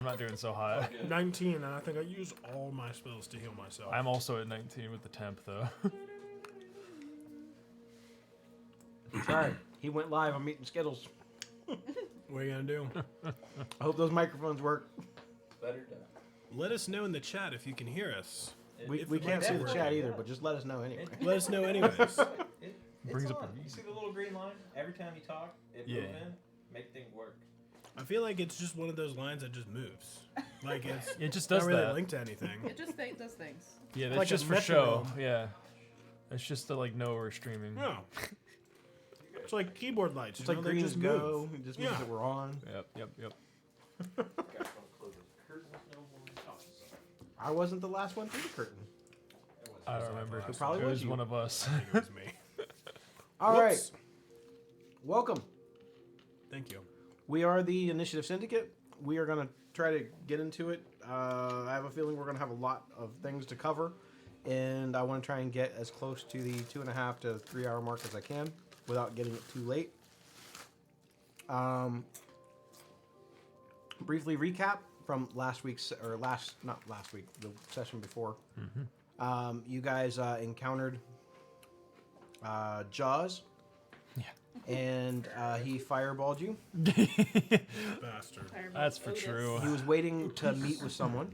I'm not doing so hot. 19, and I think I use all my spells to heal myself. I'm also at 19 with the temp, though. Sorry, he went live. I'm eating Skittles. What are you gonna do? I hope those microphones work. Better done. Let us know in the chat if you can hear us. We If can't the see the mic's chat working. either, but just let us know anyway. Let us know anyways. Brings up on. a- You see the little green line? Every time you talk, it Yeah. moves in. Make things work. I feel like it's just one of those lines that just moves. Like it's It just not does really that. linked to anything. It just does things. Yeah, that's Like a just for show. metronome. Yeah. It's just to like know we're streaming. No. It's like keyboard lights. It's you like know, they greens just go. move. It just means Yeah. that we're on. Yep, yep, yep. Guys, don't close the curtain with no one talking. I wasn't the last one through the curtain. I don't remember. It probably It was was you. one of us. I think it was me. All right, Whoops. welcome. Thank you. We are the Initiative Syndicate. We are going to try to get into it. I have a feeling we're going to have a lot of things to cover, and I want to try and get as close to the 2.5 to 3 hour mark as I can without getting it too late. Briefly recap from last week's, or not last week, the session before. You guys encountered Jaws. Yeah. And he fireballed you. Bastard. That's for true. He was waiting to meet with someone.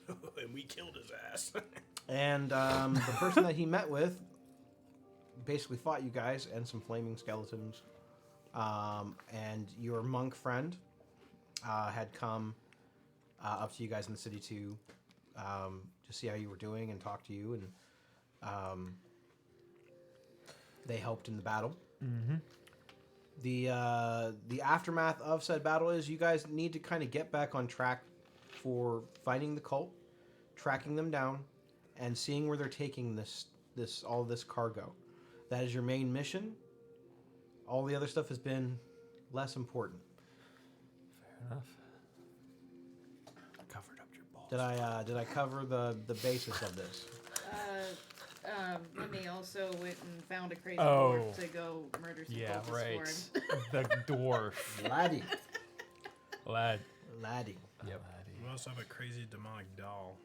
And we killed his ass. And the person that he met with basically fought you guys and some flaming skeletons. And your monk friend had come up to you guys in the city to see how you were doing and talk to you. And they helped in the battle. Mm-hmm. The aftermath of said battle is you guys need to kind of get back on track for finding the cult, tracking them down, and seeing where they're taking all this cargo. That is your main mission. All the other stuff has been less important. Fair enough. I covered up your balls. Did I cover the basis of this? Lemmy also went and found a crazy Oh. dwarf to go murder some Yeah, cultists right. for him. The dwarf. Laddie. Yep. Laddie. We also have a crazy demonic doll.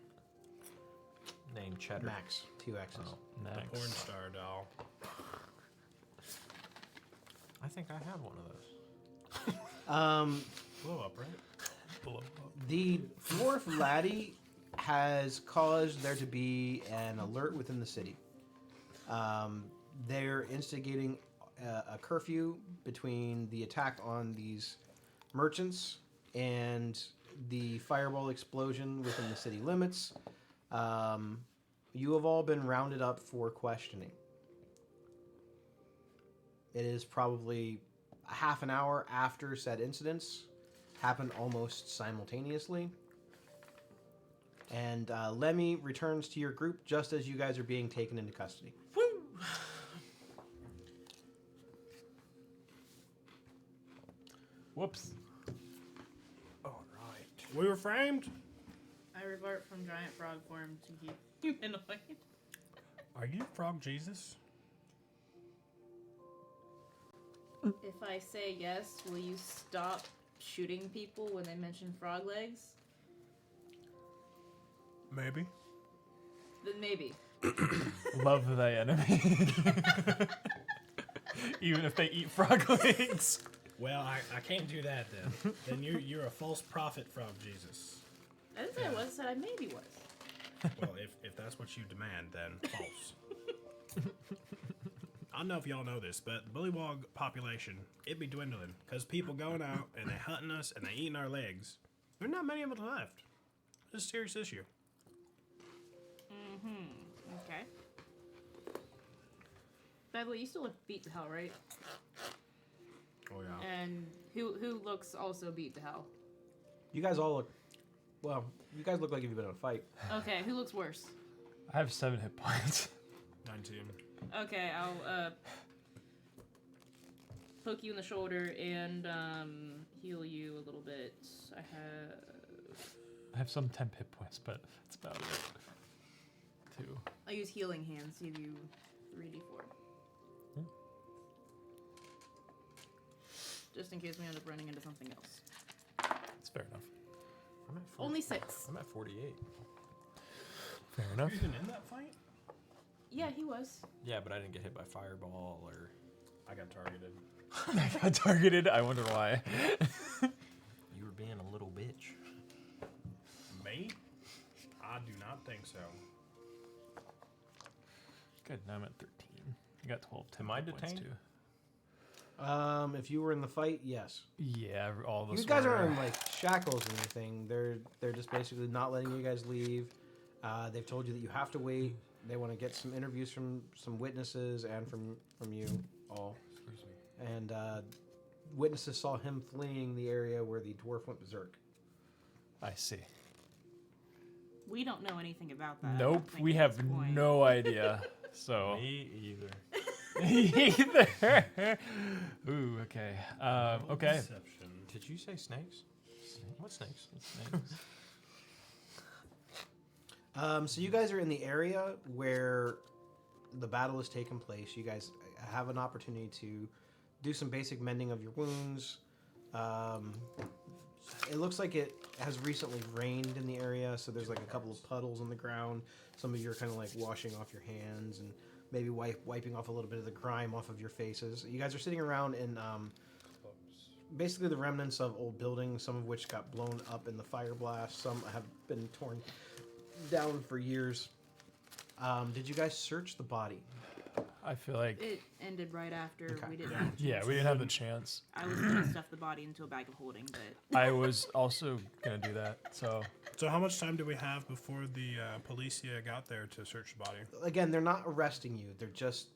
Name Cheddar. Max. 2 X's. Oh. The Nice. porn star doll. I think I have one of those. Blow up, right? Blow up. The dwarf Laddie has caused there to be an alert within the city. They're instigating a curfew between the attack on these merchants and the fireball explosion within the city limits. You have all been rounded up for questioning. It is probably a half an hour after said incidents happened almost simultaneously. And Lemmy returns to your group just as you guys are being taken into custody. Whoops. All right. We were framed. I revert from giant frog form to keep you annoyed. Are you Frog Jesus? If I say yes, will you stop shooting people when they mention frog legs? Maybe. Then maybe. Love thy enemy. Even if they eat frog legs. Well, I can't do that then. Then you're a false prophet, Frog Jesus. I didn't say I was, I said I maybe was. Well, if that's what you demand, then false. I don't know if y'all know this, but the bullywog population, it be dwindling. Because people going out and they hunting us and they eating our legs. There's not many of them left. It's a serious issue. Okay. By the way, you still look beat to hell, right? Oh, yeah. And who looks also beat to hell? You guys all look... Well, you guys look like you've been in a fight. Okay, who looks worse? I have 7 hit points. 19. Okay, I'll poke you in the shoulder and heal you a little bit. I have some temp hit points, but that's about it. 2. I'll use healing hands, give you 3d4. Hmm. Just in case we end up running into something else. That's fair enough. I'm at Only 6. I'm at 48. Fair enough. You even in that fight? Yeah, he was. Yeah, but I didn't get hit by fireball or. I got targeted. I got targeted. I wonder why. You were being a little bitch. Me? I do not think so. Good. Now I'm at 13. I got 12. Am I tempo points detained? too. If you were in the fight, yes. Yeah, all of us. You guys were. aren't in like shackles or anything. They're just basically not letting you guys leave. They've told you that you have to wait. They want to get some interviews from some witnesses and from you all. Excuse me. And witnesses saw him fleeing the area where the dwarf went berserk. I see. We don't know anything about that. I don't Nope, think, we at have this point. no idea. So Me either. either. Ooh, okay. Okay. Deception. Did you say snakes? What snakes? So you guys are in the area where the battle has taken place. You guys have an opportunity to do some basic mending of your wounds. It looks like it has recently rained in the area, so there's like a couple of puddles on the ground. Some of you are kind of like washing off your hands and maybe wiping off a little bit of the grime off of your faces. You guys are sitting around in basically the remnants of old buildings, some of which got blown up in the fire blast. Some have been torn down for years. Did you guys search the body? I feel like It ended right after Okay. we didn't have a yeah, chance. we didn't have the chance. I was gonna stuff the body into a bag of holding, but I was also gonna do that. So So how much time do we have before the policia got there to search the body? Again, they're not arresting you. They're just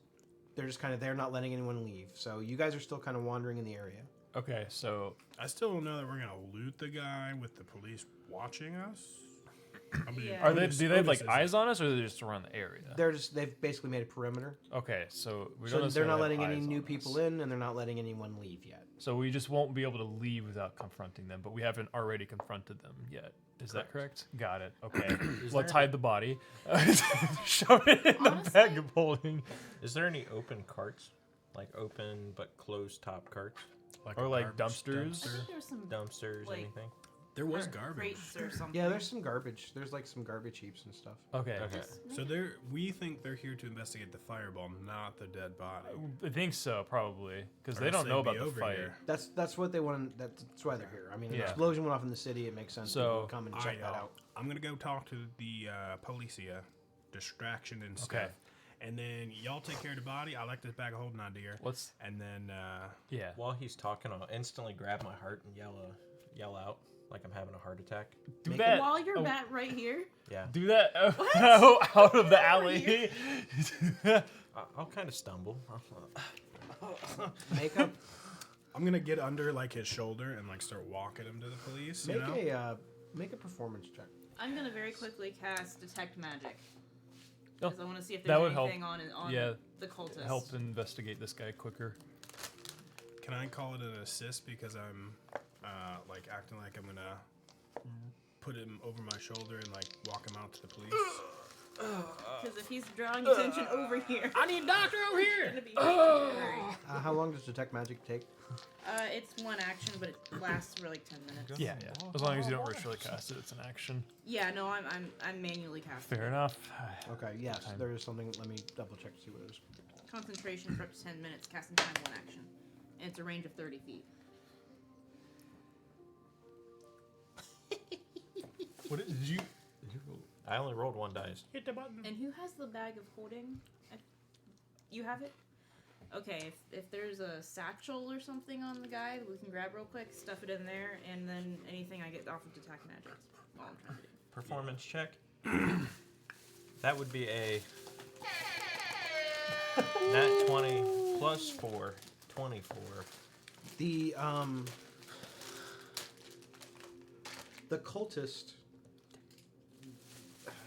kind of there, not letting anyone leave. So you guys are still kind of wandering in the area. okay, so I still don't know that we're gonna loot the guy with the police watching us. I mean, Yeah. are they? Otis- Do they have Otis like is- eyes on us, or are they just around the area? They've basically made a perimeter. Okay, so we So don't. they're not necessarily letting have any eyes new on people us. in, and they're not letting anyone leave yet. So we just won't be able to leave without confronting them. But we haven't already confronted them yet. Is that correct? Got it. Okay. Let's hide the body. Shove it in the Honestly- bag of holding. Is there any open carts? Like open but closed top carts? Or a like garbage dumpsters. I think there's some Dumpsters, Like- anything? There was or garbage. crates or something. Yeah, there's some garbage. There's like some garbage heaps and stuff. Okay. Okay. So we think they're here to investigate the fireball, not the dead body. I think so, probably, because Or they else don't know they'd about be the over fight. here. That's what they want. That's why they're here. I mean, an Yeah. explosion went off in the city. It makes sense. So- People would come and check that Alright, out. I'm gonna go talk to the policia, distraction and stuff. Okay. And then y'all take care of the body. I like this bag of holding idea. Let's. And then Yeah. While he's talking, I'll instantly grab my heart and yell out like I'm having a heart attack. Do Make that. While you're Oh, back right here, Yeah. Do that out of the alley. I'll kind of stumble. Makeup. I'm gonna get under like his shoulder and like start walking him to the police. Make you know? make a performance check. I'm gonna very quickly cast Detect Magic. Oh, Because I want to see if that there's would help. anything on Yeah, the cultist. Help investigate this guy quicker. Can I call it an assist because I'm like acting like I'm gonna put him over my shoulder and like walk him out to the police? Because if he's drawing attention over here, I need a doctor over it's here. gonna be scary. How long does detect magic take? It's one action, but it lasts for like 10 minutes. Yeah. As long as you don't ritually cast it, it's an action. Yeah, no, I'm manually casting. Fair enough. Okay, yes, Time. there is something. Let me double check to see what it is. Concentration for up to 10 minutes, casting time one action. And it's a range of 30 feet. What did you? I only rolled one dice. Hit the button. And who has the bag of holding? You have it? Okay, if there's a satchel or something on the guy that we can grab real quick, stuff it in there, and then anything I get off of Detect Magic. That's all I'm trying to do. Performance check. That would be a nat 20 plus 4, 24. The cultist.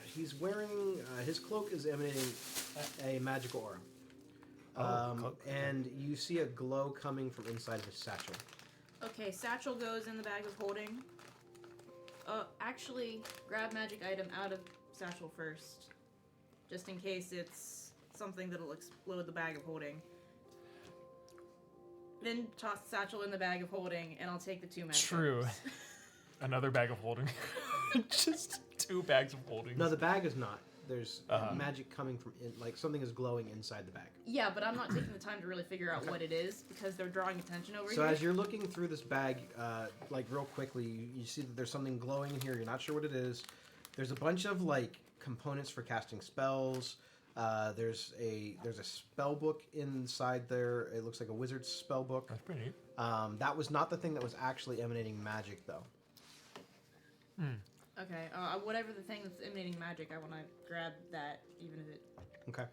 He's wearing his cloak is emanating a magical aura. And you see a glow coming from inside of his satchel. Okay, satchel goes in the bag of holding. Actually, grab magic item out of satchel first. Just in case it's something that'll explode the bag of holding. Then toss the satchel in the bag of holding, and I'll take the 2 magic True. items. Another bag of holding. Just 2 bags of holding. No, the bag is not. There's Uh-huh. magic coming from like something is glowing inside the bag. Yeah, but I'm not taking the time to really figure out what it is because they're drawing attention over So here. as you're looking through this bag, like real quickly, you see that there's something glowing in here. You're not sure what it is. There's a bunch of like components for casting spells. There's a spell book inside there. It looks like a wizard's spell book. That's pretty neat. That was not the thing that was actually emanating magic, though. Okay, whatever the thing that's emanating magic, I want to grab that, even if it. Okay.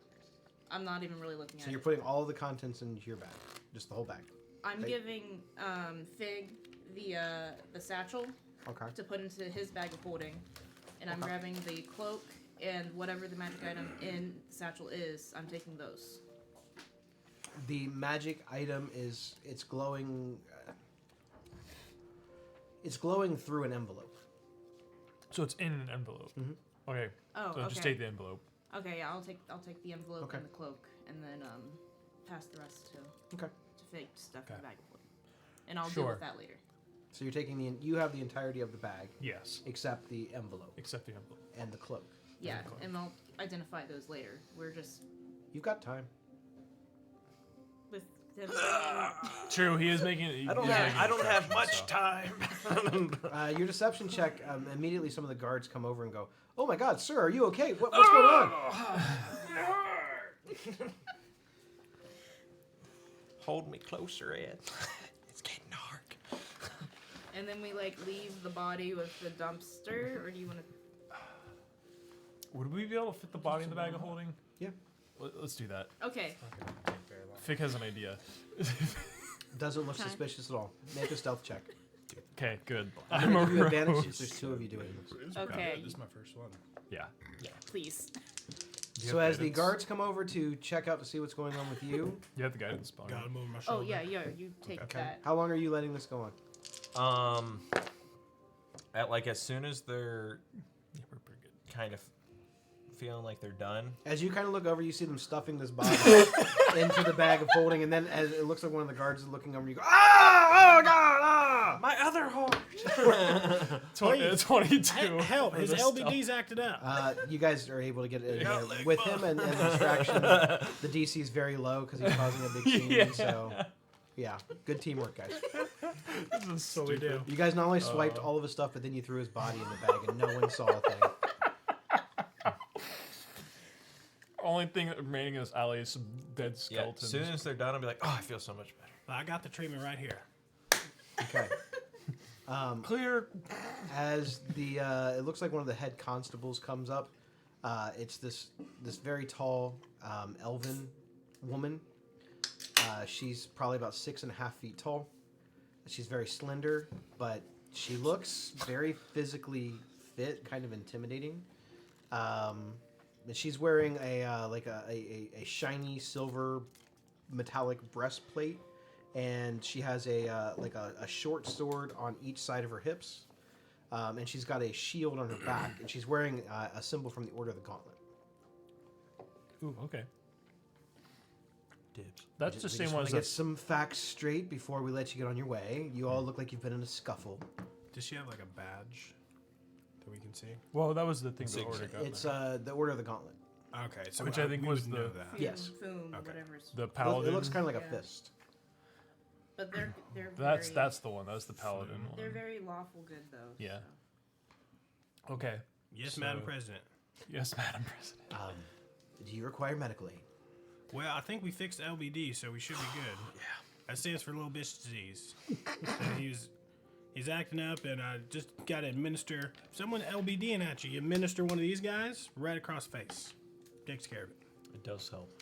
I'm not even really looking So at you're it. putting all the contents into your bag, just the whole bag. I'm Okay. giving Fig the satchel Okay. to put into his bag of holding, and I'm Okay. grabbing the cloak and whatever the magic item in the satchel is. I'm taking those. The magic item is it's glowing. It's glowing through an envelope. So it's in an envelope. Mhm. Okay. Oh, So okay. just take the envelope. Okay, yeah, I'll take the envelope Okay. and the cloak, and then pass the rest to Okay. Fig to stuff in Okay. the bag of holding, and I'll deal Sure. with that later. So you're taking you have the entirety of the bag Yes. except the envelope Except the envelope. and the cloak. Yeah, cloak. and I'll identify those later. We're just You've got time. with them bringing- True, he is making it. I don't have much time. Your deception check. Immediately, some of the guards come over and go, "Oh my God, sir, are you okay? What's going on?" Hold me closer, Ed. It's getting dark. And then we like leave the body with the dumpster, or do you want to? Would we be able to fit the body in the bag of holding? Yeah. Let's do that. Okay. Fig has an idea. Doesn't look Okay. suspicious at all. Make a stealth check. Okay, good. I'm gonna give you advantage since there's 2 of you doing this. Okay. This is my first one. Yeah. Please. You So have as the guidance? guards come over to check out to see what's going on with you, You have the guidance spell. Got him over my Oh shoulder. yeah, you take okay. that. How long are you letting this go on? As soon as they're Yeah, we're pretty good. kind of feeling like they're done. As you kind of look over, you see them stuffing this body into the bag of holding, and then as it looks like one of the guards is looking over, you go, "Ah! Oh God! Ah!" My other heart. 22. Help! for His the LBD's acted up. You guys are able to get it Yeah, like, with him and distraction. The DC is very low because he's causing a big scene. Yeah. So, yeah, good teamwork, guys. This is So we do. You guys not only swiped all of his stuff, but then you threw his body in the bag, and no one saw a thing. Only thing remaining in this alley is some dead Yeah, skeletons. as soon as they're done, I'll be like, oh, I feel so much better. I got the treatment right here. Okay. Clear. As the it looks like one of the head constables comes up. It's this very tall elven woman. She's probably about 6.5 feet tall. She's very slender, but she looks very physically fit, kind of intimidating. And she's wearing a shiny silver metallic breastplate, and she has a short sword on each side of her hips, and she's got a shield on her back, and she's wearing a symbol from the Order of the Gauntlet. Ooh, okay. Dibs. That's the We same just one wanna as get that. some facts straight before we let you get on your way. You all look like you've been in a scuffle. Does she have like a badge that we can see? Well, that was the thing the Six. order got. It's the Order of the Gauntlet. Okay, so Which I think we was would know the- that. Yes. Foom, Okay. whatever's. the It paladin. looks kind of like a Yeah. fist. But they're That's very, that's the one. That's the paladin they're one. very lawful good though. Yeah. so. Okay. Yes, So- Madam President. Yes, Madam President. Do you require medical aid? Well, I think we fixed LBD, so we should be good. Yeah. That stands for little bitch disease. So he's acting up, and I just got to administer. Someone LBDing at you, you administer one of these guys right across the face. Takes care of it. It does help.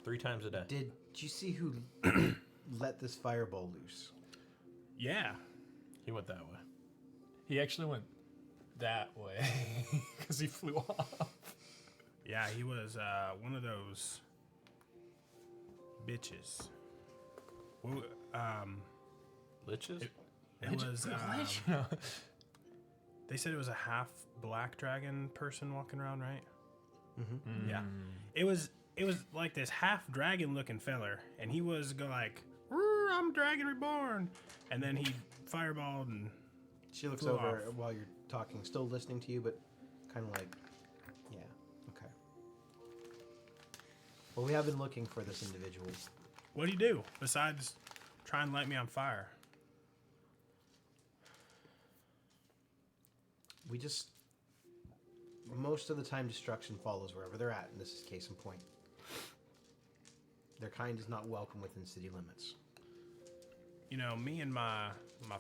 3 times a day. Did you see who let this fireball loose? Yeah. He went that way. He actually went that way because he flew off. Yeah, he was one of those bitches. Well, Liches? it was. They said it was a half black dragon person walking around, right? Mm-hmm. Yeah. It was like this half dragon looking feller, and he was like, "Rrr, I'm Dragon Reborn," and then he fireballed and She looks Flew over off. while you're talking, still listening to you, but kind of like, yeah, okay. Well, we have been looking for this individual. What do you do besides try and light me on fire? We just... Most of the time, destruction follows wherever they're at, and this is case in point. Their kind is not welcome within city limits. You know, me and my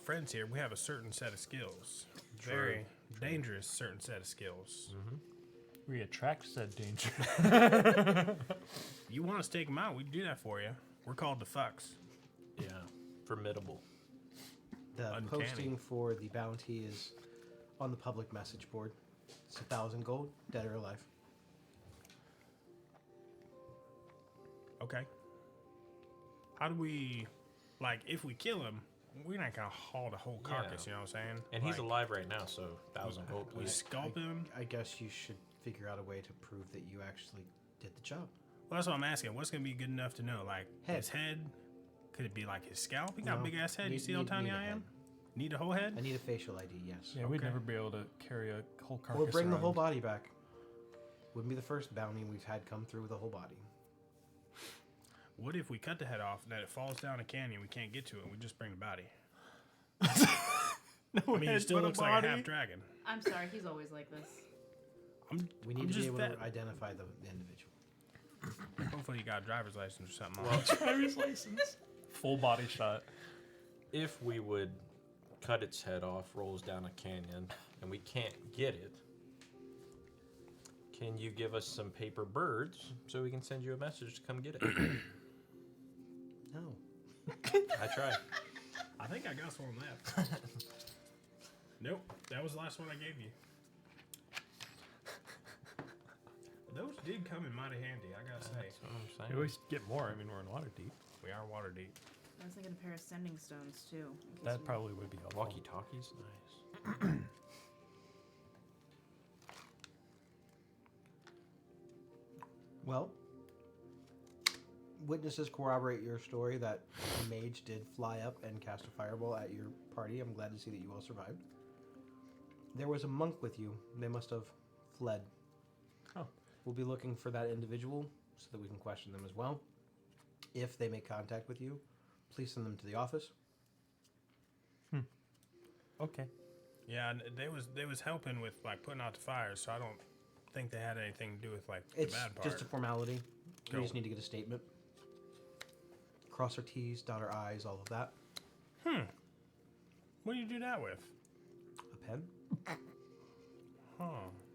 friends here, we have a certain set of skills. Very dangerous certain set of skills. We attract said danger. You want us to take them out, we can do that for you. We're called the Fucks. Yeah. Formidable. The Uncanny. posting for the bounty is on the public message board. It's 1,000 gold, dead or alive. Okay. How do we, like, if we kill him, we're not gonna haul the whole carcass, Yeah. you know what I'm saying? And he's Like, alive right now, so 1,000 gold, We please. scalp him. I guess you should figure out a way to prove that you actually did the job. Well, that's what I'm asking. What's gonna be good enough to know? Like, Head. his head? Could it be like his scalp? He got a No. big ass head. You Need- see how need- tiny need a I am? head. Need a whole head? I need a facial ID, yes. Yeah, we'd Okay. never be able to carry a whole carcass. Or bring the whole around. body back. Wouldn't be the first bounty we've had come through with a whole body. What if we cut the head off and then it falls down a canyon? We can't get to it. We just bring the body. No I mean, it still looks like a half dragon. I'm sorry, he's always like this. We need I'm to be just able vet- to identify the individual. Hopefully, you got a driver's license or something. Well, Driver's license. Full body shot. if we would cut its head off, rolls down a canyon, and we can't get it, can you give us some paper birds so we can send you a message to come get it? No. I tried. I think I got some left. Nope, that was the last one I gave you. Those did come in mighty handy, I gotta say. That's what I'm We saying. always get more. I mean, we're in water deep. We are water deep. I was thinking a pair of sending stones too. in case That we- probably would be helpful. Walkie talkies, nice. Well, witnesses corroborate your story that a mage did fly up and cast a fireball at your party. I'm glad to see that you all survived. There was a monk with you. They must have fled. Oh. We'll be looking for that individual so that we can question them as well. If they make contact with you, please send them to the office. Okay. Yeah, and they was helping with like putting out the fires, so I don't think they had anything to do with like It's the bad part. just a formality. We Cool. just need to get a statement. Cross our T's, dot our I's, all of that. What do you do that with? A pen. Huh.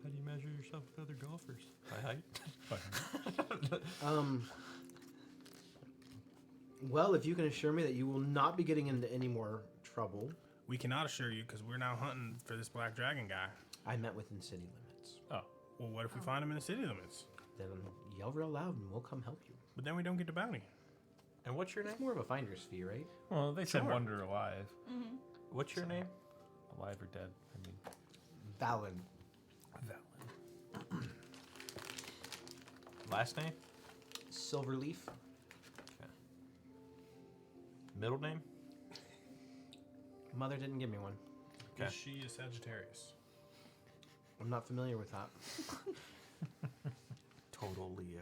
How do you measure yourself with other golfers? By height? Well, if you can assure me that you will not be getting into any more trouble, We cannot assure you because we're now hunting for this black dragon guy. I meant within city limits. Oh, Well, what if we find him in the city limits? Then yell real loud and we'll come help you. But then we don't get the bounty. And what's your name? It's more of a finder's fee, right? well, they said Sure. wonder alive. What's your name? Alive or dead? I mean, Valen. Valen. Last name? Silverleaf. Middle name? Mother didn't give me one. Okay. Is she a Sagittarius? I'm not familiar with that. Total Leo.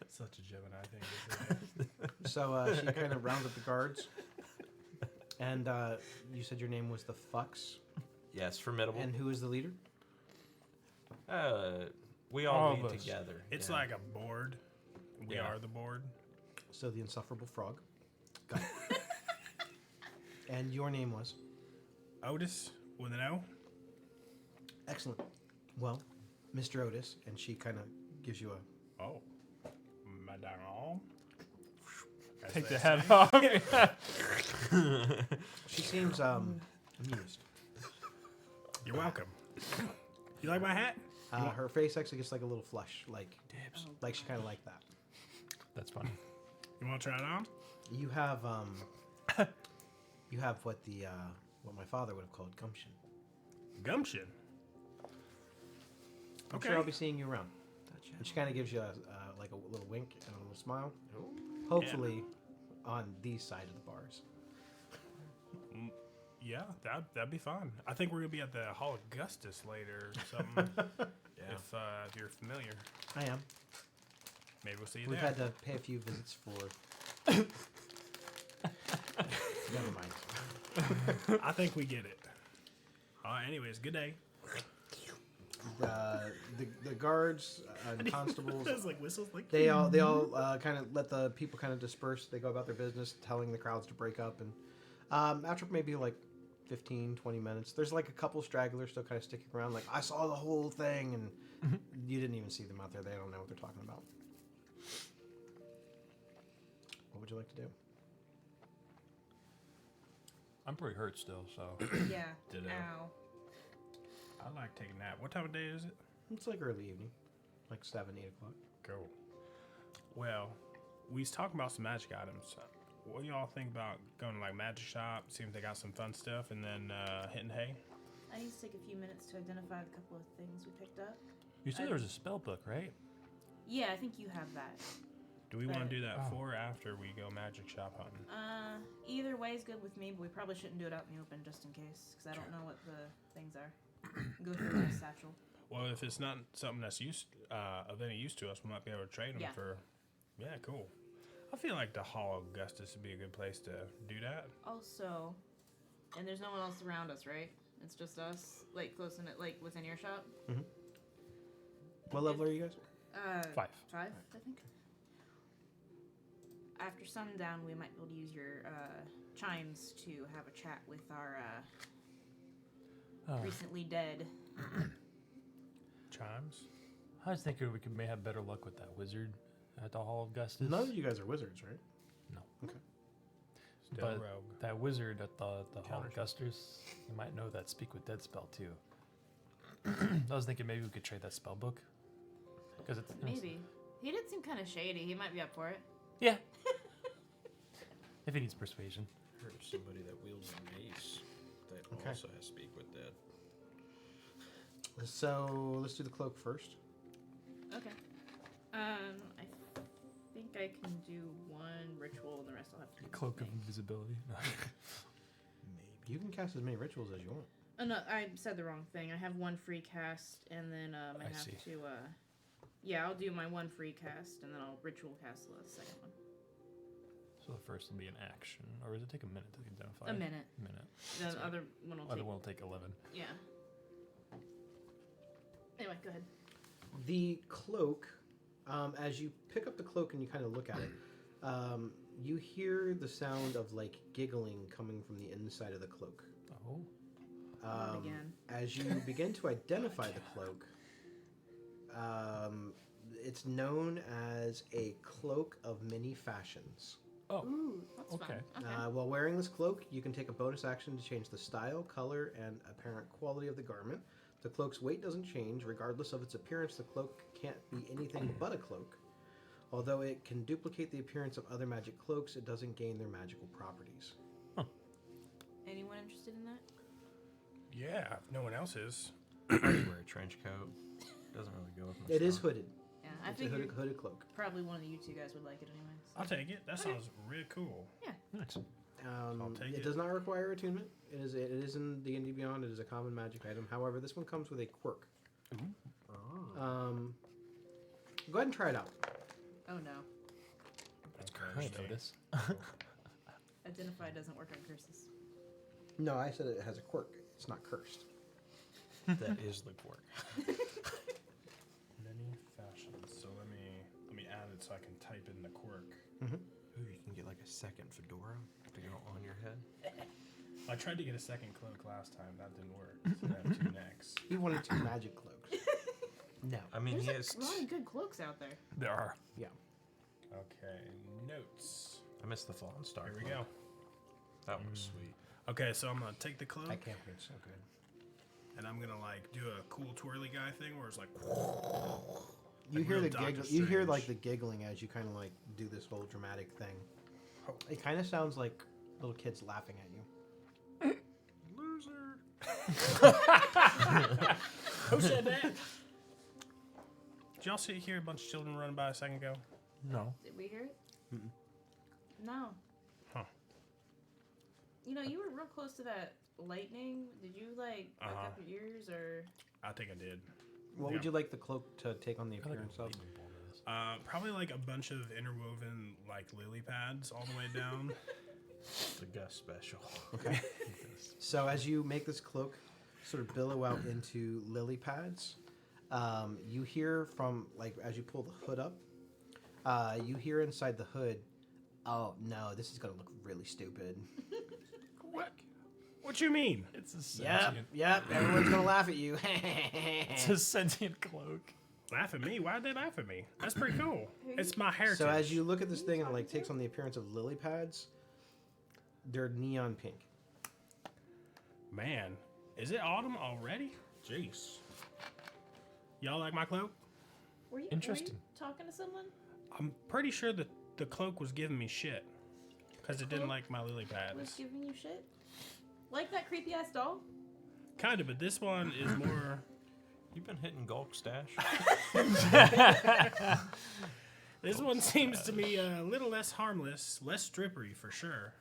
Such a Gemini thing to say. So she kind of rounds up the guards. And you said your name was the Fucks. Yes, formidable. And who is the leader? We All all of lead us. together. It's yeah. like a board. We Yeah. are the board. So the insufferable frog. Got it. And your name was? Otis with an O. Excellent. Well, Mr. Otis, and she kind of gives you a... Oh, Madame. As Take they the head say. off. She seems amused. You're welcome. You like my hat? Her face actually gets like a little flush, like like she kind of liked that. That's funny. You want to try it on? You have you have what what my father would have called gumption. Gumption. I'm Okay. sure I'll be seeing you around. And she kind of gives you like a little wink and a little smile. Hopefully, on these side of the bars. Yeah, that'd be fun. I think we're gonna be at the Hall of Augustus later or something. Yeah. If you're familiar, I am. maybe we'll see you We've there. had to pay a few visits for. Never mind. I think we get it. Anyways, good day. The guards and constables. It's like whistles, like They all kind of let the people kind of disperse. They go about their business, telling the crowds to break up. And after maybe like 15, 20 minutes, there's like a couple stragglers still kind of sticking around. Like, I saw the whole thing, and you didn't even see them out there. They don't know what they're talking about. What would you like to do? I'm pretty hurt still, so. Yeah. Ditto. Ow. I like taking a nap. What time of day is it? It's like early evening, like 7, 8 o'clock. Cool. Well, we was talking about some magic items. What do y'all think about going to like magic shop, seeing if they got some fun stuff, and then hitting hay? I need to take a few minutes to identify the couple of things we picked up. You said there was a spell book, right? Yeah, I think you have that. Do we want Right. to do that Oh. before or after we go magic shop hunting? Either way is good with me, but we probably shouldn't do it out in the open just in case, because I don't know what the things are. Go through my satchel. Well, if it's not something that's of any use to us, we might be able to trade them Yeah. for. Yeah, cool. I feel like the Hall of Augustus would be a good place to do that. Also, and there's no one else around us, right? It's just us, like close in it, like within earshot. What level are you guys? 5. 5, I think. After sundown, we might be able to use your chimes to have a chat with our recently dead. Chimes? I was thinking we may have better luck with that wizard at the Hall of Augustus. None of you guys are wizards, right? No. Okay. Still But rogue. that wizard at the Hall of Counter- Augustus, you might know that Speak with Dead spell too. I was thinking maybe we could trade that spell book. Because it's Maybe. He did seem kind of shady. He might be up for it. Yeah. If he needs persuasion. Heard somebody that wields a mace that Okay. also has speak with dead. So let's do the cloak first. Okay. I think I can do one ritual, and the rest I'll have to do. Cloak of something. invisibility. You can cast as many rituals as you want. Oh no, I said the wrong thing. I have one free cast, and then I have see. to. Yeah, I'll do my one free cast, and then I'll ritual cast the second one. So the first will be an action. Or does it take a minute to identify? A minute. Minute. The other one will Other take. one will take 11. Yeah. Anyway, go ahead. The cloak, as you pick up the cloak and you kind of look at it, you hear the sound of like giggling coming from the inside of the cloak. Oh. Again. As you begin to identify the cloak, it's known as a cloak of many fashions. Oh. Ooh, that's okay. fun. Okay. While wearing this cloak, you can take a bonus action to change the style, color, and apparent quality of the garment. The cloak's weight doesn't change. Regardless of its appearance, the cloak can't be anything but a cloak. Although it can duplicate the appearance of other magic cloaks, it doesn't gain their magical properties. Anyone interested in that? Yeah, if no one else is. I wear a trench coat. Doesn't really go with my It is style. hooded. Yeah, I It's a figured hooded cloak. probably one of you two guys would like it anyways. I'll take it. That sounds really cool. Nice. I'll take It it. does not require attunement. It is in D&D Beyond. It is a common magic item. However, this one comes with a quirk. Go ahead and try it out. Oh no. That's I notice. Identify doesn't work on curses. No, I said it has a quirk. It's not cursed. That is the quirk. Many fashions. So let me add it so I can type in the quirk. Ooh, you can get like a second fedora to go on your head. I tried to get a second cloak last time. That didn't work. So I have 2 necks. He wanted 2 magic cloaks. No. I mean, he There's has. a lot of good cloaks out there. There are. Yeah. Okay, notes. I missed the Fallen Star. Here we cloak. go. That was sweet. Okay, so I'm gonna take the cloak I can't read so good. and I'm gonna like do a cool twirly guy thing where it's like. You Like hear real the Doctor giggle. You hear like Strange. the giggling as you kind of like do this whole dramatic thing. Oh. It kind of sounds like little kids laughing at you. Loser. Who said that? Did y'all hear a bunch of children running by a second ago? No. Did we hear it? No. You know, you were real close to that lightning. Did you like fuck Uh-huh. up your ears or? I think I did. What would you like the cloak to take on the appearance of? Probably like a bunch of interwoven like lily pads all the way down. The Gus special. Okay. So as you make this cloak sort of billow out into lily pads, you hear from, like, as you pull the hood up, you hear inside the hood, oh no, this is going to look really stupid. What you mean? It's a sentient. Yep, everyone's going to laugh at you. It's a sentient cloak. Laugh at me? Why'd they laugh at me? That's pretty cool. It's my heritage. So as you look at this thing and it like takes on the appearance of lily pads, they're neon pink. Man, is it autumn already? Jeez. Y'all like my cloak? Were you Interesting. talking to someone? I'm pretty sure that the cloak was giving me shit. Because it didn't Cloak like my lily Was pads. giving you shit? Like that creepy ass doll? Kind of, but this one is more... You've been hitting Gulk Stash? This one seems to be a little less harmless, less strippery for sure.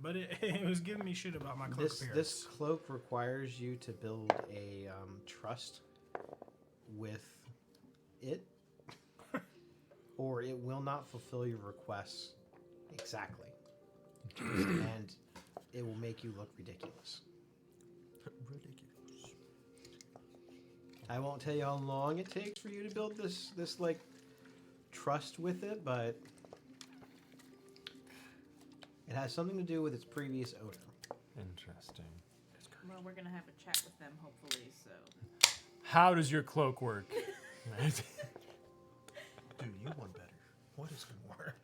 But it was giving me shit about my cloak appearance. This cloak requires you to build a trust with it, or it will not fulfill your requests exactly, and it will make you look ridiculous. I won't tell you how long it takes for you to build this like trust with it, but it has something to do with its previous owner. Interesting. Well, we're gonna have a chat with them, hopefully. So. How does your cloak work? Dude, you won better. What is more?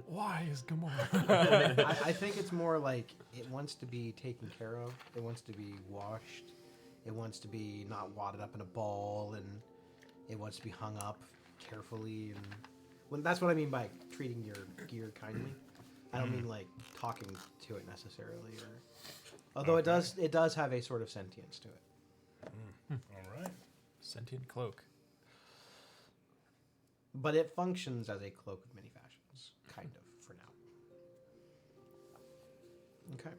Why is Gamora? I think it's more like it wants to be taken care of. It wants to be washed. It wants to be not wadded up in a ball, and it wants to be hung up carefully. And when that's what I mean by treating your gear kindly. I don't mean like talking to it necessarily. Although it does have a sort of sentience to it. All right. Sentient cloak. But it functions as a cloak of many fashions, kind of, for now. Okay.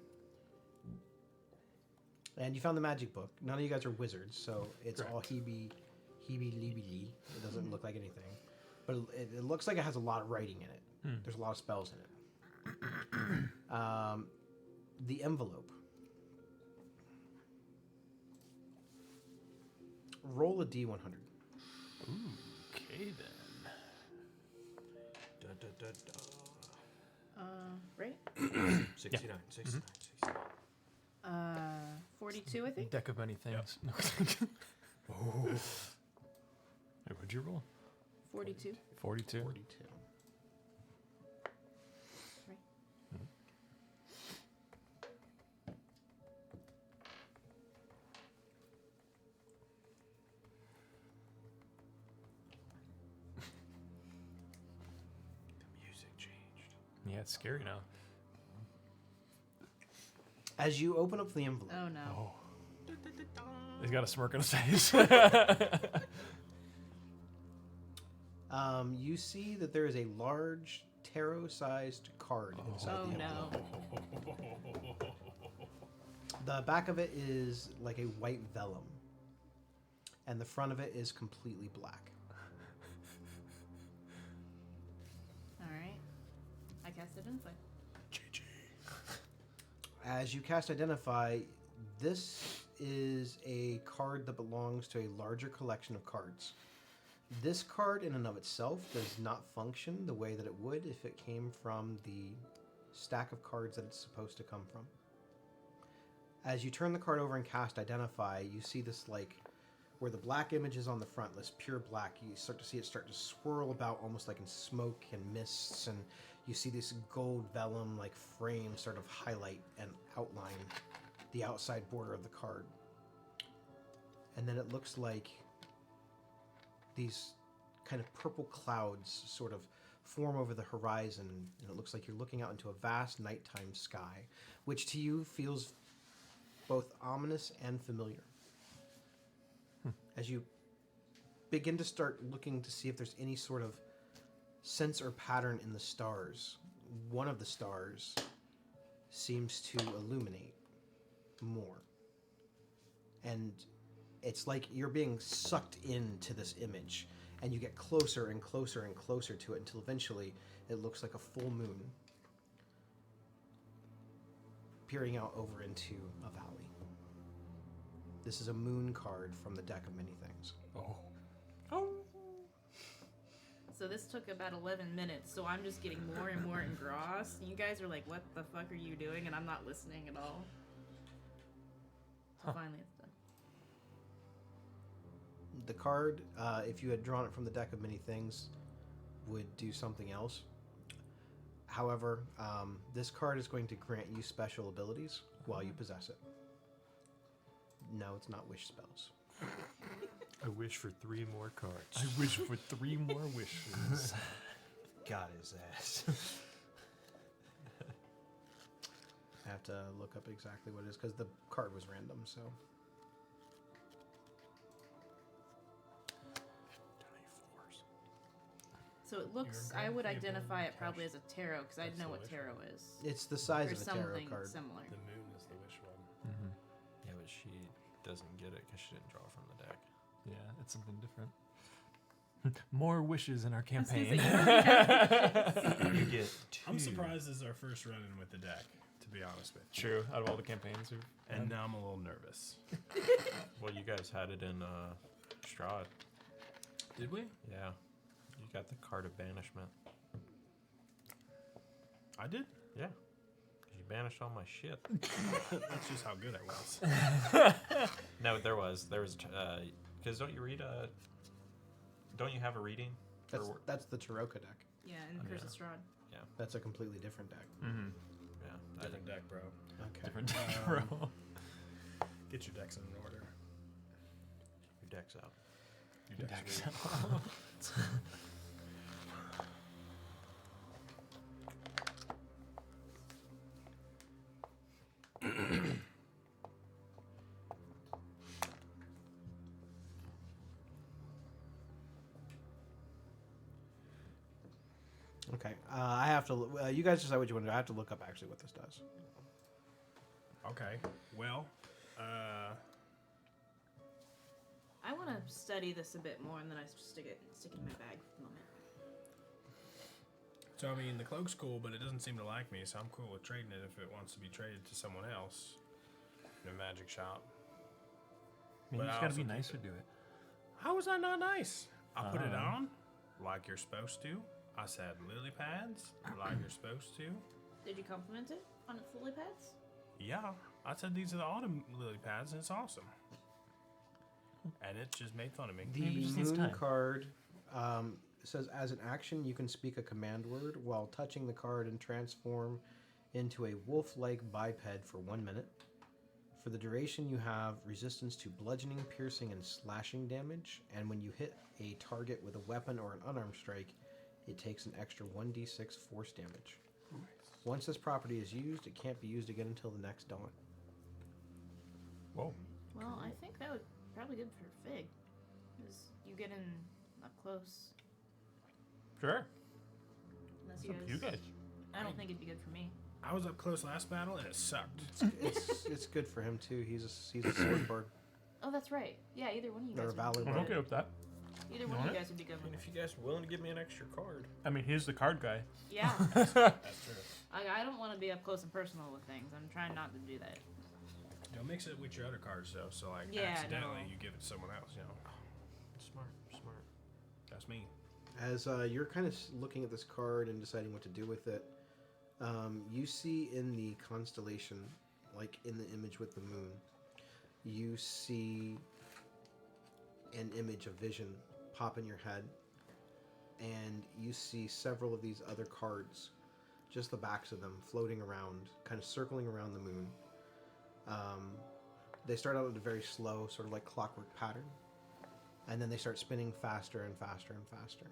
And you found the magic book. None of you guys are wizards, so it's all heebie-leebie. It doesn't look like anything. But it looks like it has a lot of writing in it. There's a lot of spells in it. The envelope. Roll a D100. Okay then. Right? 69, 69, 69. 42, I think. Deck of many things. Hey, what'd you roll? 42. 42. 42. Right. The music changed. Yeah, it's scary now. As you open up the envelope, Oh no. Oh. He's got a smirk on his face. you see that there is a large tarot-sized card inside Oh the envelope. no. The back of it is like a white vellum, and the front of it is completely black. Alright. I cast Identify. As you cast Identify, this is a card that belongs to a larger collection of cards. This card in and of itself does not function the way that it would if it came from the stack of cards that it's supposed to come from. As you turn the card over and cast Identify, you see this, like, where the black image is on the front, this pure black, you start to see it start to swirl about almost like in smoke and mists, and you see this gold vellum like frame sort of highlight and outline the outside border of the card. And then it looks like these kind of purple clouds sort of form over the horizon, and it looks like you're looking out into a vast nighttime sky, which to you feels both ominous and familiar. As you begin to start looking to see if there's any sort of sense or pattern in the stars. One of the stars seems to illuminate more. And it's like you're being sucked into this image, and you get closer and closer and closer to it until eventually it looks like a full moon peering out over into a valley. This is a moon card from the deck of many things. Oh. So this took about 11 minutes, so I'm just getting more and more engrossed. And you guys are like, what the fuck are you doing? And I'm not listening at all. So finally it's done. The card, if you had drawn it from the deck of many things, would do something else. However, this card is going to grant you special abilities while you possess it. No, it's not wish spells. I wish for 3 more cards. I wish for 3 more wishes. Got his ass. I have to look up exactly what it is because the card was random, so. So it looks, I would identify it probably as a tarot, because I'd know what tarot is. It's the size Or of a tarot something card. similar. The moon is the wish one. Mm-hmm. Yeah, but she doesn't get it because she didn't draw from the deck. Yeah, it's something different. More wishes in our I was gonna campaign. say, you already have You get 2. I'm surprised this is our first run-in with the deck, to be honest with you. True. Out of all the campaigns we've And now I'm a little nervous. Well, you guys had it in Strahd. Did we? Yeah. You got the card of banishment. I did? Yeah. 'Cause you banished all my shit. That's just how good I was. No, there was. Because don't you read don't you have a reading? That's the Taroka deck. Yeah, and Curse of Strahd. That's a completely different deck. Mm-hmm. Yeah. Different deck, bro. Okay. Different deck roll. Get your decks in order. Your deck's out. Your decks are Okay. I have to. You guys decide what you want to do. I have to look up actually what this does. Okay. Well, I want to study this a bit more, and then I stick it in my bag for the moment. so I mean, the cloak's cool, but it doesn't seem to like me, so I'm cool with trading it if it wants to be traded to someone else in a magic shop. I mean, But you I just gotta be also nice think to do it. How was I not nice? I put it Uh-huh. on like you're supposed to. I said lily pads like you're supposed to. Did you compliment it on its lily pads? Yeah, I said these are the autumn lily pads, and it's awesome. And it just made fun of me. The Maybe it just needs moon time. card says, as an action, you can speak a command word while touching the card and transform into a wolf-like biped for 1 minute. For the duration, you have resistance to bludgeoning, piercing, and slashing damage. And when you hit a target with a weapon or an unarmed strike, it takes an extra 1d6 force damage. Once this property is used, it can't be used again until the next dawn. Whoa. Well, I think that would probably good for Fig. Because you get in up close. Sure. Unless It's up to you guys. I don't think it'd be good for me. I was up close last battle, and it sucked. It's good for him too. He's a sword bard Oh, that's right. Yeah, either one of you or guys. a valor Would be I'm bard. okay with that. Either one of you guys would be good I mean, with. if you guys are willing to give me an extra card. I mean, he's the card guy. Yeah. That's true. I don't want to be up close and personal with things. I'm trying not to do that. Don't mix it with your other cards, though. So, like, Yeah, accidentally, no. you give it to someone else, you know. Smart. That's me. As you're kind of looking at this card and deciding what to do with it, you see in the constellation, like in the image with the moon, you see an image, a vision pop in your head, and you see several of these other cards, just the backs of them, floating around, kind of circling around the moon. They start out at a very slow, sort of like clockwork pattern, and then they start spinning faster and faster and faster.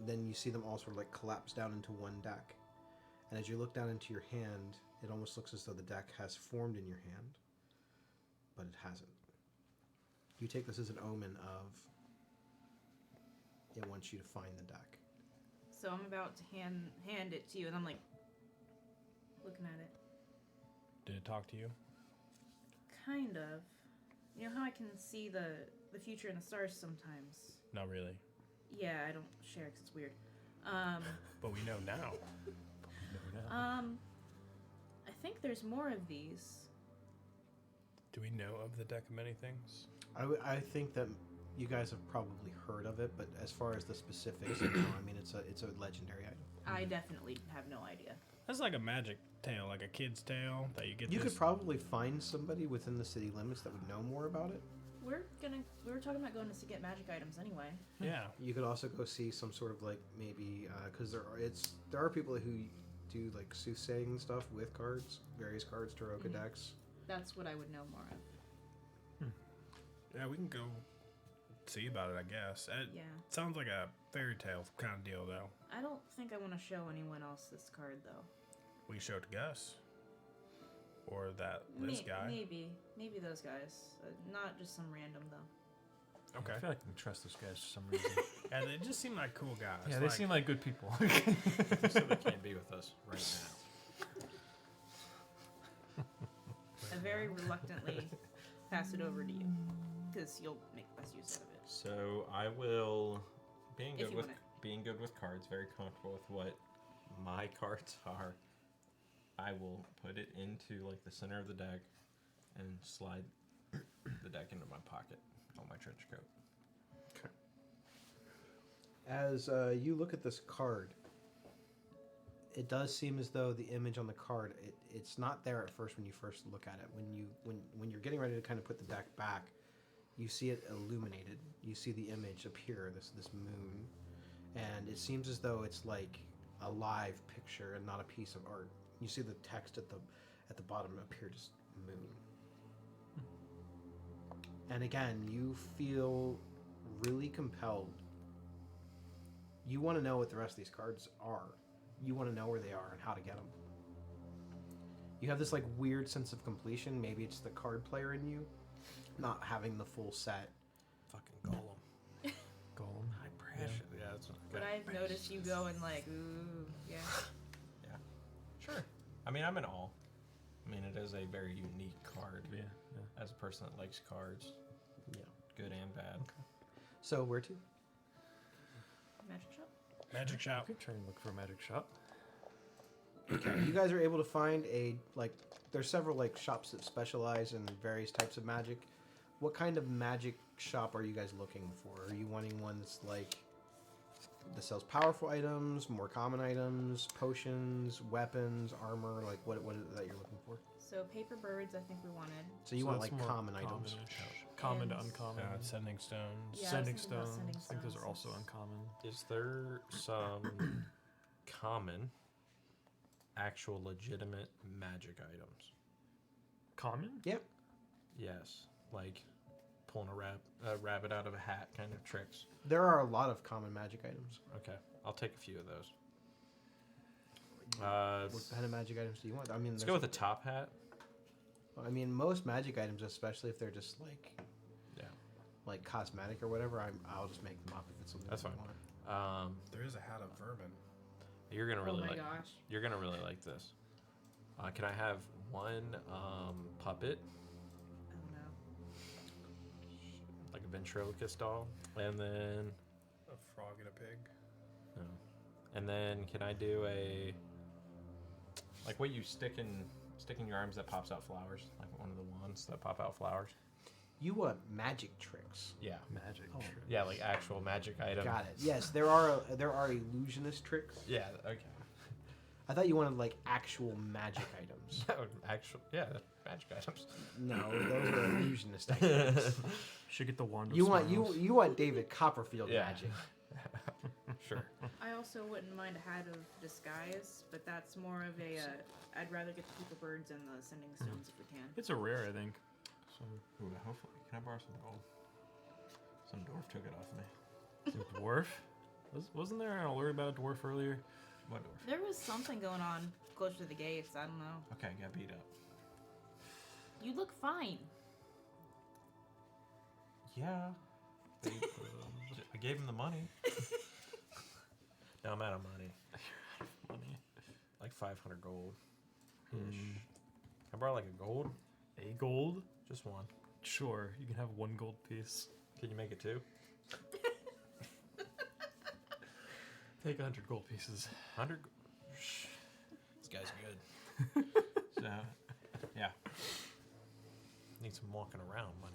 Then you see them all sort of like collapse down into one deck. And as you look down into your hand, it almost looks as though the deck has formed in your hand, but it hasn't. You take this as an omen of it wants you to find the deck. So I'm about to hand it to you, and I'm like looking at it. Did it talk to you? Kind of. You know how I can see the future in the stars sometimes? Not really. Yeah, I don't share because it's weird. But we know now. I think there's more of these. Do we know of the deck of many things? I think that you guys have probably heard of it, but as far as the specifics, no. I mean, it's a legendary item. I definitely have no idea. That's like a magic tale, like a kid's tale that you get. You this. could probably find somebody within the city limits that would know more about it. We were talking about going to get magic items anyway. Yeah. You could also go see some sort of like maybe because there are people who do like soothsaying stuff with cards, various cards, tarot decks. That's what I would know more of. Yeah, we can go see about it, I guess. It Yeah. sounds like a fairy tale kind of deal, though. I don't think I want to show anyone else this card though. We show it to Gus. Or this guy. Maybe those guys. Not just some random though. Okay. I feel like I can trust those guys for some reason. Yeah, they just seem like cool guys. yeah, they seem like good people. So they can't be with us right now. I very reluctantly pass it over to you because you'll make the best use out of it. So I will, being If good you with want being good with cards, very comfortable with what my cards are. I will put it into like the center of the deck and slide the deck into my pocket on my trench coat. As you look at this card, it does seem as though the image on the card it's not there at first when you first look at it. When you're getting ready to kind of put the deck back, you see it illuminated. You see the image appear, this moon, and it seems as though it's like a live picture and not a piece of art. You see the text at the bottom appear just moon. And again, you feel really compelled. You want to know what the rest of these cards are. You want to know where they are and how to get them. You have this like weird sense of completion. Maybe it's the card player in you, not having the full set. Fucking Golem. Golem. High pressure. Yeah, that's But I've noticed you going like, ooh, yeah. Yeah. Sure. I mean, I'm in awe. I mean, it is a very unique card. Yeah. As a person that likes cards, Yeah. good and bad. So where to? Magic shop. Magic I shop. could try and look for a magic shop. You guys are able to find there's several like shops that specialize in various types of magic. What kind of magic shop are you guys looking for? Are you wanting one that's like that sells powerful items, more common items, potions, weapons, armor? Like what is it that you're looking for? So paper birds, I think we wanted. So you want that's like more common items. common-ish. Common to And- uncommon. Sending stones. Yeah, I was Sending thinking about stones. sending I think those stones. are also uncommon. Is there some common, actual, legitimate magic items? Common? Yeah. Yes, like pulling a rabbit out of a hat kind of tricks. There are a lot of common magic items. Okay, I'll take a few of those. What kind of magic items do you want? I mean, Let's go with a top hat. I mean, most magic items, especially if they're just Yeah, like cosmetic or whatever, I'll just make them up if it's something That's you fine. want. There is a hat of vermin. You're gonna really oh my like. gosh. You're gonna really like this. Can I have one puppet, I don't know. like a ventriloquist doll, and then A frog and a pig. no, and then can I do a like what you stick in your arms that pops out flowers, like one of the wands that pop out flowers? You want magic tricks. Yeah, Magic. Oh. tricks. yeah, like actual magic item. Got it. Yes, there are illusionist tricks. Yeah, okay. I thought you wanted like actual magic items. That would actual, yeah, magic items. No, those are illusionist items. Should get the wand. of You want smiles. you want David Copperfield Yeah. magic. Sure. I also wouldn't mind a hat of disguise, but that's more of a. I'd rather get the paper birds and the sending stones if we can. It's a rare, I think. So, Ooh, hopefully, can I borrow some gold? Some dwarf took it off me. the dwarf. Wasn't there an alert about a dwarf earlier? What dwarf? There was something going on close to the gates. I don't know. Okay, got beat up. You look fine. Yeah. gave him the money. Now I'm out of money. Money. Like 500 gold. Ish. I borrow like a gold? A gold? Just one. Sure, you can have 1 gold piece. Can you make it 2? Take 100 gold pieces. 100? This guy's good. So, yeah. Need some walking around money.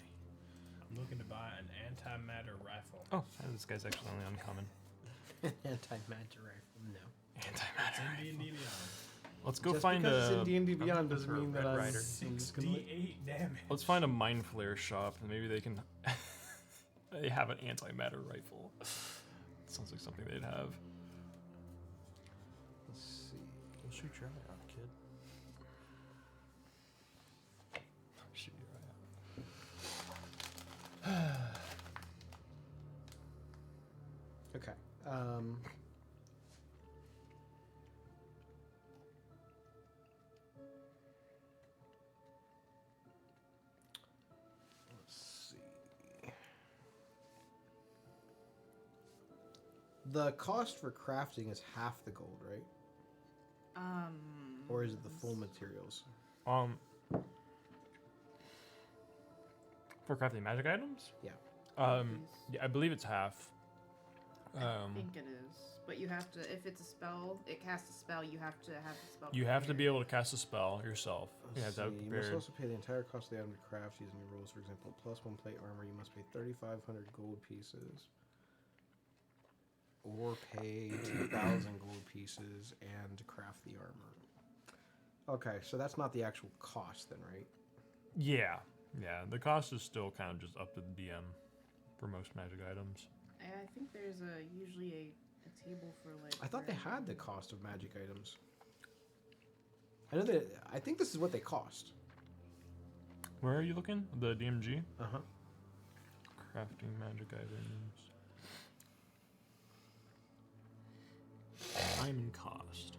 I'm looking to buy an antimatter rifle. Oh, this guy's actually only uncommon. Anti-magic rifle. No. Antimatter. It's in D&D Beyond. Let's go Just find because it's a. in D&D Beyond for doesn't a mean that Red I'm Rider. just gonna like- 6d8 damage. Let's find a mind flare shop, and maybe they can. They have an antimatter rifle. Sounds like something they'd have. Let's see. We'll shoot your eye out, kid. Shoot your eye out. Okay. Let's see. The cost for crafting is half the gold, right? Or is it the full materials? For crafting magic items? Yeah. Yeah, I believe it's half. I think it is. But you have to, if it's a spell, it casts a spell, you have to have the spell. You have to be prepared. able to cast a spell yourself. You have to have it You must prepared. also pay the entire cost of the item to craft using your rules. For example, +1 plate armor, you must pay 3,500 gold pieces. Or pay 2,000 gold pieces and craft the armor. Okay, so that's not the actual cost then, right? Yeah. Yeah, the cost is still kind of just up to the DM for most magic items. I think there's usually a table for like. I thought they where- had the cost of magic items. I know that. I think this is what they cost. Where are you looking? The DMG? Uh-huh. Crafting magic items. Time and cost.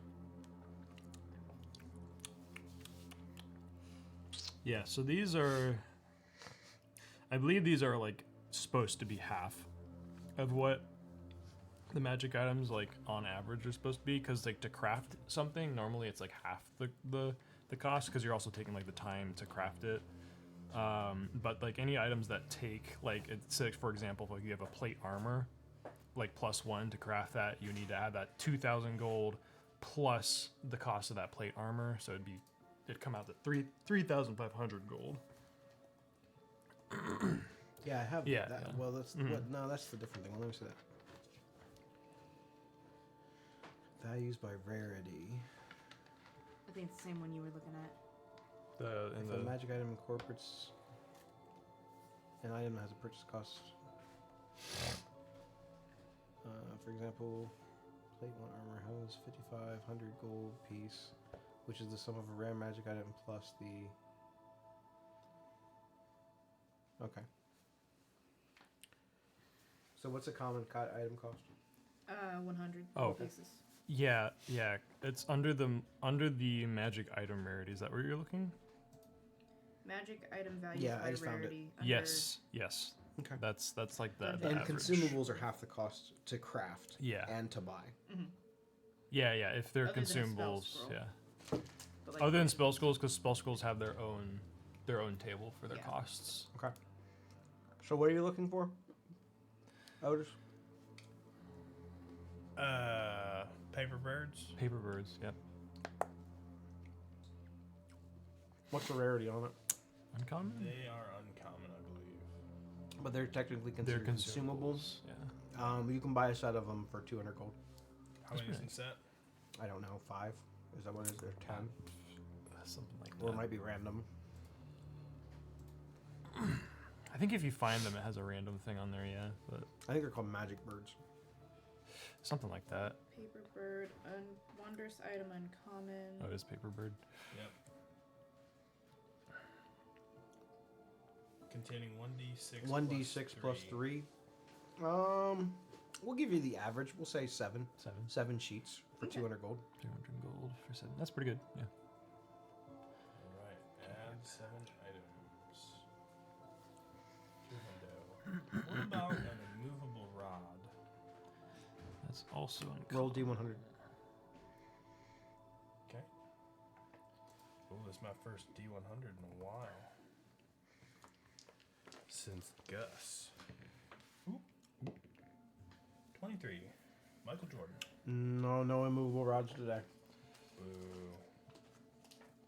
Yeah, so these are. I believe these are like supposed to be half of what the magic items like on average are supposed to be, because like to craft something normally it's like half the cost, because you're also taking like the time to craft it. But like any items that take like it's like, for example, if like you have a plate armor, like +1 to craft that, you need to add that 2,000 gold plus the cost of that plate armor, so it'd come out to 3,500 gold. Yeah, I have Yeah, that. yeah. Well, that's Mhm. what? No, that's the different thing. Let me see that. Values by rarity. I think it's the same one you were looking at. If a magic item incorporates an item that has a purchase cost, for example, plate 1 armor has 5,500 gold piece, which is the sum of a rare magic item plus the. Okay. So what's a common item cost? 100 Oh. pieces. Yeah, it's under the magic item rarity. Is that where you're looking? Magic item values Yeah, I by just found it. rarity. under- Yes. Okay. That's like the And And average. consumables are half the cost to craft Yeah. and to buy. Yeah. If they're Other than a spell consumables, scroll. yeah. but, like, Other than spell scrolls, because spell scrolls have their own table for their Yeah. costs. Okay. So what are you looking for? Otis? Paper birds. Paper birds. Yep. What's the rarity on it? Uncommon. They are uncommon, I believe. But they're technically They're considered consumables. Yeah. You can buy a set of them for 200 gold. How many is in set? I don't know, 5? Is that what it is? They're 10? Something like Or it that. might be random. I think if you find them, it has a random thing on there. Yeah, but I think they're called magic birds. something like that. Paper bird, wondrous item, uncommon. Oh, it is paper bird. Yep. Containing 1d6. 1d6 plus 3. We'll give you the average. We'll say 7. 7 sheets for Okay. 200 gold. 200 gold for 7. That's pretty good. Yeah. Alright, add 7 items. What about an immovable rod? is also uncommon. Roll D100. Okay. Oh, this is my first D100 in a while. Since Gus. Ooh. 23. Michael Jordan. No immovable rods today. Boo.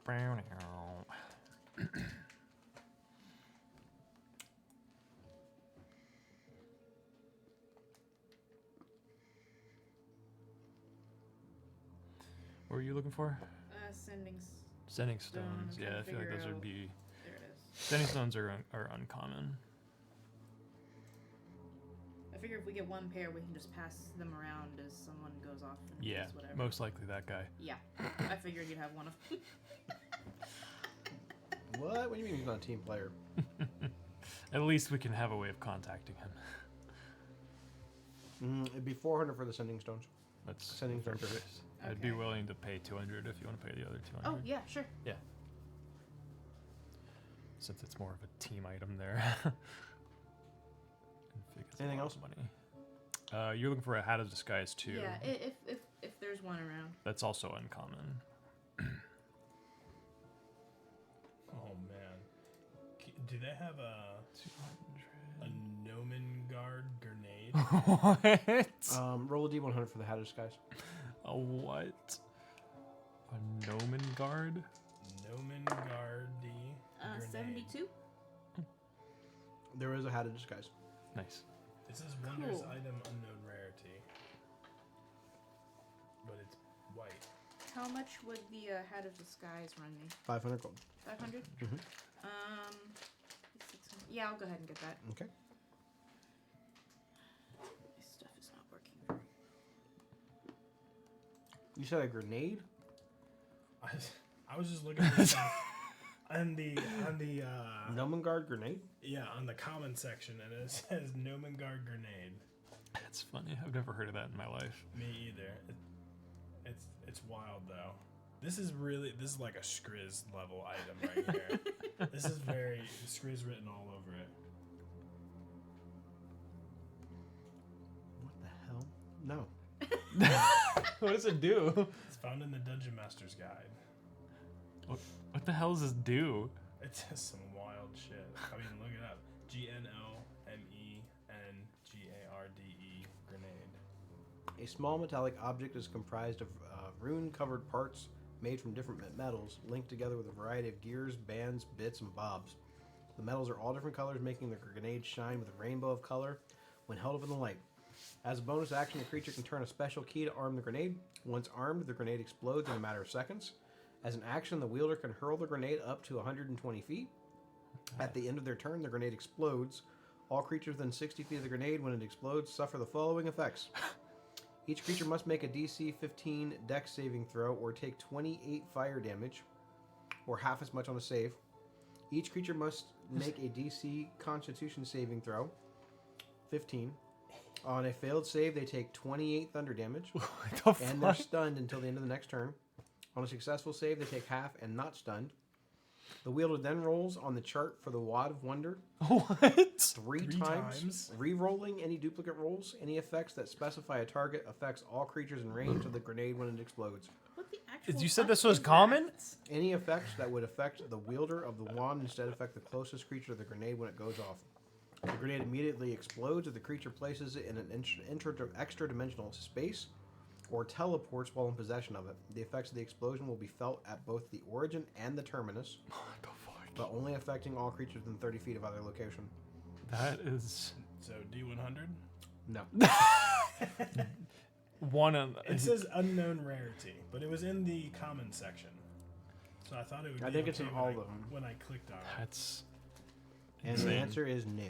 Brown. What were you looking for? Sending stones. Yeah, I feel like those would be. There it is. Sending stones are uncommon. I figure if we get one pair, we can just pass them around as someone goes off and Yeah, does whatever. most likely that guy. Yeah, I figured you'd have one of them. What? What do you mean he's not a team player? At least we can have a way of contacting him. It'd be 400 for the sending stones. That's Sending fair stones. price. I'd be Okay. willing to pay 200 if you want to pay the other 200. Oh, yeah, sure. Yeah. Since it's more of a team item there. And fig is a Anything lot else? of money. You're looking for a hat of disguise too. Yeah, if there's one around. That's also uncommon. Oh, man. Do they have a 200. Nomengard grenade? What? Roll a D100 for the hat of disguise. A what? A Nomen guard? Nomengardy grenade. 72? There is a hat of disguise. Nice. It says wondrous Cool. item, unknown rarity. But it's white. How much would the hat of disguise run me? 500 gold. 500? Mhm. 600. Yeah, I'll go ahead and get that. Okay. My stuff is not working. You said a grenade? I was just looking at this on the Nomengard grenade? yeah, on the comment section, and it says Nomengard grenade. That's funny. I've never heard of that in my life. Me either. It's wild though. This is like a Skriz level item right here. This is very Skriz written all over it. What the hell? No. What does it do? It's found in the Dungeon Master's Guide. What the hell does this do? It says some wild shit. I mean, look it up. GNOMENGARDE grenade. A small metallic object is comprised of rune-covered parts made from different metals, linked together with a variety of gears, bands, bits, and bobs. The metals are all different colors, making the grenade shine with a rainbow of color when held up in the light. As a bonus action, the creature can turn a special key to arm the grenade. Once armed, the grenade explodes in a matter of seconds. As an action, the wielder can hurl the grenade up to 120 feet. At the end of their turn, the grenade explodes. All creatures within 60 feet of the grenade, when it explodes, suffer the following effects. Each creature must make a DC 15 Dex saving throw or take 28 fire damage, or half as much on a save. Each creature must make a DC Constitution saving throw, 15. On a failed save, they take 28 thunder damage, What the and they're fuck? stunned until the end of the next turn. On a successful save, they take half and not stunned. The wielder then rolls on the chart for the Wad of Wonder What? three Three times, times? re-rolling any duplicate rolls. Any effects that specify a target affects all creatures in range of the grenade when it explodes. What the actual You said fuck this was is common? that? Any effects that would affect the wielder of the wand instead affect the closest creature to the grenade when it goes off. The grenade immediately explodes if the creature places it in an extra-dimensional space or teleports while in possession of it. The effects of the explosion will be felt at both the origin and the terminus, What the fuck? but only affecting all creatures within 30 feet of either location. That is So D100. No. one of. It says unknown rarity, but it was in the common section. So I thought it would be I think it's in when all I- of them. when I clicked on it. That's And the insane. answer is no.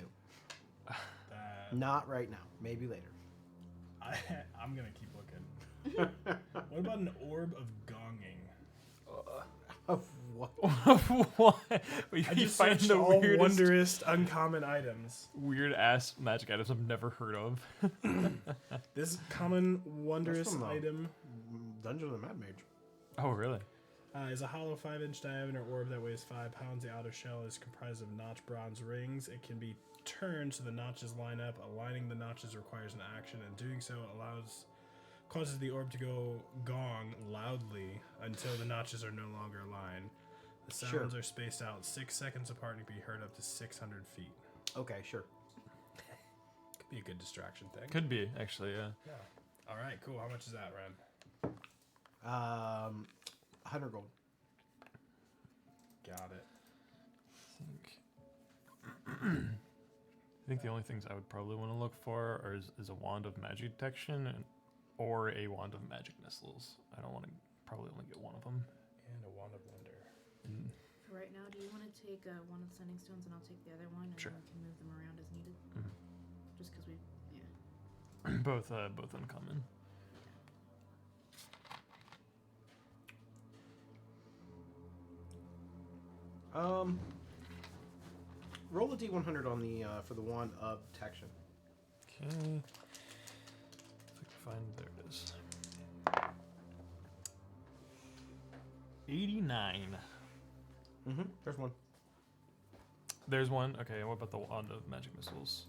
That Not right now. Maybe later. I'm gonna keep looking. What about an orb of gonging? Of what? What? You I just find searched the all weirdest, wondrous uncommon items. weird ass magic items I've never heard of. This common wondrous from the- item Dungeon of the Mad Mage. Oh, really? is a hollow 5-inch diameter orb that weighs 5 pounds. The outer shell is comprised of notched bronze rings. It can be turned so the notches line up. Aligning the notches requires an action, and doing so allows causes the orb to go gong loudly until the notches are no longer aligned. The sounds are spaced out 6 seconds apart and can be heard up to 600 feet. Okay, sure. Could be a good distraction thing. Could be, actually, yeah. Yeah. All right, cool. How much is that, Ren? 100 gold. Got it. I think the only things I would probably want to look for is a wand of magic detection or a wand of magic missiles. I don't want to probably only get one of them. And a wand of wonder. For right now, do you want to take one of the sending stones and I'll take the other one, and Sure. then we can move them around as needed? Mhm. Just because we, yeah. both uncommon. Roll a d100 on the for the wand of detection. Okay. If I can find, there it is. 89. Mm-hmm. There's one. There's one. Okay, what about the wand of magic missiles?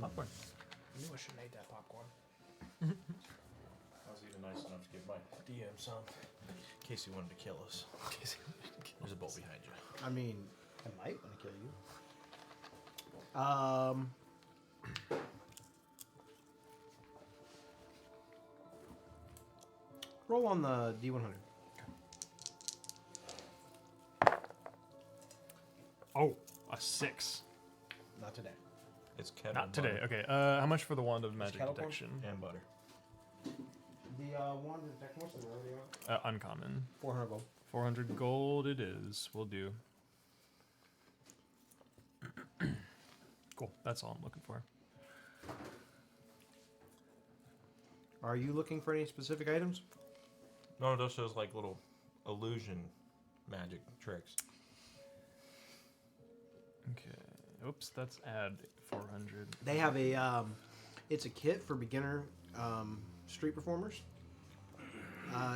Popcorn. I knew I shouldn't have ate that popcorn. I was even nice enough to give my DM some in case he wanted to kill us. There's a bolt behind you. I mean, I might want to kill you. Roll on the d100. Oh, a 6. Not today. It's kettle Not today. butter Okay. How much for the wand of magic kettle corn? detection? and butter. The wand of detection, what's the already on? Uncommon. 400 gold. 400 gold. It is. We'll do. Cool. That's all I'm looking for. Are you looking for any specific items? No, those shows like little illusion magic tricks. Okay. Oops. That's add 400. They have a, it's a kit for beginner street performers.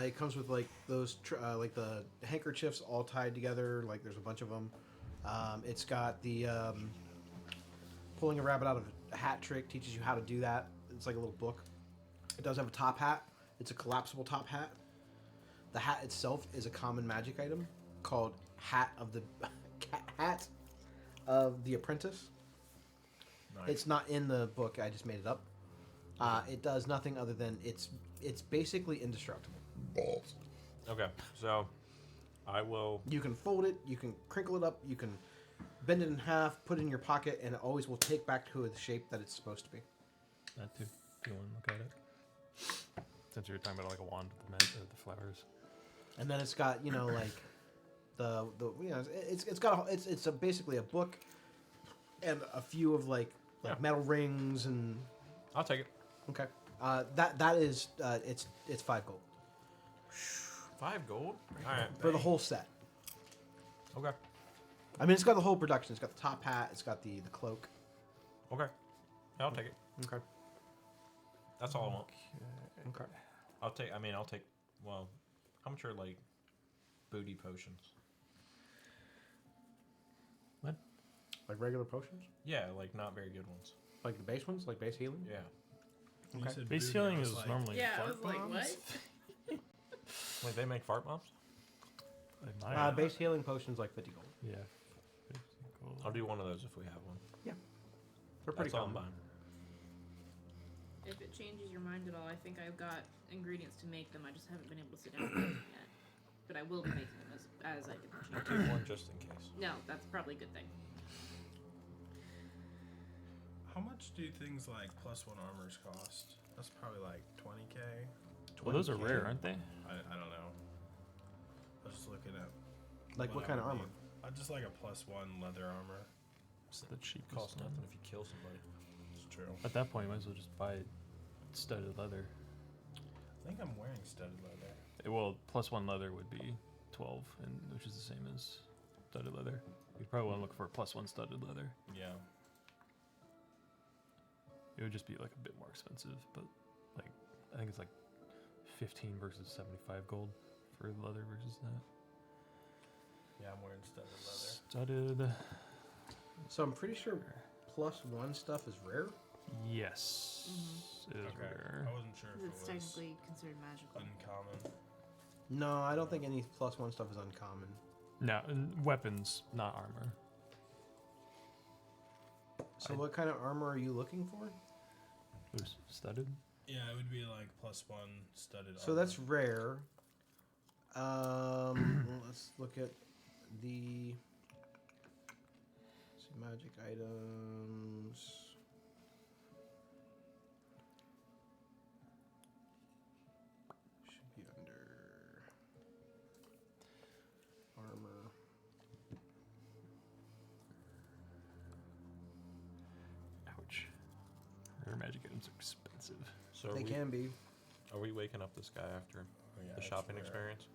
It comes with like those, like the handkerchiefs all tied together. Like there's a bunch of them. It's got the pulling a rabbit out of a hat trick. Teaches you how to do that. It's like a little book. It does have a top hat. It's a collapsible top hat. The hat itself is a common magic item called Hat of the Apprentice. Nice. It's not in the book. I just made it up. It does nothing other than it's basically indestructible. Okay, so I will. You can fold it. You can crinkle it up. You can bend it in half. Put it in your pocket, and it always will take back to the shape that it's supposed to be. That too. If you want to look at it. Since you were talking about like a wand with the flowers. And then it's got like the it's got it's basically a book and a few of like Yeah. metal rings and I'll take it. okay. That is it's 5 gold 5 gold. All right. for the whole set. Okay. I mean, it's got the whole production. It's got the top hat. It's got the cloak. Okay. Yeah, I'll take it. Okay. That's all I want. Okay. I'll take. Well, how much are like booty potions? What? Like regular potions, Yeah, like not very good ones. like the base ones, like base healing. Yeah. You Okay. said Base booty, healing I was is like, normally. Yeah, I fart was like, bombs. what? Like they make fart bombs. They might. Base healing potions like 50 gold. Yeah. 50 gold. I'll do one of those if we have one. They're pretty That's all I'm common. buying. If it changes your mind at all, I think I've got ingredients to make them. I just haven't been able to sit down and make them yet. But I will be making them as I get them I'll changed. take one just in case. No, that's probably a good thing. How much do things like +1 armors cost? That's probably like 20k. Well, those are 20K. rare, aren't they? I don't know. I was just looking at. Like what I kind of would armor? need. I just like a +1 leather armor. It's the cheapest Costs one. nothing if you kill somebody. It's true. At that point, you might as well just buy studded leather. I think I'm wearing studded leather. Well, +1 leather would be 12, and which is the same as studded leather. You probably want to look for +1 studded leather. Yeah. It would just be like a bit more expensive, but like I think it's like 15 versus 75 gold for leather versus that. Yeah, I'm wearing studded leather. Studded. So I'm pretty sure +1 stuff is rare. Yes. It is Okay. rare. I wasn't sure if It's it was technically considered magical. uncommon. No, I don't think any +1 stuff is uncommon. No, weapons, not armor. So what kind of armor are you looking for? Oops, studded. Yeah, it would be like +1 studded. So that's rare. Let's look at the magic items. Should be under armor. Ouch. Rare magic items are expensive. So They can be. are we waking up this guy after the shopping experience?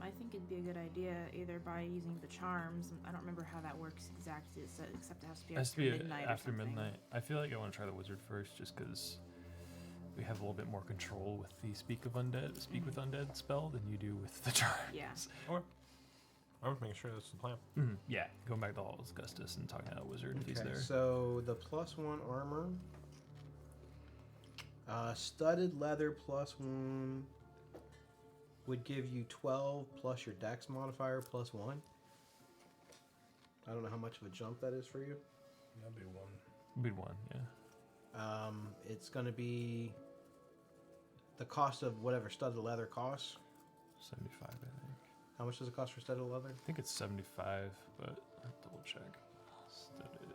I think it'd be a good idea either by using the charms. I don't remember how that works exactly, except it has to be It has after to be midnight. or after something. midnight. I feel like I want to try the wizard first, just because we have a little bit more control with the speak with undead spell than you do with the charms. Yeah. I was making sure that's the plan. Yeah, going back to Hall's Gustus and talking to that wizard if he's Okay, there. so the +1 armor, studded leather +1 would give you 12 plus your dex modifier +1. I don't know how much of a jump that is for you. That'd be one. Big one, yeah. It's going to be the cost of whatever studded leather costs. 75, I think. How much does it cost for studded leather? I think it's 75, but I'll double check. Studded.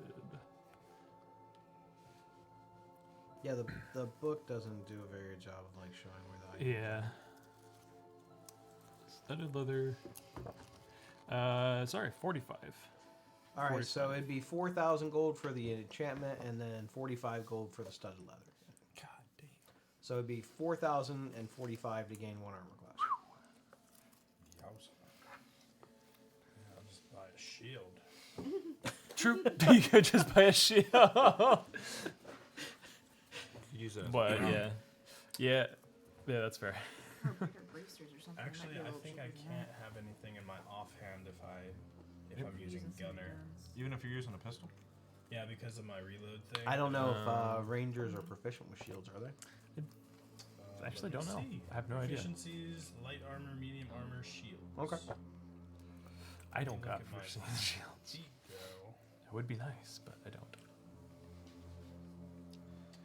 Yeah, the book doesn't do a very good job of like showing where the item. Yeah. Studded leather. Sorry, 45. All right, so 45. it'd be 4,000 gold for the enchantment and then 45 gold for the studded leather. God damn. So it'd be 4,045 to gain 1 armor class. Yeah, I'll just buy a shield. True. You could just buy a shield. Use it. But yeah, that's fair. Or bigger bracers or something. That might Actually, be a I little think cheaper I than can't that. have anything in my offhand if Yep. I'm using some gunner. guns. Even if you're using a pistol. Yeah, because of my reload thing. I don't know if Um, rangers are proficient with shields, are they? I actually let me don't know. see. I have no idea. Efficiencies, light armor, medium armor, shields. Okay. I don't Look got at my first shields. Go. It would be nice, but I don't.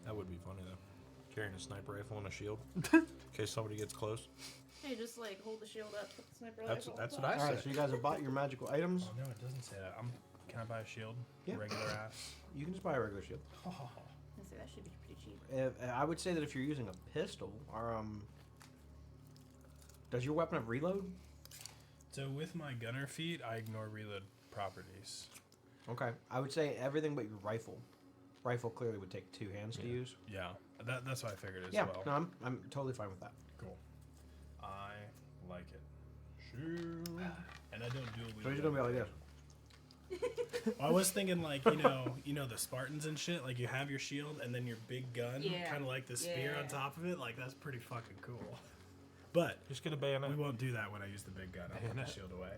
That would be funny though. Carrying a sniper rifle and a shield in case somebody gets close. Hey, just like hold the shield up, put the sniper That's rifle that's on what I top. All right, said. so you guys have bought your magical items. Oh no, it doesn't say that. Can I buy a shield? Yeah. Regular ass. You can just buy a regular shield. I say that should be pretty cheap. I would say that if you're using a pistol, or does your weapon have reload? So with my gunner feat, I ignore reload properties. Okay, I would say everything but your rifle. Rifle clearly would take 2 hands to Yeah. use. Yeah, that's what I figured as Yeah, well. no, I'm totally fine with that. Cool. I like it. Shoot. And I don't do a So you're gonna be like this. I was thinking like, you know the Spartans and shit, like you have your shield and then your big gun, Yeah. kind of like the spear on Yeah. top of it, like that's pretty fucking cool. But Just get a bayonet. we won't do that when I use the big gun. I'll put the Bayonet. shield away.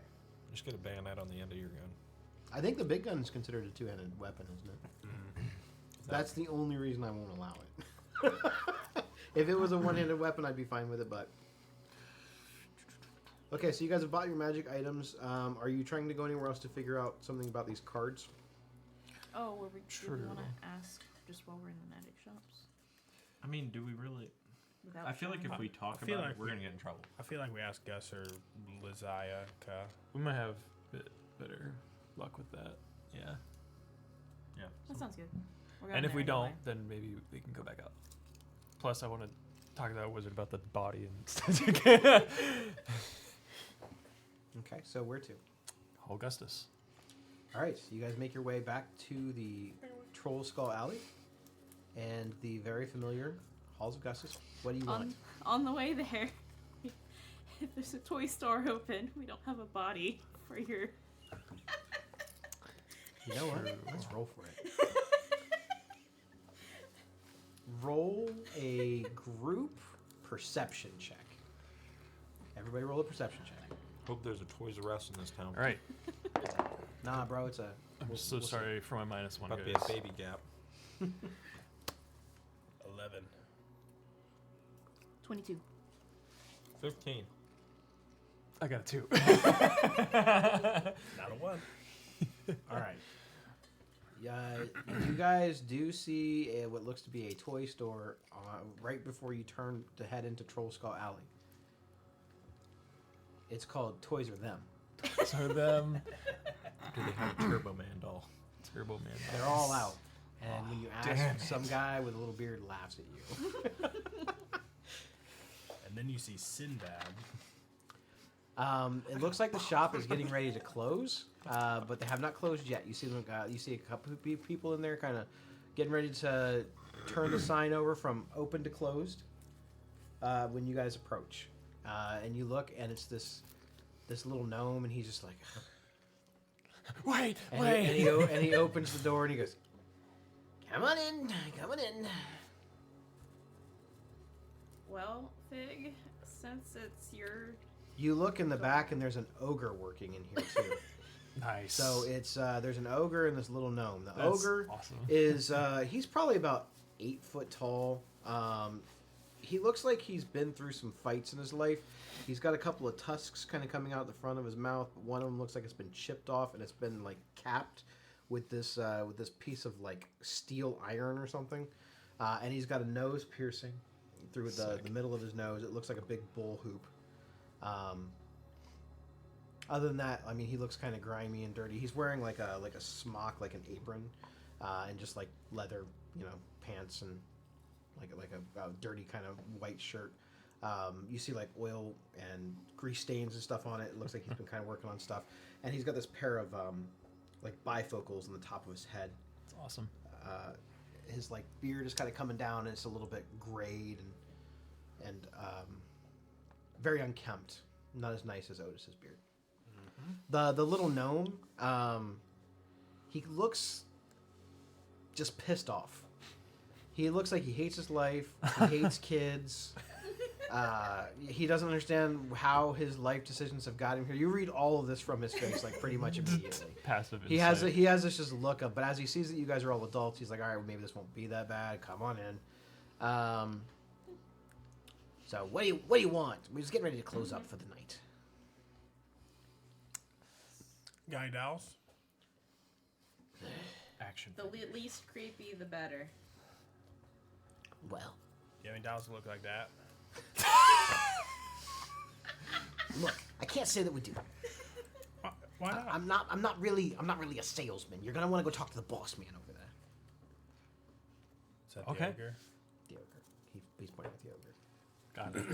Just get a bayonet on the end of your gun. I think the big gun is considered a 2-handed weapon, isn't it? That's the only reason I won't allow it. If it was a one-handed weapon, I'd be fine with it, but... Okay, so you guys have bought your magic items. Are you trying to go anywhere else to figure out something about these cards? Oh, do we True. want to ask just while we're in the magic shops? I mean, do we really? Without I feel like showing if we them? talk I feel about like it, we're gonna get in trouble. I feel like we asked Gus or Liziah. We might have a bit better luck with that. Yeah. Yeah. That sounds good. We're And going if we there don't, anyway. then maybe we can go back out. Plus, I want to talk to that wizard about the body and stuff. Okay, so where to? Augustus. All right, so you guys make your way back to the Troll Skull Alley and the very familiar Halls of Gustus. What do you want? On the way there, if there's a toy store open, we don't have a body for your. You know what? Let's roll for it. Roll a group perception check. Everybody roll a perception check. Hope there's a Toys R Us in this town. All right. Nah, bro, it's a. I'm so sorry for my -1, Might be guys. a baby gap. 11. 22. 15. I got a 2. Not a 1. All right. Yeah, you guys do see what looks to be a toy store right before you turn to head into Troll Skull Alley. It's called Toys R Them. So them. Do they have a Turbo Man doll? Turbo Man. They're all out. And when you damn ask, it. some guy with a little beard laughs at you. And then you see Sinbad. It looks like the shop is getting ready to close, but they have not closed yet. You see them. You see a couple of people in there, kind of getting ready to turn the sign over from open to closed. When you guys approach, and you look, and it's this little gnome, and he's just like, Wait, and wait. and he opens the door, and he goes, "Come on in, come on in." Well, Fig, since it's your... You look in the back, and there's an ogre working in here too. Nice. So it's there's an ogre and this little gnome. The That's ogre awesome. is he's probably about 8 foot tall. He looks like he's been through some fights in his life. He's got a couple of tusks kind of coming out the front of his mouth. One of them looks like it's been chipped off and it's been like capped with this piece of like steel iron or something. And he's got a nose piercing through the middle of his nose. It looks like a big bull hoop. Other than that, I mean, he looks kind of grimy and dirty. He's wearing like a smock, like an apron, and just like leather, pants and like a dirty kind of white shirt. You see like oil and grease stains and stuff on it. It looks like he's been kind of working on stuff. And he's got this pair of like bifocals on the top of his head. That's awesome. His like beard is kind of coming down, and it's a little bit grayed and very unkempt. Not as nice as Otis's beard. The little gnome, he looks just pissed off. He looks like he hates his life. He hates kids. He doesn't understand how his life decisions have got him here. You read all of this from his face, like pretty much immediately. Passive. He has this just look of, but as he sees that you guys are all adults, he's like, all right, well, maybe this won't be that bad. Come on in. So what do you want? We're just getting ready to close up for the night. Guy Dowse. action. The least creepy, the better. Well, You have any dolls that look like that? look, I can't say that we do. Why not? I'm not really a salesman. You're gonna want to go talk to the boss man over there. Is that Okay. the ogre? The ogre. He's pointing at the ogre. Got it.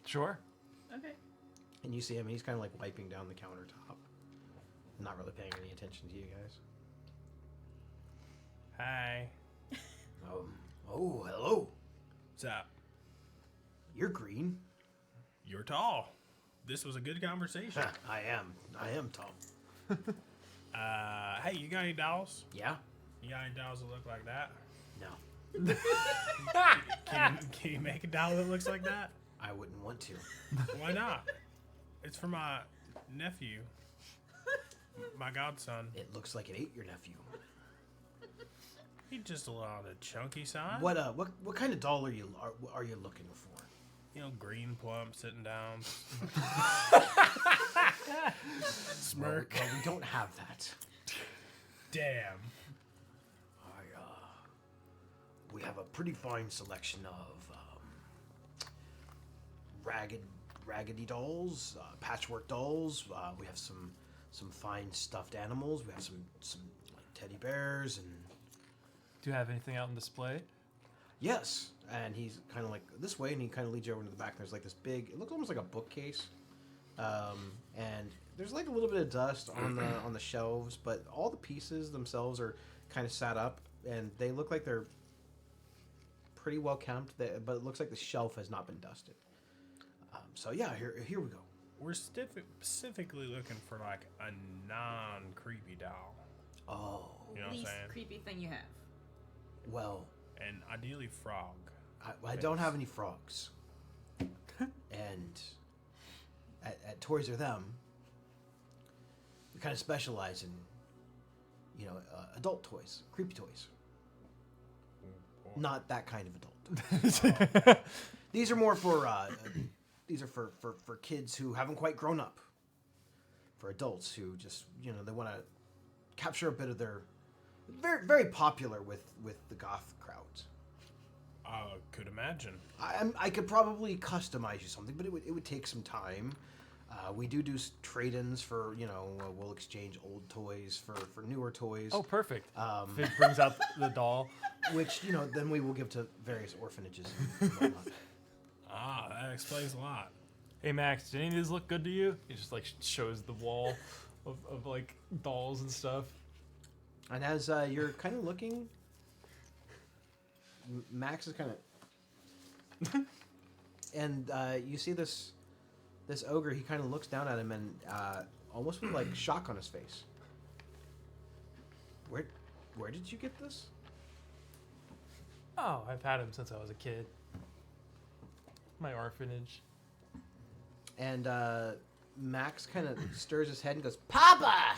Sure. Okay. And you see him, and he's kind of like wiping down the countertop. Not really paying any attention to you guys. Hi. Oh, hello. What's up? You're green. You're tall. This was a good conversation. I am tall. Hey, you got any dolls? Yeah? You got any dolls that look like that? No. Can you make a doll that looks like that? I wouldn't want to. Why not? It's for my nephew, my godson. It looks like it ate your nephew. He's just a little on the chunky side. What kind of doll are you looking for? You know, green plump, sitting down. Smirk. Well, we don't have that. Damn. We have a pretty fine selection of raggedy dolls, patchwork dolls. We have some fine stuffed animals. We have some like teddy bears and Do you have anything out on display? yes. And he's kind of like this way, and he kind of leads you over into the back. There's like this big. It looks almost like a bookcase, and there's like a little bit of dust on the shelves, but all the pieces themselves are kind of sat up, and they look like they're pretty well kept. But it looks like the shelf has not been dusted. So yeah, here we go. We're specifically looking for like a non-creepy doll. Oh, You know what I'm least saying? creepy thing you have. well, And ideally frog. I don't have any frogs, and at Toys R Them, we kind of specialize in, adult toys, creepy toys. Not that kind of adult. These are more for for kids who haven't quite grown up. For adults who just they want to capture a bit of their very very popular with the goth crowds. Could imagine. I could probably customize you something, but it would take some time. We do trade-ins for we'll exchange old toys for newer toys. Oh, perfect. Fig brings out the doll. Which then we will give to various orphanages and whatnot. That explains a lot. Hey Max, did any of these look good to you? He just like shows the wall of like dolls and stuff. And as you're kind of looking, Max is kind of, and you see this ogre. He kind of looks down at him and almost with like shock on his face. Where did you get this? Oh, I've had him since I was a kid. My orphanage. And Max kind of stirs his head and goes, "Papa!"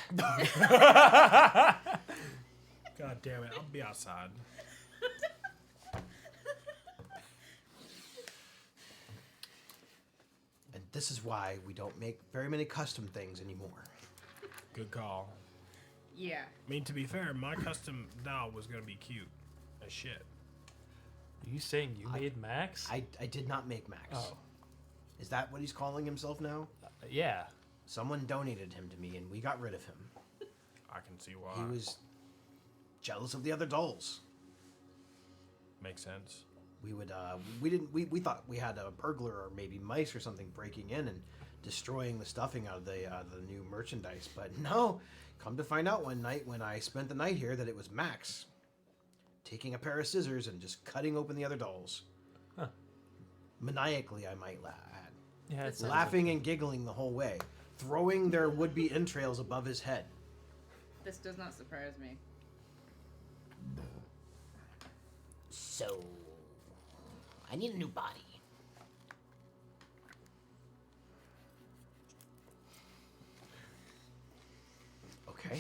God damn it! I'll be outside. And this is why we don't make very many custom things anymore. Good call. Yeah. I mean, to be fair, my custom doll was gonna be cute as shit. Are you saying you made Max? I did not make Max. Oh. Is that what he's calling himself now? Yeah. Someone donated him to me, and we got rid of him. I can see why. He was jealous of the other dolls. Makes sense. We thought we had a burglar or maybe mice or something breaking in and destroying the stuffing out of the new merchandise, but no. Come to find out one night when I spent the night here that it was Max taking a pair of scissors and just cutting open the other dolls. Huh. Maniacally, I might add. Yeah, it's Laughing and giggling the whole way, throwing their would-be entrails above his head. This does not surprise me. So, I need a new body. Okay.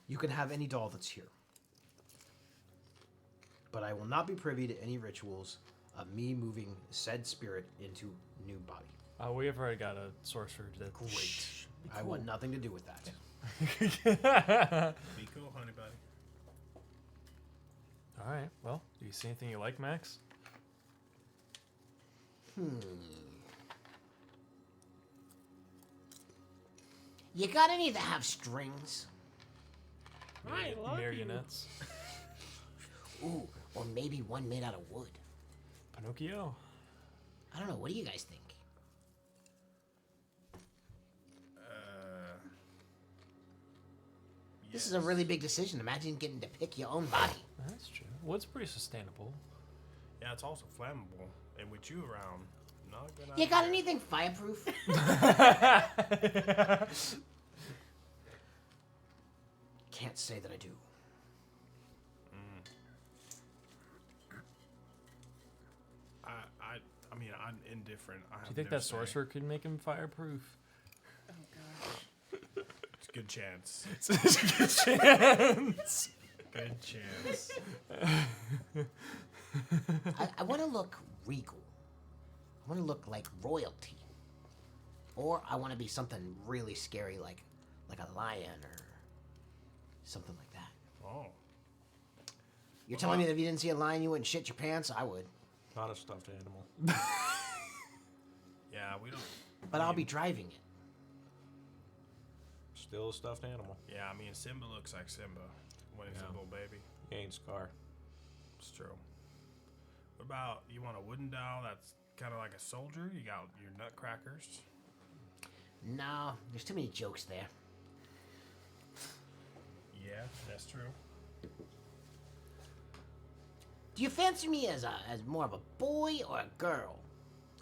You can have any doll that's here. But I will not be privy to any rituals of me moving said spirit into new body. We have already got a sorcerer that's Great. I want nothing to do with that. Be cool, honey buddy. All right. Well, do you see anything you like, Max? You got any that have strings? Marionettes. Ooh, or maybe one made out of wood. Pinocchio. I don't know. What do you guys think? This is a really big decision. Imagine getting to pick your own body. That's true. Wood's pretty sustainable. Yeah, it's also flammable, and with you around, not a good You idea. got anything fireproof? Can't say that I do. I mean, I'm indifferent. Do you think that sorcerer could make him fireproof? Oh gosh. It's a good chance. Chance. Good chance. I want to look regal. I want to look like royalty. Or I want to be something really scary, like a lion or something like that. Oh. You're telling me that if you didn't see a lion, you wouldn't shit your pants? I would. Not a stuffed animal. Yeah, we don't. But I'll be driving it. Still a stuffed animal. Yeah, I mean, Simba looks like Simba when he's Yeah. a little baby. He ain't Scar. It's true. What about, you want a wooden doll that's kind of like a soldier? You got your nutcrackers. No, there's too many jokes there. Yeah, that's true. Do you fancy me as more of a boy or a girl?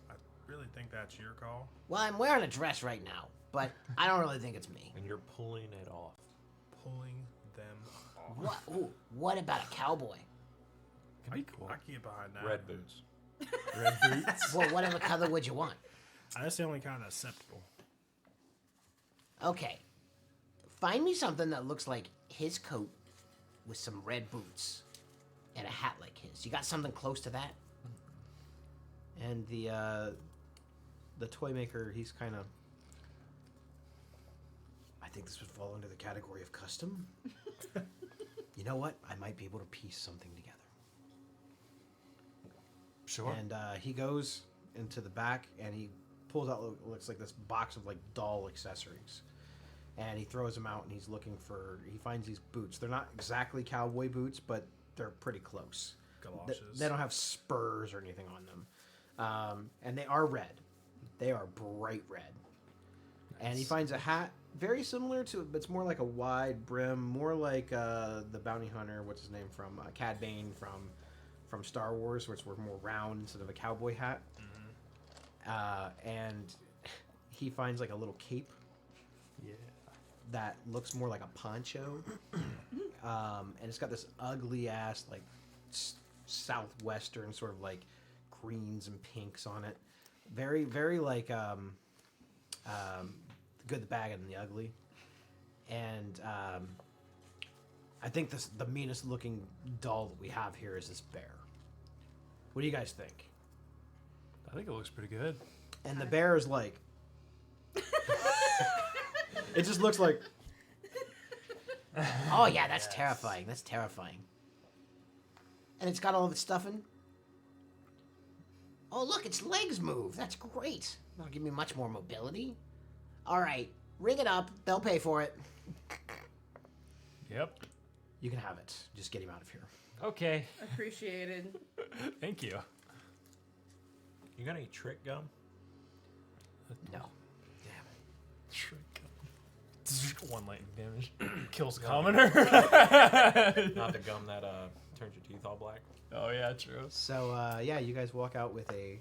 I really think that's your call. Well, I'm wearing a dress right now, but I don't really think it's me. And you're pulling it off. Pulling them off. What about a cowboy? Could be cool. I can get behind that. Red boots. Red boots. Well, whatever color would you want? That's the only kind acceptable. Okay. Find me something that looks like his coat with some red boots and a hat like his. You got something close to that? And the toy maker, he's kind of. I think this would fall under the category of custom. You know what? I might be able to piece something together. Sure. And he goes into the back and he pulls out what looks like this box of like doll accessories. And he throws them out and he's looking for. He finds these boots. They're not exactly cowboy boots, but they're pretty close. Galoshes. They don't have spurs or anything on them. And they are red. They are bright red. And he finds a hat very similar to it, but it's more like a wide brim, more like the bounty hunter, what's his name from Cad Bane from Star Wars, which were more round instead of a cowboy hat. And he finds like a little cape. Yeah. That looks more like a poncho, and it's got this ugly ass like southwestern sort of like greens and pinks on it. Very, very like the good, the bad, and the ugly. And I think the meanest looking doll that we have here is this bear. What do you guys think? I think it looks pretty good. And the bear is like. It just looks like. Oh, yeah, that's terrifying. That's terrifying. And it's got all of its stuffing. Oh, look, its legs move. That's great. That'll give me much more mobility. All right, ring it up. They'll pay for it. Yep. You can have it. Just get him out of here. Okay. Appreciated. Thank you. You got any trick gum? No. Shrink. One lightning damage. Kills commoner. Not the gum that turns your teeth all black. Oh yeah, true. So yeah, you guys walk out with a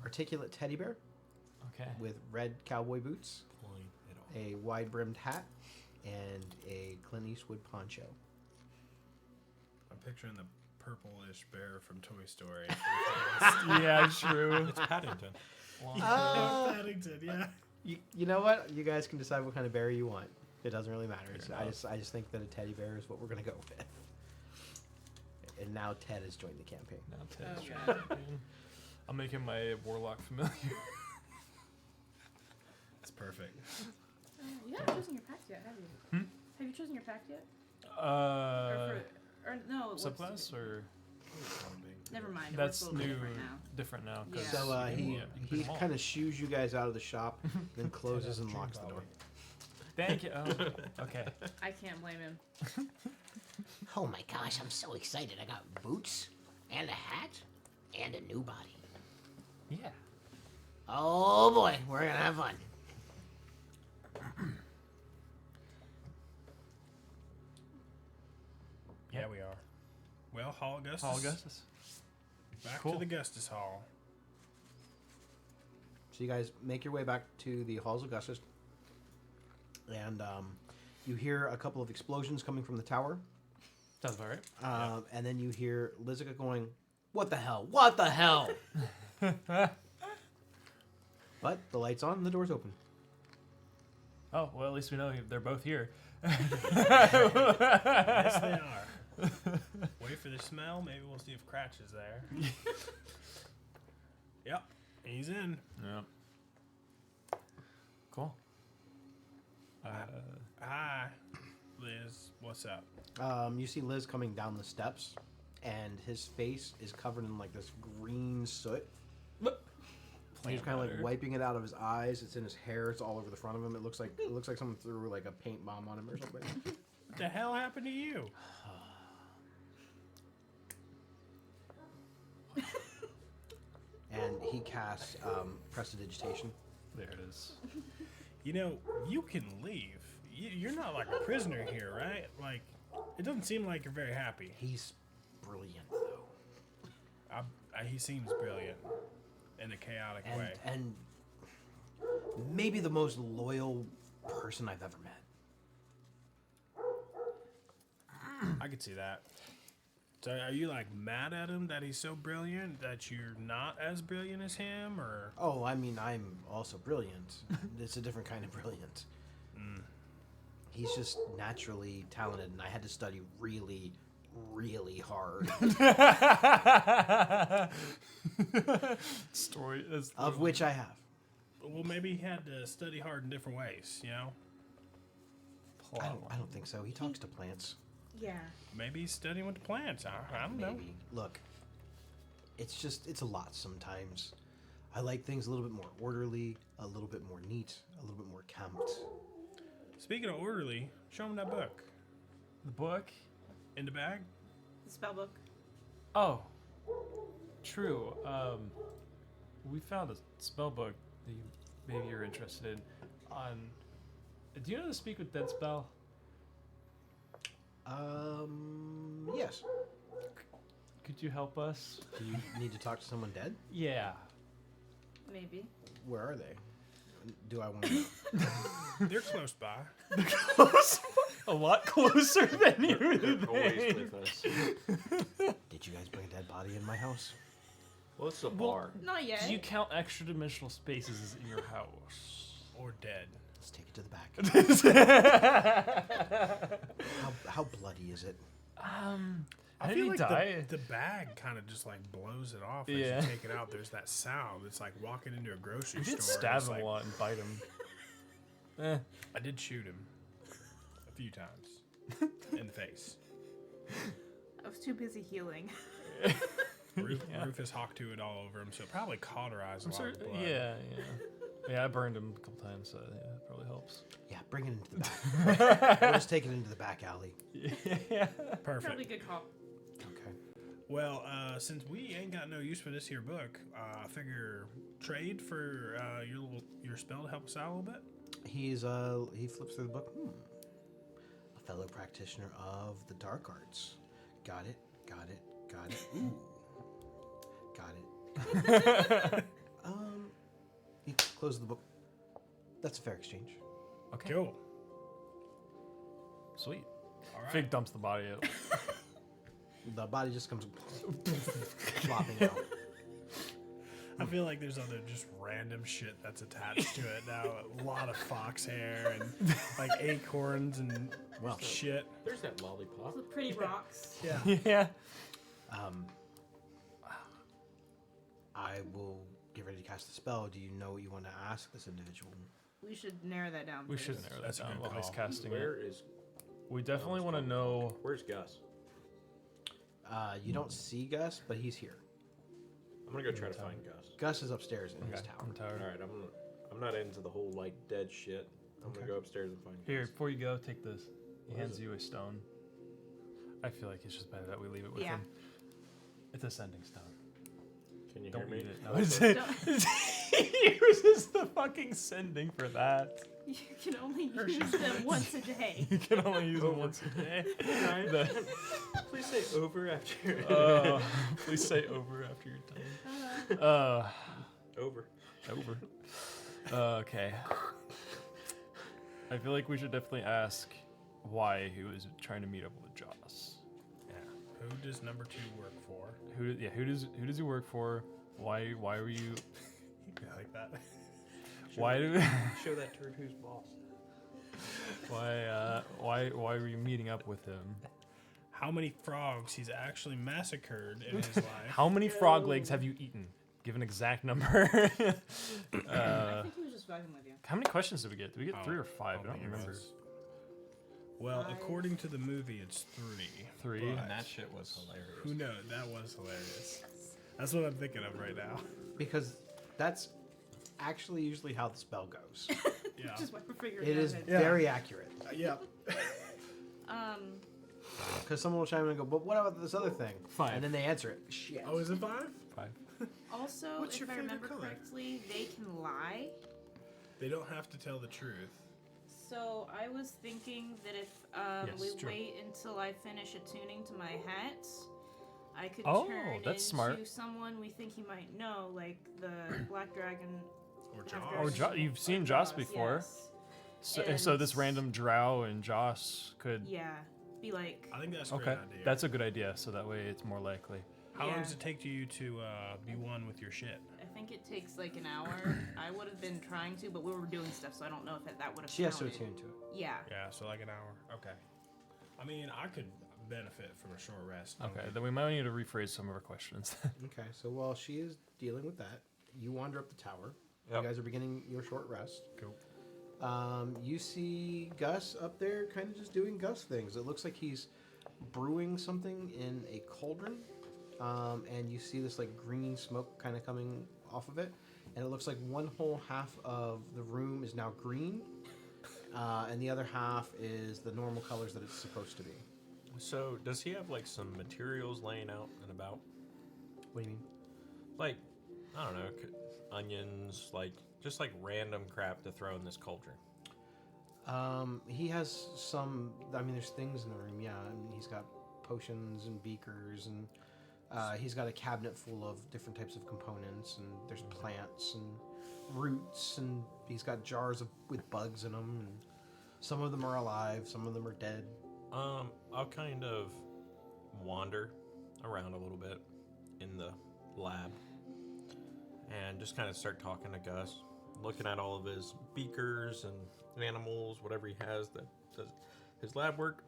articulate teddy bear Okay. with red cowboy boots, Point it all. a wide brimmed hat, and a Clint Eastwood poncho. I'm picturing the purplish bear from Toy Story. Yeah, true. It's Paddington. Paddington, yeah. You know what? You guys can decide what kind of bear you want. It doesn't really matter. I just think that a teddy bear is what we're gonna go with. And now Ted has joined the campaign. Now Ted's Oh, trying God. to be- I'm making my warlock familiar. That's perfect. You haven't chosen your pact yet, have you? Hmm? Have you chosen your pact yet? Or no? what's- subclass or Never mind. that's it's a little new, different now. different now. 'cause Yeah. So he yeah, you put them all. kind of shoos you guys out of the shop, then closes and locks the door. Thank you. Oh, okay. I can't blame him. Oh my gosh, I'm so excited. I got boots and a hat and a new body. Yeah. Oh boy, we're gonna have fun. Yeah, we are. Well, Hall Augustus. Hall Augustus. Back Cool. to the Augustus Hall. So you guys make your way back to the Halls of Augustus, and you hear a couple of explosions coming from the tower, That's about right. and then you hear Lizica going, "What the hell? What the hell?" But the light's on and the door's open. Oh well, at least we know they're both here. Yes, they are. Wait for the smell. Maybe we'll see if Cratch is there. Yep, he's in. Yeah. Cool. Hi, Liz. What's up? You see Liz coming down the steps, and his face is covered in like this green soot. He's kind of like wiping it out of his eyes. It's in his hair. It's all over the front of him. It looks like someone threw like a paint bomb on him or something. What the hell happened to you? And he casts prestidigitation. There it is. You know, you can leave. You're not like a prisoner here, right? Like, it doesn't seem like you're very happy. He's brilliant though, He seems brilliant in a chaotic way. and maybe the most loyal person I've ever met. I could see that. So are you like mad at him that he's so brilliant that you're not as brilliant as him, or? Oh, I mean, I'm also brilliant. It's a different kind of brilliant. He's just naturally talented, and I had to study really, really hard. Story is Of which I have. Well, maybe he had to study hard in different ways. You know, I don't think so. He talks to plants. Yeah. maybe he's studying with the plants. I don't know. Maybe. Look, it's a lot sometimes. I like things a little bit more orderly, a little bit more neat, a little bit more kempt. Speaking of orderly, show him that book the book. in the bag. The spell book. Oh, true. We found a spell book that maybe you're interested in. Do you know how to speak with dead spell? Yes. Could you help us? Do you need to talk to someone dead? Yeah. Maybe. Where are they? Do I want to know? They're close by. A lot closer than you They're would always think. with us. Did you guys bring a dead body in my house? Well, it's a bar. Not yet. Do you count extra dimensional spaces as in your house? Or dead. Let's take it to the back. How bloody is it? How I did feel he like die? the bag kind of just like blows it off as Yeah. you take it out. There's that sound. It's like walking into a grocery You store. did and stab it's him like- a lot and bite him. Eh. I did shoot him a few times in the face. I was too busy healing. Yeah. Rufus hawked to it all over him, so it probably cauterized a lot of the blood. Yeah. Yeah, I burned him a couple times, so yeah, that probably helps. Yeah, bring it into the back. We'll just take it into the back alley. Yeah. Perfect. Probably good call. Okay. Well, since we ain't got no use for this here book, I figure trade for your spell to help us out a little bit. He flips through the book. A fellow practitioner of the dark arts. Got it. Ooh. Got it. He closes the book. That's a fair exchange. Okay. Cool. Sweet. All right. Fig dumps the body out. The body just comes flopping out. I feel like there's other just random shit that's attached to it now. A lot of fox hair and like acorns and Well, shit. There's that lollipop. The pretty rocks. Yeah. Yeah. I will get ready to cast the spell. Do you know what you want to ask this individual? We should narrow that down. We first. should narrow that That's a down good while he's call. casting Where it. is? We definitely want to know. Where's Gus? You don't see Gus, but he's here. I'm gonna go try to find Gus. Gus is upstairs in his Okay, tower. I'm tired. All right, I'm not into the whole like dead shit. I'm gonna go upstairs and find Here, Gus. before you go, take this. He What hands is it? you a stone. I feel like it's just better that we leave it with Yeah. him. It's a sending stone. Can you Don't hear eat me? it. No, he uses the fucking sending for that. You can only use them once a day. You can only use them once a day. The- Please say over after. please say over after you're done. Over. Over. Okay. I feel like we should definitely ask why he was trying to meet up with Joss. Yeah. Who does number 2 work for? Who does he work for? Why were you? I like that. Why do? Show that turd who's boss. Why were you meeting up with him? How many frogs he's actually massacred in his life? How many frog legs have you eaten? Give an exact number. I think he was just vibing with you. How many questions did we get? Did we get Oh, 3 or 5? I don't maybe it remember. was- Well, 5. according to the movie, it's 3. 3. But And that shit was hilarious. who knows? That was hilarious. That's what I'm thinking of right now. Because that's actually usually how the spell goes. Yeah. Just why we're figuring It out is that- Yeah. very accurate. Yeah. Because someone will chime in and go, but what about this other thing? 5. And then they answer it. Shit. Oh, is it 5? 5. Also, What's if your I favorite remember color? correctly, they can lie. They don't have to tell the truth. So I was thinking that if Yes, we true. wait until I finish attuning to my hat, I could Oh, turn that's into smart. someone we think he might know, like the Black Dragon. Or Half Jaws. Or Dragon. You've seen Or Joss Jaws, before. yes. So this And- random drow and Joss could. Yeah. be like, I think that's a Okay, great idea. that's a good idea. So that way it's more likely. How long Yeah. does it take you to be one with your shit? I think it takes like an hour. I would have been trying to, but we were doing stuff, so I don't know if that would have. She has to counted. attune to it. Yeah. Yeah, so like an hour. Okay. I mean, I could benefit from a short rest. don't Okay, we? then we might need to rephrase some of our questions. Okay, so while she is dealing with that, you wander up the tower. Yep. You guys are beginning your short rest. Cool. You see Gus up there kind of just doing Gus things. It looks like he's brewing something in a cauldron. And you see this like green smoke kind of coming off of it. And it looks like one whole half of the room is now green. And the other half is the normal colors that it's supposed to be. So, does he have like some materials laying out and about? What do you mean? Like, I don't know, onions, like just like random crap to throw in this cauldron. He has some. I mean, there's things in the room. Yeah, I mean, he's got potions and beakers, and he's got a cabinet full of different types of components. And there's plants and roots, and he's got jars with bugs in them. And some of them are alive, some of them are dead. I'll kind of wander around a little bit in the lab and just kind of start talking to Gus, looking at all of his beakers and animals, whatever he has that does his lab work.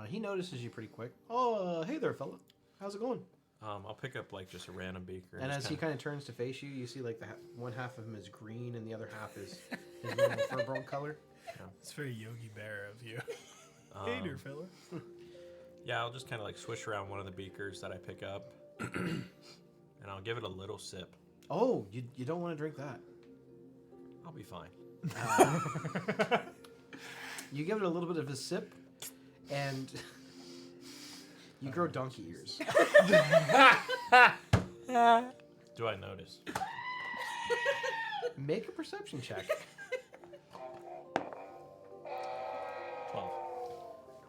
He notices you pretty quick. Oh, hey there, fella. How's it going? I'll pick up like just a random beaker. And just as he kind of turns to face you, you see like the one half of him is green and the other half is his normal fur-brown color. It's very Yogi Bear of you. Um, Hey there, fella. Yeah, I'll just kind of like swish around one of the beakers that I pick up, and I'll give it a little sip. Oh, you don't want to drink that. I'll be fine. You give it a little bit of a sip, and you grow donkey ears. Do I notice? Make a perception check. 12.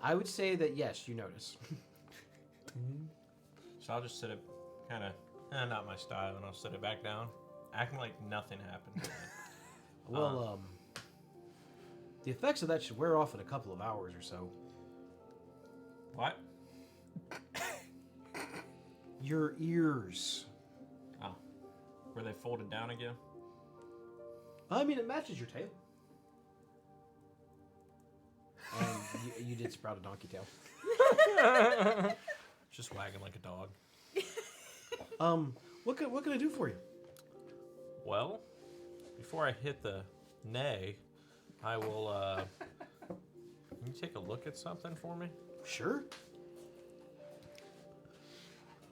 I would say that yes, you notice. So I'll just sit it, kind of, not my style, and I'll sit it back down, acting like nothing happened. Well, the effects of that should wear off in a couple of hours or so. What? Your ears. Oh, were they folded down again? I mean, it matches your tail. And you did sprout a donkey tail. Just wagging like a dog. What can I do for you? Well, before I hit the nay, I will, can you take a look at something for me? Sure.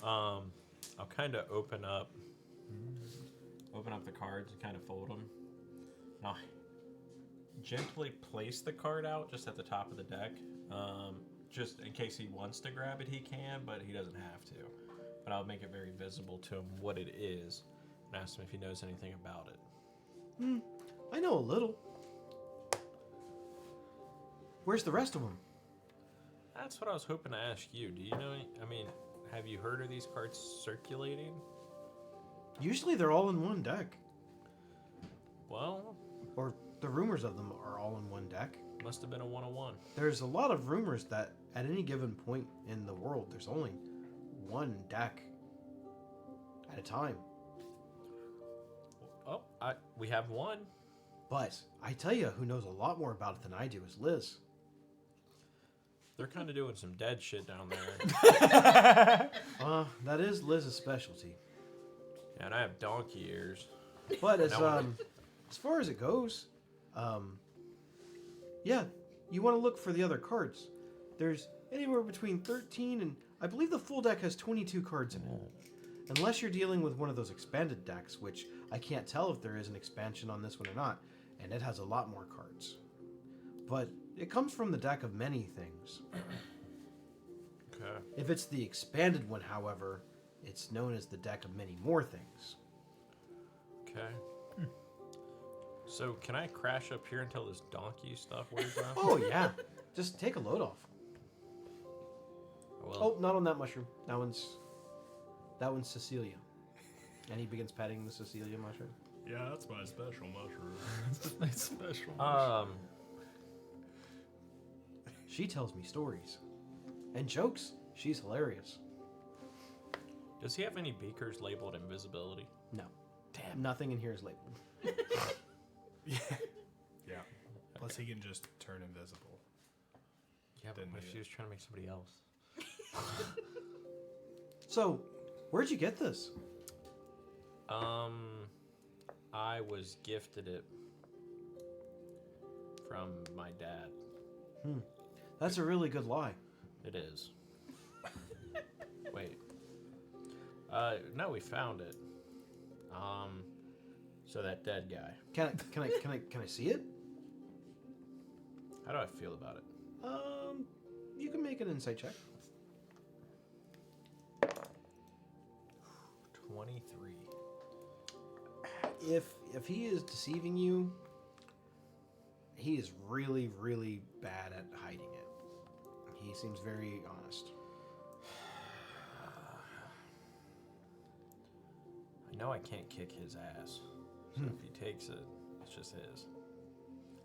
I'll kind of open up the cards and kind of fold them. Now, gently place the card out just at the top of the deck. Just in case he wants to grab it, he can, but he doesn't have to. But I'll make it very visible to him what it is and ask him if he knows anything about it. I know a little. Where's the rest of them? That's what I was hoping to ask you. Do you know have you heard of these cards circulating? Usually they're all in one deck. Well, Or the rumors of them are all in one deck. must have been a 101. There's a lot of rumors that at any given point in the world, there's only one deck at a time. Oh, we have one. But I tell you, who knows a lot more about it than I do is Liz. They're kind of doing some dead shit down there. That is Liz's specialty. Yeah, and I have donkey ears. But as Now- as far as it goes, yeah, you want to look for the other cards. There's anywhere between 13 and I believe the full deck has 22 cards in it. Unless you're dealing with one of those expanded decks, which I can't tell if there is an expansion on this one or not, and it has a lot more cards. But it comes from the deck of many things. Okay. If it's the expanded one, however, it's known as the deck of many more things. Okay. So can I crash up here until this donkey stuff wears off? Oh yeah, just take a load off. Well, Oh, not on that mushroom. That one's Cecilia. And he begins petting the Cecilia mushroom. Yeah, that's my special mushroom. Special. She tells me stories. and jokes. She's hilarious. Does he have any beakers labeled invisibility? No. Damn. Nothing in here is labeled. Yeah. Plus, he can just turn invisible. Yeah, but Didn't what if need she it. was trying to make somebody else? So, where'd you get this? I was gifted it from my dad. That's a really good lie. It is. Wait. No, we found it. So that dead guy. Can I see it? How do I feel about it? You can make an insight check. 23. If he is deceiving you, he is really, really bad at hiding it. He seems very honest. I know I can't kick his ass. So if he takes it, it's just his.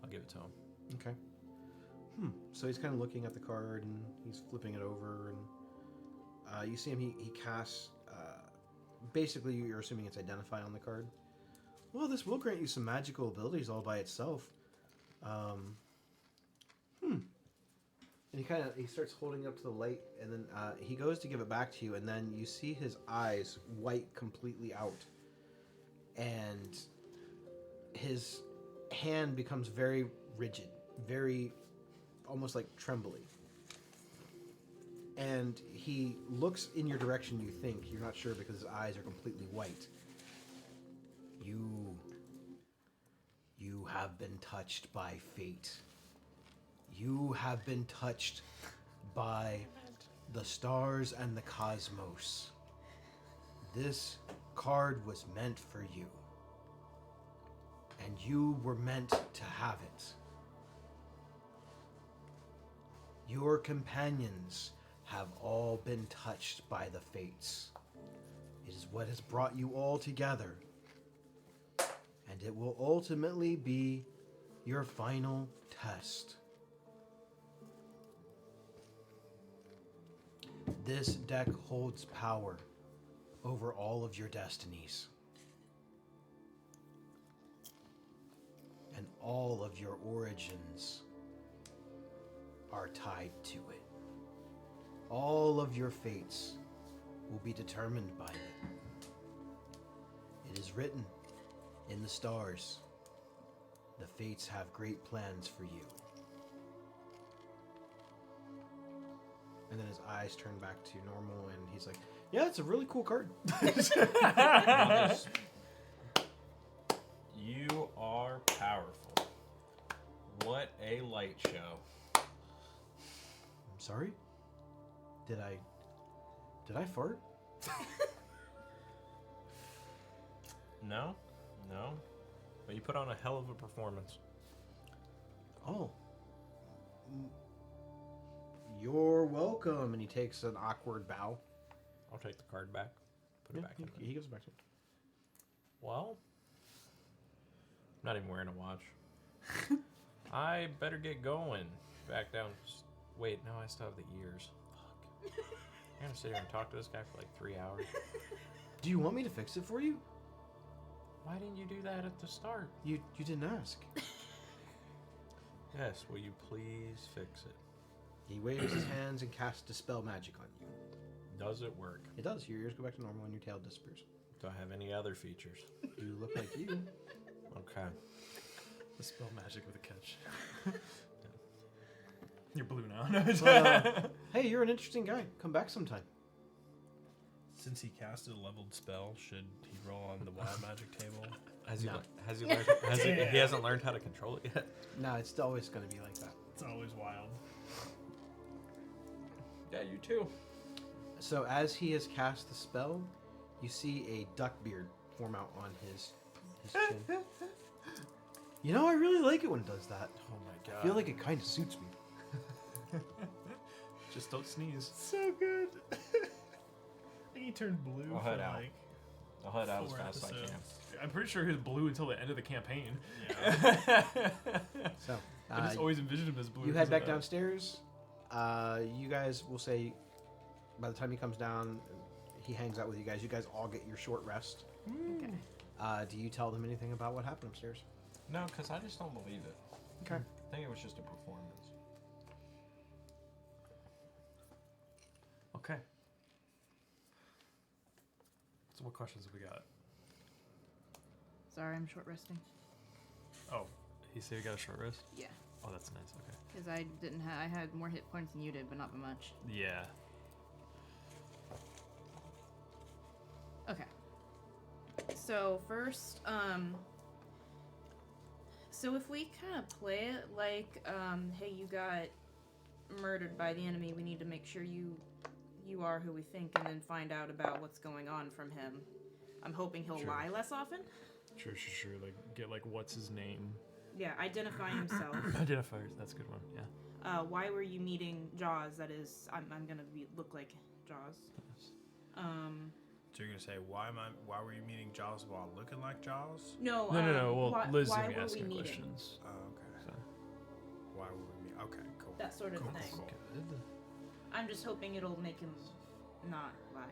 I'll give it to him. Okay. So he's kind of looking at the card and he's flipping it over, and you see him. He casts. Basically, you're assuming it's identify on the card. Well, this will grant you some magical abilities all by itself. And he starts holding up to the light, and then he goes to give it back to you, and then you see his eyes white completely out, and his hand becomes very rigid, very almost like trembly. And he looks in your direction. You think you're not sure because his eyes are completely white. You have been touched by fate. You have been touched by the stars and the cosmos. This card was meant for you. And you were meant to have it. Your companions have all been touched by the fates. It is what has brought you all together. And it will ultimately be your final test. This deck holds power over all of your destinies. And all of your origins are tied to it. All of your fates will be determined by it. It is written in the stars. The fates have great plans for you. And then his eyes turn back to normal, and he's like, yeah, it's a really cool card. You are powerful. What a light show. I'm sorry? Did I fart? No. But you put on a hell of a performance. Oh. You're welcome. And he takes an awkward bow. I'll take the card back. Put it back in. He gives it back to him. Well, I'm not even wearing a watch. I better get going. Back down. Wait, no, I still have the ears. Fuck. I'm gonna sit here and talk to this guy for like 3 hours. Do you want me to fix it for you? Why didn't you do that at the start? You didn't ask. Yes, will you please fix it? He waves his hands and casts Dispel Magic on you. Does it work? It does. Your ears go back to normal and your tail disappears. Do I have any other features? You look like you. Okay. The spell magic with a catch. You're blue now. But, hey, you're an interesting guy. Come back sometime. Since he casted a leveled spell, should he roll on the wild magic table? Has he, No. has he learned? He hasn't learned how to control it yet. No, it's always going to be like that. It's always wild. Yeah, you too. So as he has cast the spell, you see a duck beard form out on his chin. You know, I really like it when it does that. Oh my god. I feel like it kind of suits me. Just don't sneeze. So good. I think he turned blue I'll for head out. like I'll head out as 4 fast as I episodes. I'm pretty sure he was blue until the end of the campaign. Yeah. So I just always envisioned him as blue. you because head of back that. downstairs. You guys will say, by the time he comes down, he hangs out with you guys. You guys all get your short rest. Okay. Do you tell them anything about what happened upstairs? No, because I just don't believe it. Okay. I think it was just a performance. Okay. So what questions have we got? Sorry, I'm short resting. Oh, he said you got a short rest? Yeah. Oh, that's nice. Okay. Because I didn't have. I had more hit points than you did, but not by much. Yeah. Okay. So first, so if we kind of play it like, hey, you got murdered by the enemy, we need to make sure you are who we think, and then find out about what's going on from him. I'm hoping he'll Sure. lie less often. Sure. Like, get, like, what's his name? Yeah, identify himself. Identifiers. That's a good one. Yeah. Why were you meeting Jaws? That is, I'm gonna look like Jaws. So you're gonna say why were you meeting Jaws while looking like Jaws? No. No. Well, why, Liz is why gonna be were we asking meeting? questions. Oh, okay. So. Why were we meeting? Okay, cool. That sort of Cool, thing. cool. Good. I'm just hoping it'll make him not lie.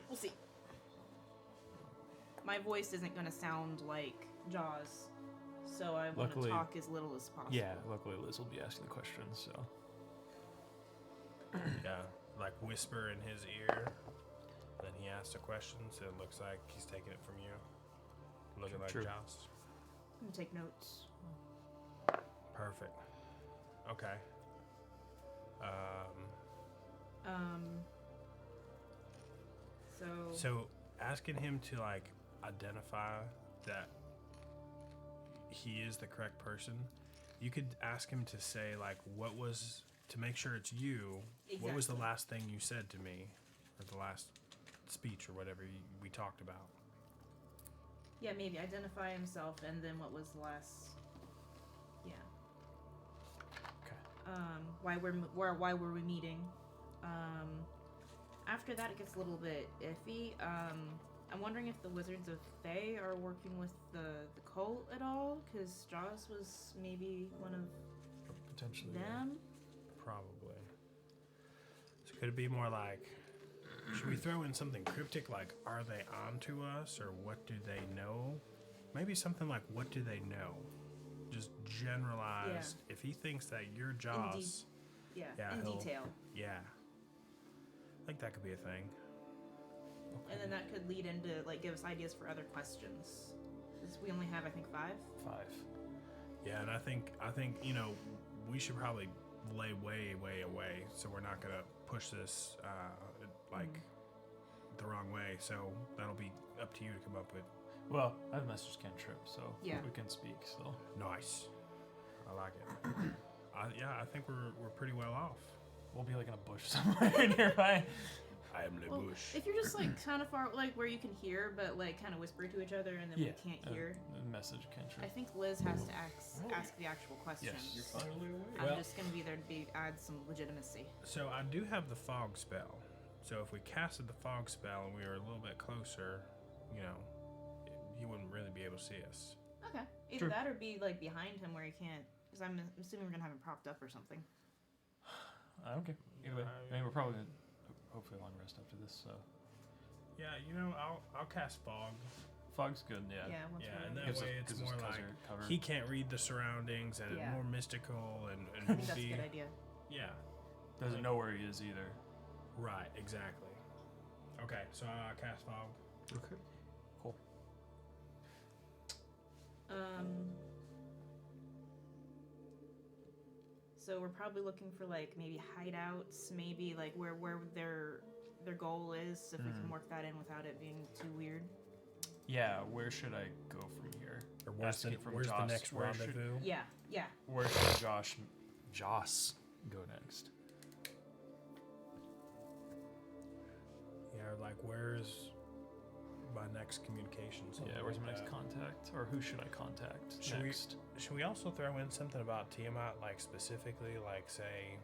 We'll see. My voice isn't gonna sound like Jaws, so I want to Luckily- talk as little as possible. Yeah. Luckily, Liz will be asking the questions. So. Yeah, like whisper in his ear. Then he asks a question, so it looks like he's taking it from you. Looking like True. Jaws. I'm gonna take notes. Perfect. Okay. So. So asking him to like identify that he is the correct person, you could ask him to say like what was to make sure it's you. What was the Exactly. last thing you said to me, or the last speech or whatever we talked about? Yeah, maybe identify himself, and then what was the last? Yeah. Okay. Why were we meeting? After that, it gets a little bit iffy. I'm wondering if the Wizards of Fae are working with the cult at all, because Jaws was maybe one of Potentially. them. Probably. So could it be more like, should we throw in something cryptic like, are they onto us, or what do they know? Maybe something like, what do they know? Just generalized. If he thinks that you're Jaws, Yeah, Yeah, in he'll- detail. yeah. I think that could be a thing. And then that could lead into, like, give us ideas for other questions. 'Cause we only have, I think, 5. 5. Yeah, and I think we should probably lay way away, so we're not gonna push this the wrong way. So that'll be up to you to come up with. Well, I have message cantrip, so Yeah. we can speak still. Nice. I like it. I think we're pretty well off. We'll be like in a bush somewhere nearby. I am the Well, bush. if you're just, like, kind of far, like, where you can hear, but, like, kind of whisper to each other, and then we can't hear. Message I cantrip. think Liz has to ask the actual questions. Yes. Finally awake. I'm Well- just gonna be there to add some legitimacy. So I do have the fog spell. So if we casted the fog spell and we were a little bit closer, he wouldn't really be able to see us. Okay. Either True. that or be, like, behind him where he can't. Because I'm assuming we're gonna have him propped up or something. I don't care. Either way. I mean, we're probably gonna hopefully a long rest after this, so. Yeah, I'll cast fog. Fog's good, yeah. Yeah. Once Yeah, we're and that Gives us- way it's gives us more like cover. he can't read the surroundings and Yeah. it's more mystical and I think we'll that's a be good idea. yeah. Doesn't know where he is either. Right, exactly. Okay, so I cast fog. Okay. Cool. So we're probably looking for, like, maybe hideouts, maybe like where their goal is, if we can work that in without it being too weird. Yeah, where should I go from here? Or where's the Asking from where's the Joss, next where should- rendezvous? Yeah. Where should Joss go next? Yeah, like where's my next communication? something Yeah, where's my like next that. contact? Or who should I contact Should we- next? Should we also throw in something about Tiamat, like specifically, like say,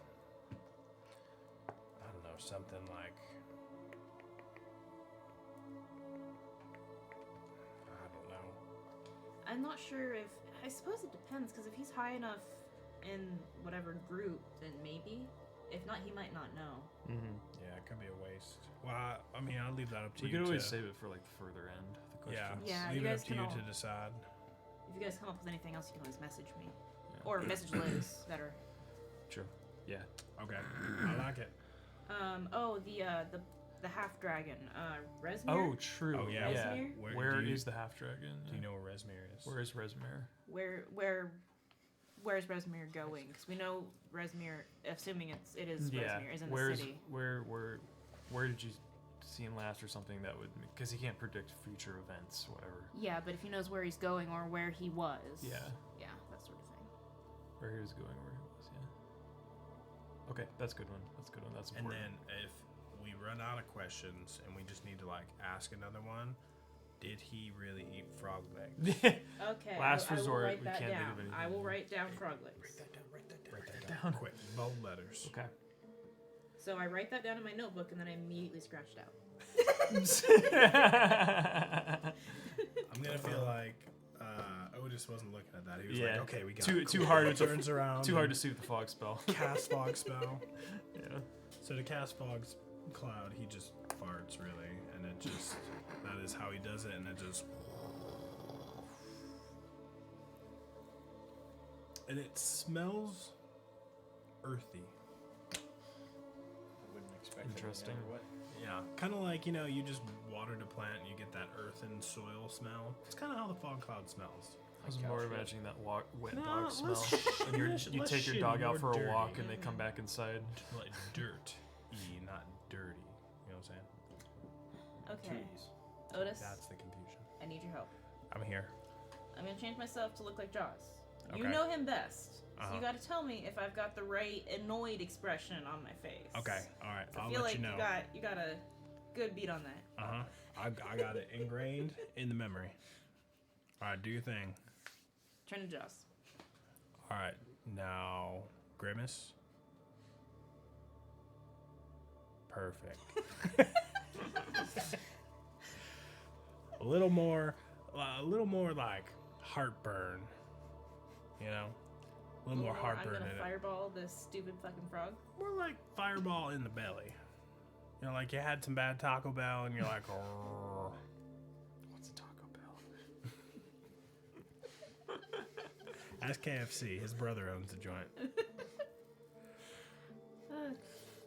I don't know, something like, I don't know. I'm not sure if. I suppose it depends, because if he's high enough in whatever group, then maybe. If not, he might not know. Mm-hmm. Yeah, it could be a waste. Well, I mean, I'll leave that up to We you. could always to, save it for like the further end. The yeah, questions. Yeah, leave you it guys up to can you all- to decide. If you guys come up with anything else, you can always message me. Yeah. Or message Liz, better. True. Yeah. Okay, I like it. The half dragon, Resmir. Oh, true. Oh, yeah. Yeah. Resmir? Where do you, is the half dragon? Do you know where Resmir is? Where is Resmir? Where's Resmir going? Because we know Resmir, assuming it is Resmir, is in the city. Where did you see him last or something that would, because he can't predict future events, whatever. Yeah, but if he knows where he's going or where he was. Yeah. Yeah, that sort of thing. Where he was going, where he was. Yeah. Okay, that's a good one. That's a good one. That's And important. then if we run out of questions and we just need to like ask another one, did he really eat frog legs? Okay. Last I will resort, write we that can't think down. of anything. I will write down frog legs. Write that down. Quick, bold letters. Okay. So I write that down in my notebook and then I immediately scratch it out. I'm gonna feel like Otis wasn't looking at that. He was Yeah. like, "Okay, we got Too it. Cool." hard He to- turns around. Too hard and to suit the fog spell. cast fog spell. Yeah. So to cast fog's cloud, he just farts really, and it just that is how he does it, and it just and it smells earthy. I wouldn't expect anything Interesting. other way. Yeah, kind of like you just watered a plant and you get that earth and soil smell. It's kind of how the fog cloud smells. I was more imagining that wet No, dog smell. less And you less take your shitty, dog out more for a dirty. walk and they come back inside. Like dirt, not dirty. You know what I'm saying? Okay. Otis, That's the confusion. I need your help. I'm here. I'm gonna change myself to look like Jaws. You Okay. know him best, so Uh-huh. you gotta tell me if I've got the right annoyed expression on my face. Okay, all right. I I'll feel let like you know. you got a good beat on that. Uh huh. I got it ingrained in the memory. All right, do your thing. Turn to Jaws. All right, now grimace. Perfect. a little more like heartburn. You know, a little more I'm heartburn gonna in it. fireball this stupid fucking frog. More like fireball in the belly. You know, like you had some bad Taco Bell and you're like, "Rrr." What's a Taco Bell? Ask KFC. His brother owns the joint.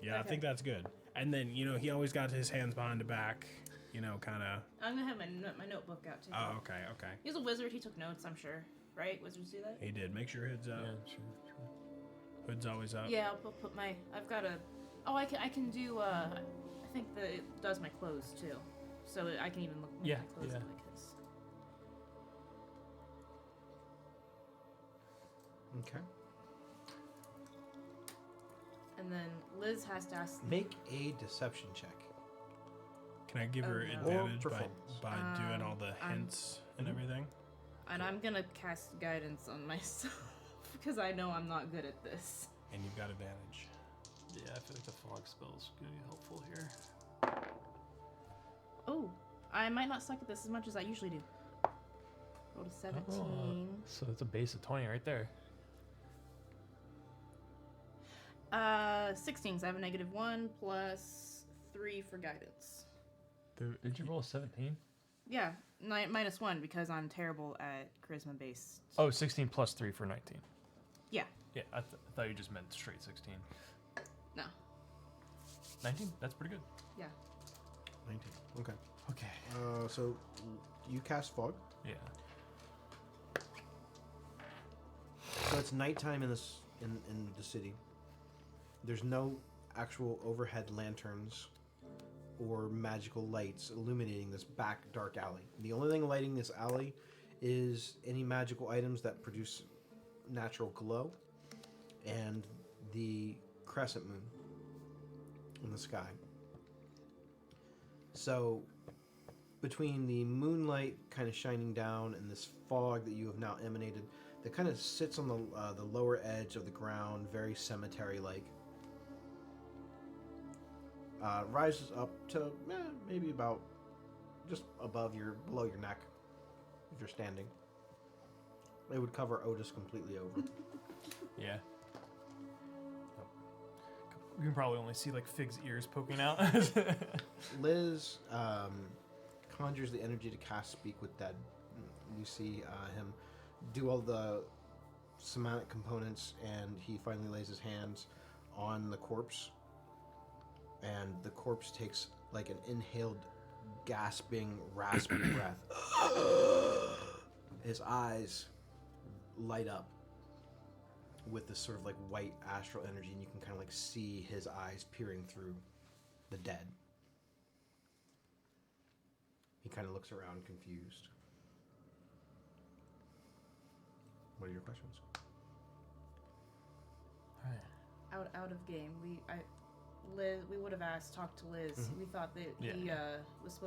Yeah, I Okay. think that's good. And then, he always got his hands behind the back, kind of. I'm gonna have my notebook out too. Oh, okay. He's a wizard. He took notes. I'm sure. Right? Wizards do that. He did. Make sure hood's up. Yeah, sure. Hood's always up. Yeah, I'll put my. I've got a. Oh, I can do. I think that it does my clothes too, so I can even look. Make Yeah, my clothes yeah. look like his. Okay. And then Liz has to ask. Make a deception check. Can I give her Oh, no. advantage Or by performance. doing all the I'm- hints and everything? And I'm gonna cast guidance on myself because I know I'm not good at this. And you've got advantage. Yeah, I feel like the fog spell's gonna be helpful here. Oh, I might not suck at this as much as I usually do. Rolled a 17. So it's a base of 20 right there. 16. So I have a -1 plus 3 for guidance. Did you roll a 17? Yeah, -1 because I'm terrible at charisma based. Oh, 16 plus 3 for 19. Yeah. Yeah, I thought you just meant straight 16. No. 19? That's pretty good. Yeah. 19. Okay. Okay. So you cast fog. Yeah. So it's nighttime in this in the city. There's no actual overhead lanterns or magical lights illuminating this back dark alley. The only thing lighting this alley is any magical items that produce natural glow and the crescent moon in the sky. So between the moonlight kind of shining down and this fog that you have now emanated that kind of sits on the lower edge of the ground, very cemetery-like, rises up to maybe about just below your neck if you're standing. It would cover Otis completely over. Yeah. We can probably only see like Fig's ears poking out. Liz conjures the energy to cast Speak with Dead. You see him do all the somatic components, and he finally lays his hands on the corpse, and the corpse takes like an inhaled, gasping, raspy breath. His eyes light up with this sort of like white astral energy, and you can kind of like see his eyes peering through the dead. He kind of looks around confused. What are your questions? Out of game. Liz, we would have talked to Liz. Mhm. We thought that he Yeah. was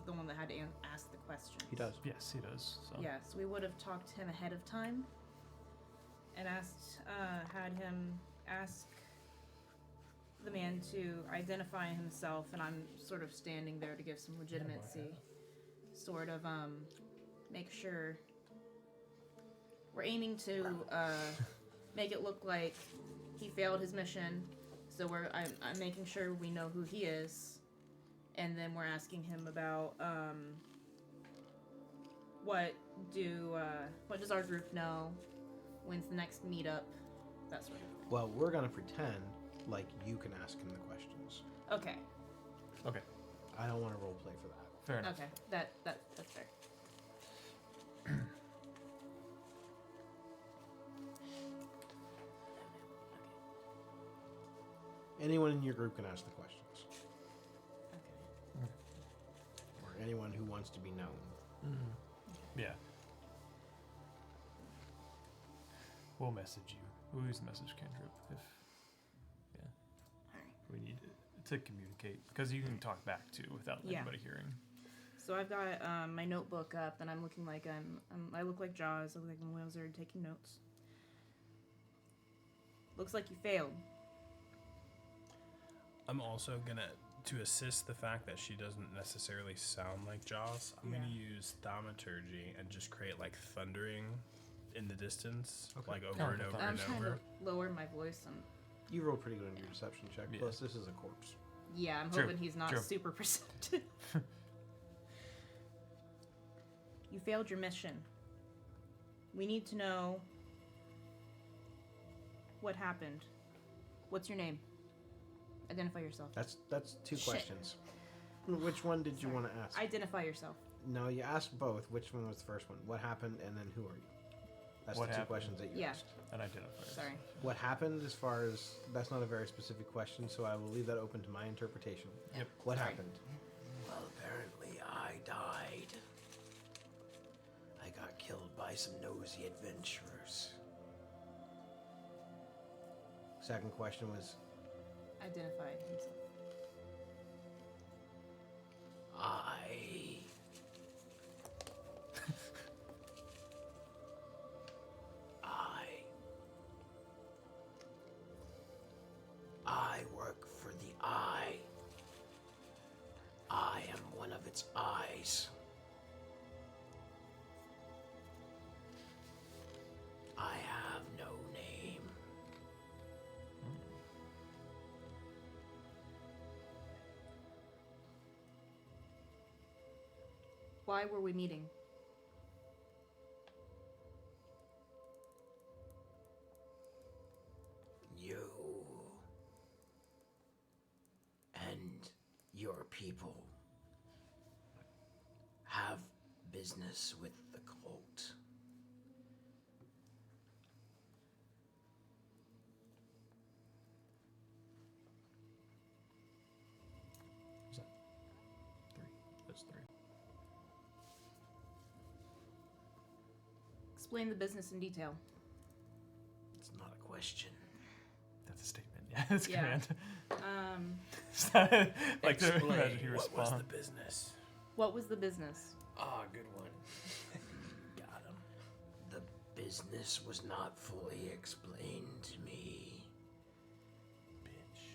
the one that had to ask the questions. He does. Yes, he does. So. Yeah, so we would have talked to him ahead of time and had him ask the man to identify himself, and I'm sort of standing there to give some legitimacy, sort of make sure we're aiming to make it look like he failed his mission. So I'm making sure we know who he is, and then we're asking him about what does our group know? When's the next meetup? That sort of thing. Well, we're gonna pretend like you can ask him the questions. Okay. Okay. I don't want to role play for that. Fair enough. Okay. That's fair. Anyone in your group can ask the questions, Okay. or anyone who wants to be known. Yeah. We'll message you. We'll use the message cantrip if Alright. we need to communicate, because you can talk back too without Yeah. anybody hearing. So I've got my notebook up, and I'm looking like I look like Jaws. I look like a wizard taking notes. Looks like you failed. I'm also gonna, to assist the fact that she doesn't necessarily sound like Jaws, I'm gonna use thaumaturgy and just create like thundering in the distance, Okay. like over Oh, and over okay. I'm and trying over. to lower my voice. You roll pretty good on your deception check. Yeah. Plus, this is a corpse. Yeah, I'm True, hoping he's not true. super perceptive. You failed your mission. We need to know what happened. What's your name? Identify yourself. That's two Shit. questions. Which one did you Sorry. want to ask? Identify yourself. No, you asked both. Which one was the first one? What happened, and then who are you? That's What the two happened? questions that you Yeah. asked. And identify. Sorry. What happened, as far as that's not a very specific question, so I will leave that open to my interpretation. Yep. What Sorry. happened? Well, apparently I died. I got killed by some nosy adventurers. Second question was, Identify himself. I work for the Eye. I am one of its eyes. I have no name. Why were we meeting? You and your people have business with the cult. That's three. Explain the business in detail. It's not a question. That's a statement. Yeah, that's Yeah. command. Um, like to Explain imagine he What was the responds. business? what was the business? Ah, good one. Got him. The business was not fully explained to me. Bitch.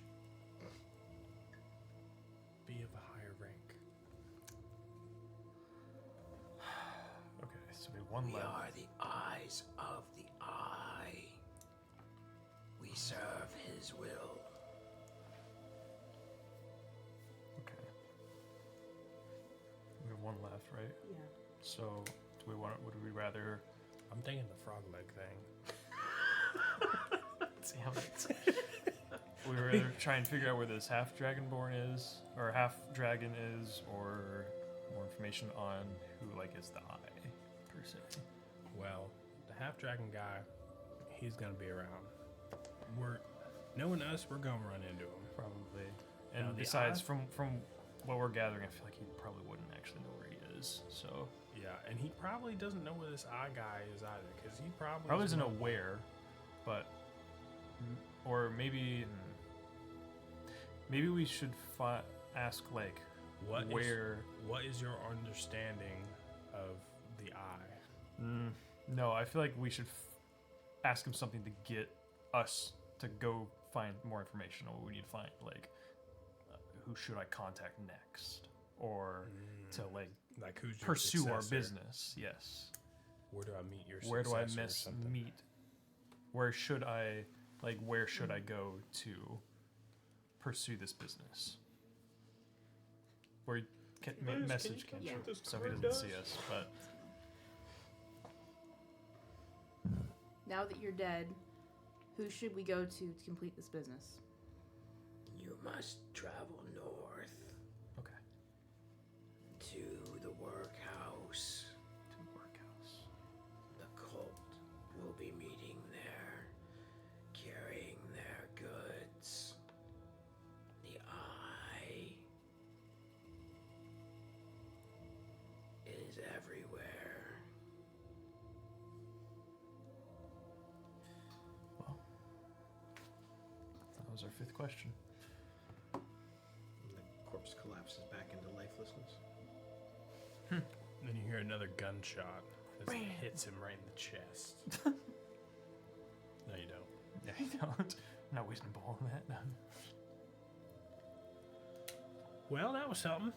Be of a higher rank. Okay, so we have one one We left. are the eyes of the eye. We serve his will. Okay. We have one left, right? Yeah. So, do we want? Would we rather? I'm thinking the frog leg thing. Damn it. We were either try and figure out where this half dragonborn is, or half dragon is, or more information on who like is the eye, per se. Well, the half dragon guy, he's gonna be around. Knowing us, we're gonna run into him. Probably. Now, And the besides, eye- from what we're gathering, I feel like he probably wouldn't actually know where he is. So Yeah, and he probably doesn't know where this eye guy is either, because he probably probably is doesn't know one- where, but or maybe we should ask like What is- where. What is your understanding of the eye? No, I feel like we should ask him something to get us to go find more information on what we need to find. Like, who should I contact next, or to like Like who's your pursue our successor? business? Yes. Where do I meet your Where do I successor or something? meet? Where should I go to pursue this business? Or message can you can come check this so he card doesn't see does? us. But Now that you're dead, who should we go to complete this business? You must travel north okay, to the workhouse. to the workhouse. The cult will be meeting there, carrying their goods. The eye is everywhere. Well, that was our fifth question. The corpse collapses back into lifelessness. Then you hear another gunshot as it hits him right in the chest. No, you don't. Yeah, you don't. I'm not wasting a ball on that. No. Well, that was something.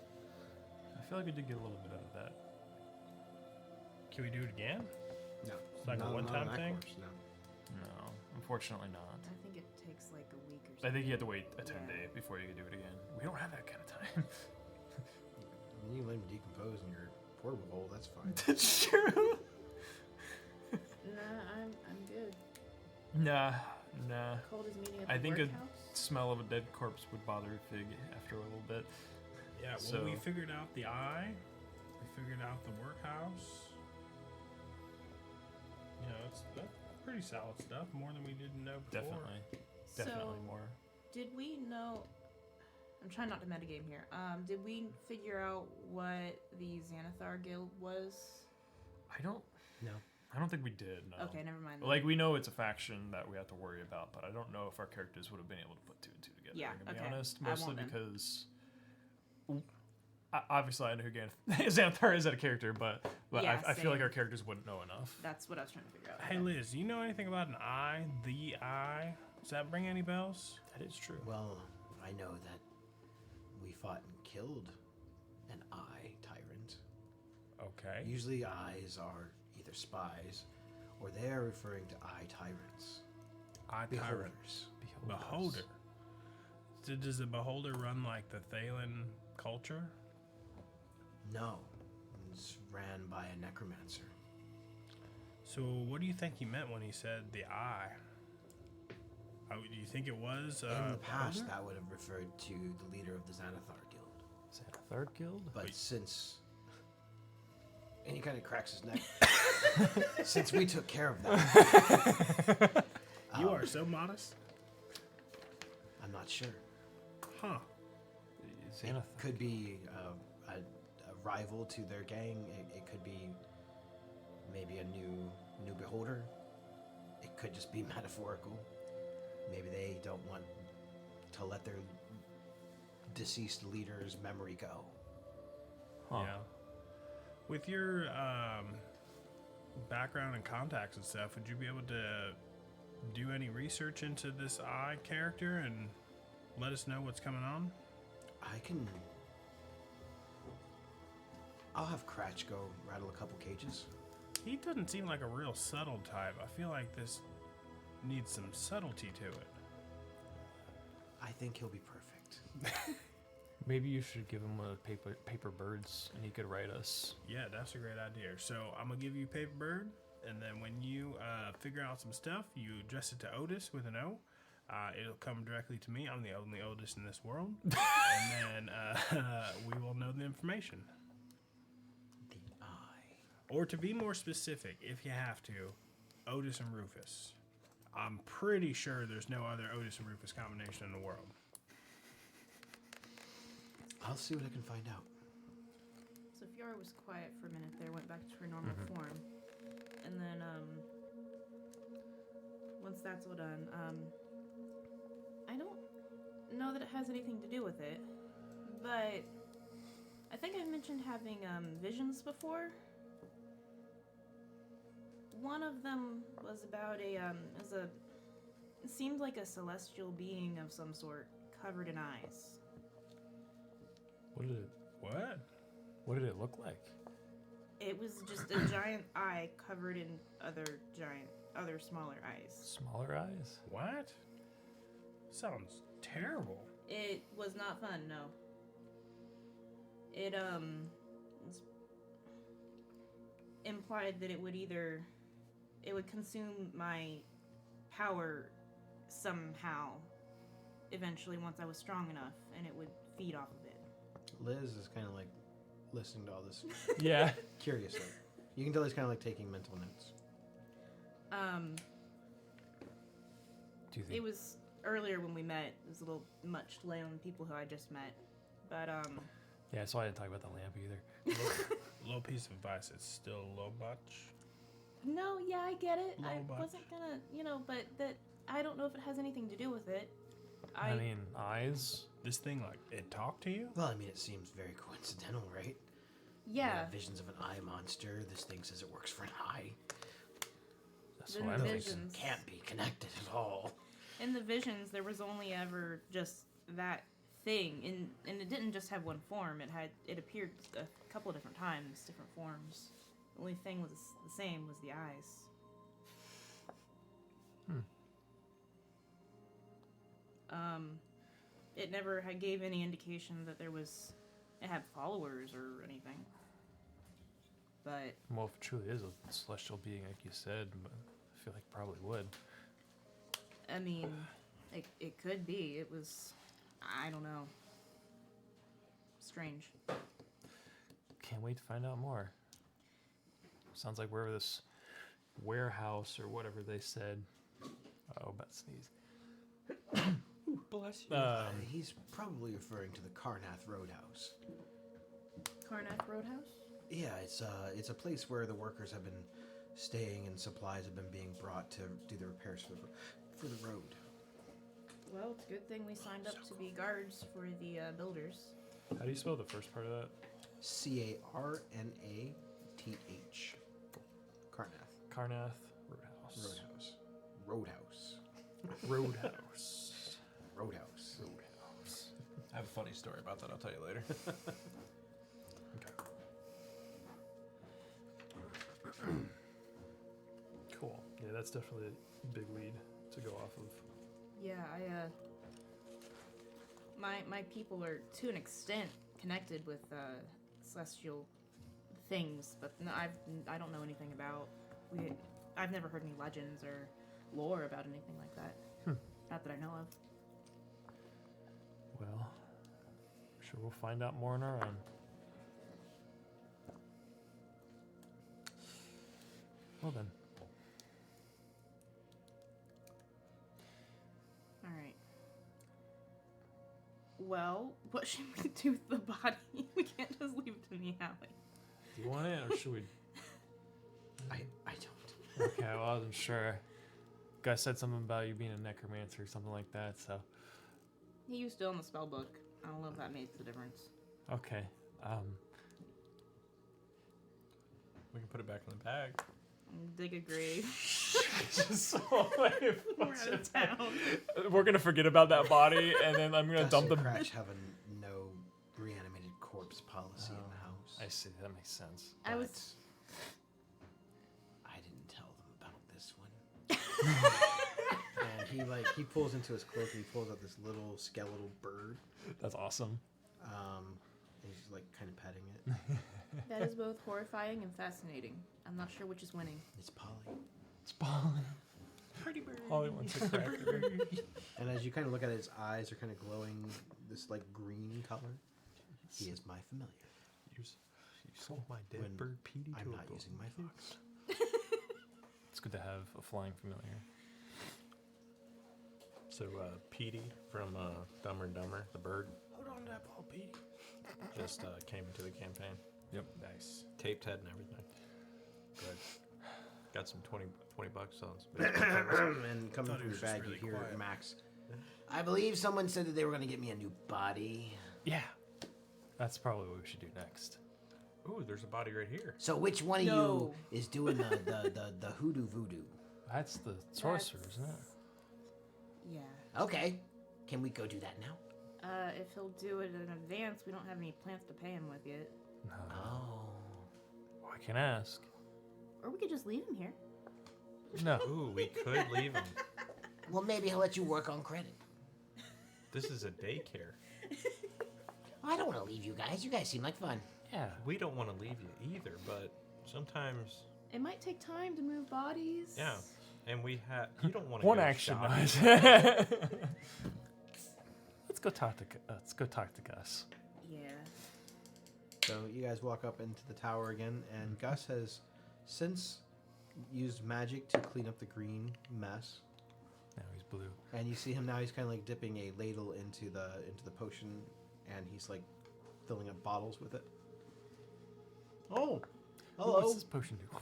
I feel like we did get a little bit out of that. Can we do it again? No. It's like a Not one-time on that thing? corpse, no. No, unfortunately not. I think it takes like a week or I something. think you have to wait a 10 Yeah. day before you can do it again. We don't have that kind of time. I mean, you can let him decompose in your portable hole, that's fine. That's true. Nah, I'm good. Nah. Cold is meeting at I the think a workhouse. smell of a dead corpse would bother Fig after a little bit. Yeah, well, So- we figured out the eye. We figured out the workhouse. You know, that's pretty solid stuff. More than we didn't know before. Definitely So, more. did we know? I'm trying not to metagame here. Did we figure out what the Xanathar Guild was? I don't think we did. No. Okay, never mind. then. Like we know it's a faction that we have to worry about, but I don't know if our characters would have been able to put two and two together. Yeah, I'm gonna okay. be honest, I mostly won't then. because obviously I know who Xanathar is as a character, but Yeah, I feel like same. our characters wouldn't know enough. That's what I was trying to figure out. Hey, Liz, you know anything about an eye? The eye? Does that bring any bells? That is true. Well, I know that we fought and killed an eye tyrant. Okay. Usually eyes are either spies or they are referring to eye tyrants. Eye tyrant. Beholders. Beholder. So does the beholder run like the Thalen culture? No. It's ran by a necromancer. So what do you think he meant when he said the eye? Do you think it was In the past, beholder? that would have referred to the leader of the Xanathar Guild. Is that a third guild? But since. And he kind of cracks his neck. Since we took care of that, You are so modest. I'm not sure. Huh. It could be a rival to their gang. It could be maybe a new beholder. It could just be metaphorical. Maybe they don't want to let their deceased leader's memory go. Huh. Yeah. With your background and contacts and stuff, would you be able to do any research into this eye character and let us know what's coming on? I'll have Cratch go rattle a couple cages. He doesn't seem like a real subtle type. I feel like this needs some subtlety to it. I think he'll be perfect. Maybe you should give him a paper birds, and he could write us. Yeah, that's a great idea. So I'm gonna give you Paper Bird, and then when you figure out some stuff, you address it to Otis with an O. It'll come directly to me. I'm the only Otis in this world, and then we will know the information. The eye. Or to be more specific, if you have to, Otis and Rufus. I'm pretty sure there's no other Otis and Rufus combination in the world. I'll see what I can find out. So Fiora was quiet for a minute there, went back to her normal form. And then, once that's all done, I don't know that it has anything to do with it, but I think I mentioned having, visions before. One of them was about it seemed like a celestial being of some sort, covered in eyes. What did it look like? It was just a giant eye covered in other smaller eyes. Smaller eyes? What? Sounds terrible. It was not fun, no. It implied that it would consume my power somehow eventually once I was strong enough, and it would feed off of it. Liz is kind of like listening to all this Yeah. curiously. You can tell he's kind of like taking mental notes. Do you think? It was earlier when we met. It was a little much to lay on the people who I just met. But, Yeah, so I didn't talk about the lamp either. Little piece of advice. It's still a little much. no, yeah, I get it. Low I much. wasn't gonna, but that, I don't know if it has anything to do with it. I mean, eyes? This thing, like, it talked to you? Well, I mean, it seems very coincidental, right? You yeah. have visions of an eye monster. This thing says it works for an eye. That's In what the I'm thinking. visions. Can't be connected at all. In the visions, there was only ever just that thing, and it didn't just have one form. It appeared a couple of different times, different forms. The only thing was the same was the eyes. It never gave any indication that it had followers or anything. But Well, if it truly is a celestial being, like you said, but I feel like it probably would. I mean, it could be. It was, I don't know. Strange. Can't wait to find out more. Sounds like we're this warehouse or whatever they said. Oh, about to sneeze. Bless you. He's probably referring to the Karnath Roadhouse. Karnath Roadhouse? Yeah, it's a place where the workers have been staying and supplies have been being brought to do the repairs for the road. Well, it's a good thing we signed up to be guards for the builders. How do you spell the first part of that? Carnath. Karnath. Karnath Roadhouse. Roadhouse. Roadhouse. Roadhouse. Roadhouse. I have a funny story about that. I'll tell you later. Cool. Yeah, that's definitely a big lead to go off of. Yeah, my people are to an extent connected with celestial things, but no, I don't know anything about. I've never heard any legends or lore about anything like that. Not that I know of. Well, I'm sure we'll find out more on our own. Well then. All right. Well, what should we do with the body? We can't just leave it to the alley. Do you want it, or should we? I don't. Okay, well, I wasn't sure. Guy said something about you being a necromancer or something like that, so. He used to own the spell book. I don't know if that makes a difference. Okay. We can put it back in the bag. Dig a grave. We're We're out of town. We're gonna forget about that body, and then I'm gonna Gus dump and the. Cratch have a no reanimated corpse policy in the house. I see. That makes sense. I was. And he pulls into his cloak and he pulls out this little skeletal bird. That's awesome. And he's like kind of petting it. That is both horrifying and fascinating. I'm not sure which is winning. It's Polly. It's Polly. Pretty bird. Polly wants a cracker. And as you kind of look at it, his eyes are kind of glowing this like green color. He is my familiar. You sold my dead When bird Petey to I'm a not using my fox. It's good to have a flying familiar. So Petey from Dumber and Dumber, the bird, Hold on to that ball, Pete. just came into the campaign. Yep. Nice. Taped head and everything. Good. Got some 20 bucks on some baseball cards. And coming Thought he from your was just bag, really you hear quiet. Max. I believe someone said that they were going to get me a new body. Yeah. That's probably what we should do next. Ooh, there's a body right here. So which one of No. you is doing the hoodoo voodoo? That's the sorcerer, isn't it? Yeah. Okay. Can we go do that now? If he'll do it in advance, we don't have any plants to pay him with yet. No. Oh. Well, I can ask. Or we could just leave him here. No. Ooh, we could leave him. Well, maybe he'll let you work on credit. This is a daycare. I don't want to leave you guys. You guys seem like fun. Yeah. We don't want to leave you either, but sometimes, It might take time to move bodies. yeah. And we have. You don't want to One go action, shopping. nice. Let's go talk to Gus. Yeah. So you guys walk up into the tower again, and Gus has since used magic to clean up the green mess. Now he's blue. And you see him now. He's kind of like dipping a ladle into the potion, and he's like filling up bottles with it. Oh, hello. What's this potion do?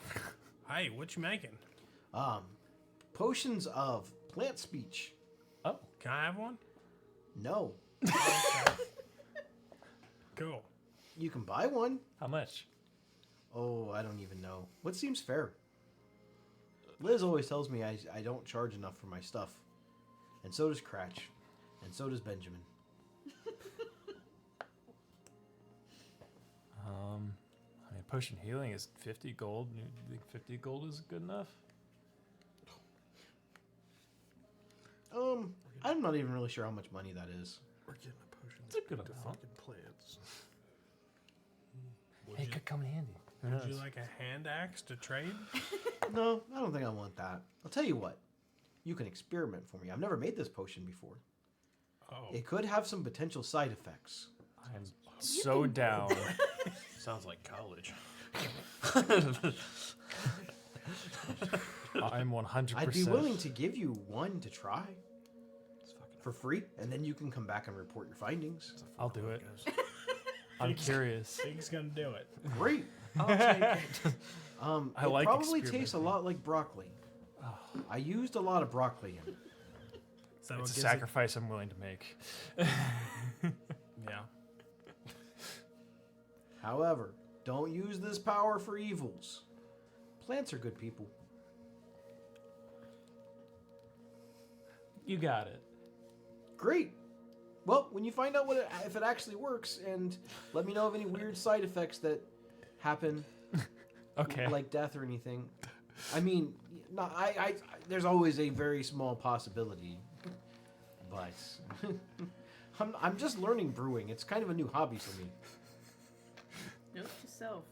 Hey, what you making? Potions of plant speech. Oh. Can I have one? No, Cool. you can buy one. How much? Oh, I don't even know. What seems fair? Liz always tells me I don't charge enough for my stuff. And so does Cratch. And so does Benjamin. I mean, potion healing is 50 gold. You think 50 gold is good enough? I'm not even really sure how much money that is. We're getting a potion. It's a good to amount. fucking plants. Would, Hey, you, it could come in handy. Who would you knows? like a hand axe to trade? No, I don't think I want that. I'll tell you what. You can experiment for me. I've never made this potion before. Oh. It could have some potential side effects. I'm so down. Sounds like college. I'm 100%. I'd be willing to give you one to try It's fucking for free, and then you can come back and report your findings. I'll do it. I'm curious. He's gonna do it. Great. I'll take it. I It like probably tastes a experimenting. lot like broccoli. I used a lot of broccoli in it. So It's a gives sacrifice I'm willing to make. Yeah. However, don't use this power for evils. Plants are good people. You got it. Great. Well, when you find out if it actually works, and let me know of any weird side effects that happen, Okay. like death or anything. I mean, no, I there's always a very small possibility, but I'm just learning brewing. It's kind of a new hobby for me. Note to self: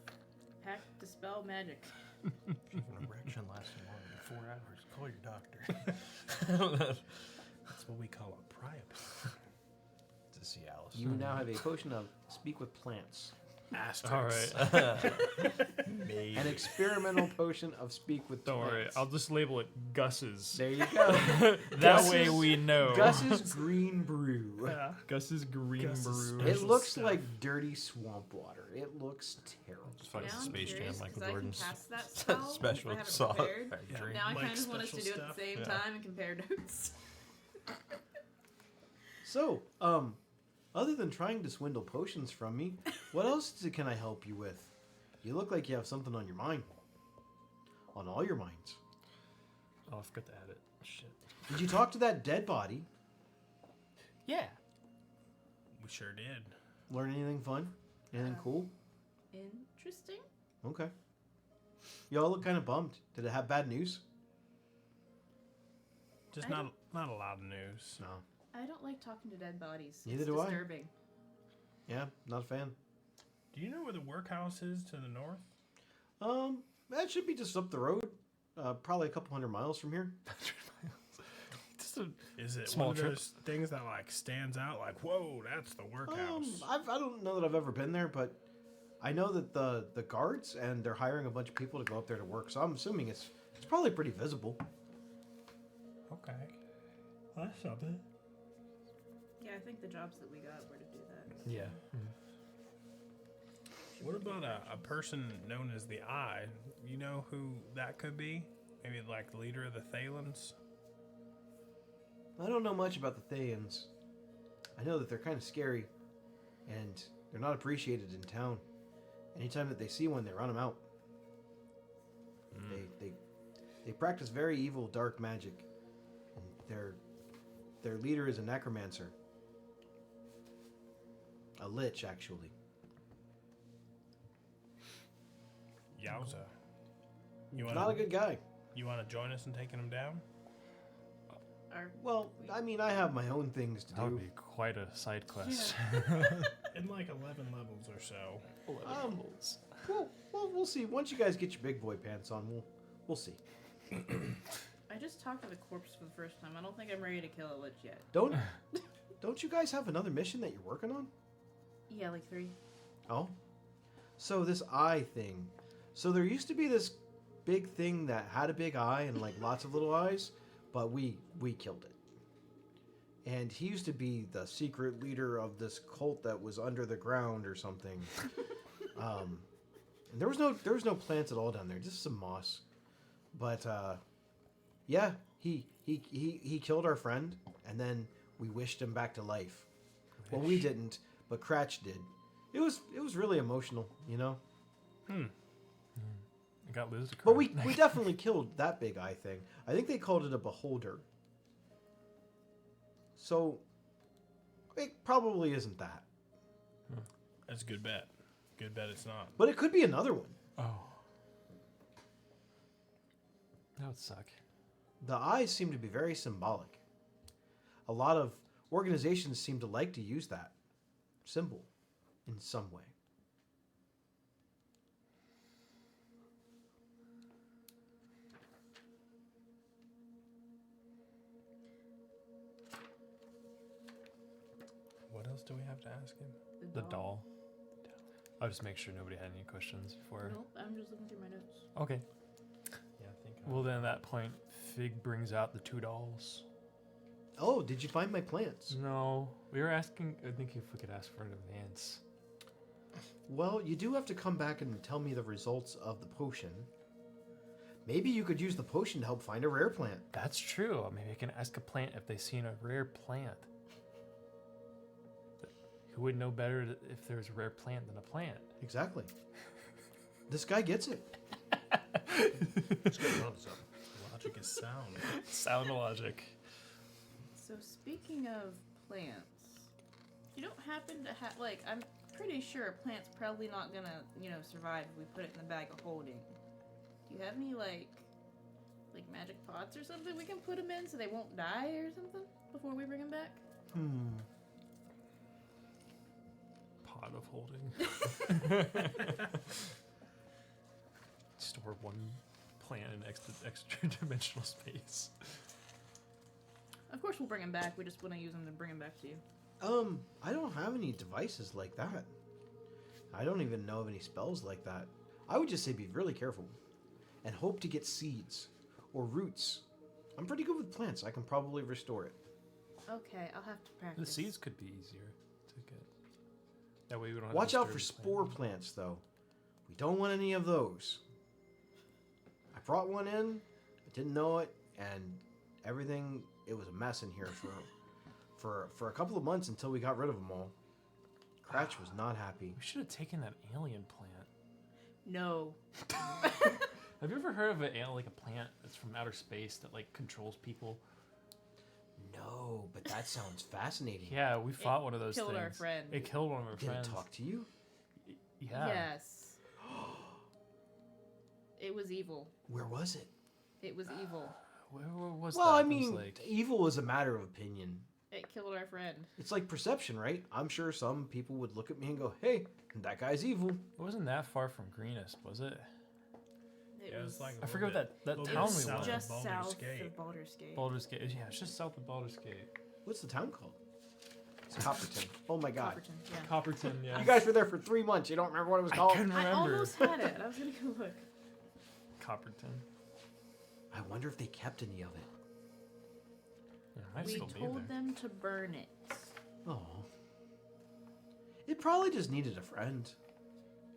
hack dispel magic. If an erection lasting more than 4 hours, call your doctor. That's what we call a priap. To see Alice. You now have a potion of speak with plants, All right. Maybe. an experimental potion of speak with Don't worry. plants. I'll just label it Gus's. There you go. That way we know. Gus's green brew. Yeah. Gus's green Gus's brew. special It looks stuff. like dirty swamp water. It looks terrible. It's fucking Now I'm Space Jam, curious, Michael 'cause I can Jordan's cast that spell special if I have it sauce. prepared. Yeah. Drink. Now I Like kind of want us to do special it at the stuff. same Yeah. time and compare notes. So, other than trying to swindle potions from me, what else can I help you with? You look like you have something on your mind. On all your minds. Oh, I forgot to add it. Shit. Did you talk to that dead body? Yeah. We sure did. Learn anything fun? Anything cool? Interesting. Okay. Y'all look kind of bummed. Did it have bad news? Just I not a lot of news. No. I don't like talking to dead bodies. Neither It's do I. disturbing. Yeah, not a fan. Do you know where the workhouse is to the north? That should be just up the road. Probably a couple 100 miles from here. Just a Is it Small one of trip. those things that like stands out? Like, whoa, that's the workhouse. I don't know that I've ever been there, but I know that the guards and they're hiring a bunch of people to go up there to work. So I'm assuming it's probably pretty visible. Okay, that's something. Yeah, I think the jobs that we got were to do that. yeah. What about a person known as the Eye? You know who that could be? Maybe like the leader of the Thalans? I don't know much about the Thayans. I know that they're kind of scary, and they're not appreciated in town. Anytime that they see one, they run them out. They practice very evil, dark magic, and their leader is a necromancer, a lich, actually. Yowza. You Not a good guy. You want to join us in taking him down? Our, Well, I mean, I have my own things to That would do. be quite a side quest. In like 11 levels or so. We'll see. Once you guys get your big boy pants on, we'll see. I just talked to the corpse for the first time. I don't think I'm ready to kill a lich yet. Don't you guys have another mission that you're working on? Yeah, like 3. Oh, so this eye thing. So there used to be this big thing that had a big eye and like lots of little eyes, but we killed it. And he used to be the secret leader of this cult that was under the ground or something. And there was no plants at all down there, just some moss. But yeah, he killed our friend, and then we wished him back to life. Well, we didn't, but Cratch did. It was really emotional, you know. I got Liz to cry. But we definitely killed that big eye thing. I think they called it a beholder. So it probably isn't that. That's a good bet. Good bet it's not. But it could be another one. Oh. That would suck. The eyes seem to be very symbolic. A lot of organizations seem to like to use that symbol in some way. What else do we have to ask him? The doll. I'll just make sure nobody had any questions before. Nope, I'm just looking through my notes. Okay. Yeah, I think. Well, then at that point, Fig brings out the 2 dolls. Oh, did you find my plants? No, we were asking. I think if we could ask for an advance. Well, you do have to come back and tell me the results of the potion. Maybe you could use the potion to help find a rare plant. That's true. Maybe I can ask a plant if they've seen a rare plant. Who would know better if there's a rare plant than a plant? Exactly. This guy gets it. Let's get on to something. Logic is sound. Sound logic. So speaking of plants, you don't happen to have like I'm pretty sure a plant's probably not gonna survive if we put it in the bag of holding. Do you have any like magic pots or something we can put them in so they won't die or something before we bring them back? Pot of holding. Store one plant in extra dimensional space. Of course we'll bring them back. We just want to use them to bring them back to you. I don't have any devices like that. I don't even know of any spells like that. I would just say be really careful and hope to get seeds or roots. I'm pretty good with plants. I can probably restore it. Okay, I'll have to The practice. seeds could be easier to get. That way we don't have Watch to out for disturb the spore plant. plants, though. We don't want any of those. I brought one in, I didn't know it, and everything, it was a mess in here for a couple of months until we got rid of them all. Cratch was not happy. We should have taken that alien plant. No. Have you ever heard of like a plant that's from outer space that like controls people? No, but that sounds fascinating. Yeah, we fought one of those killed things. our friend. It killed one of our Did friends. it talk to you? Yeah. Yes. It was evil. Where was it? It was evil. What was Well, that? I It was mean, like, evil is a matter of opinion. It killed our friend. It's like perception, right? I'm sure some people would look at me and go, "Hey, that guy's evil." it wasn't that far from Greenest, was it? It Yeah, was it's like I forget what that little bit town we south went. of just Baldur's south Gate. of Baldur's Gate. Baldur's Gate. Yeah, it's just south of Baldur's Gate. What's the town called? It's Copperton. Oh my god. Copperton, yeah. Copperton, yeah. You guys were there for 3 months. You don't remember what it was I called? couldn't I remember. almost had it. I was gonna go look. Copperton. I wonder if they kept any of it. Yeah, it might We still be told there. them to burn it. Oh. It probably just needed a friend.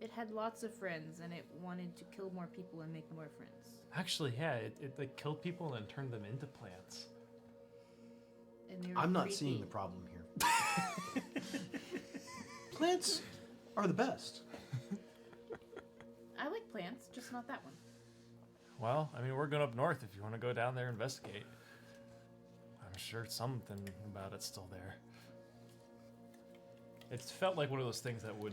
It had lots of friends, and it wanted to kill more people and make more friends. Actually, yeah, it like killed people and then turned them into plants. And they were I'm not creepy. seeing the problem here. Plants are the best. I like plants, just not that one. Well, I mean, we're going up north if you want to go down there and investigate. I'm sure something about it's still there. It's felt like one of those things that would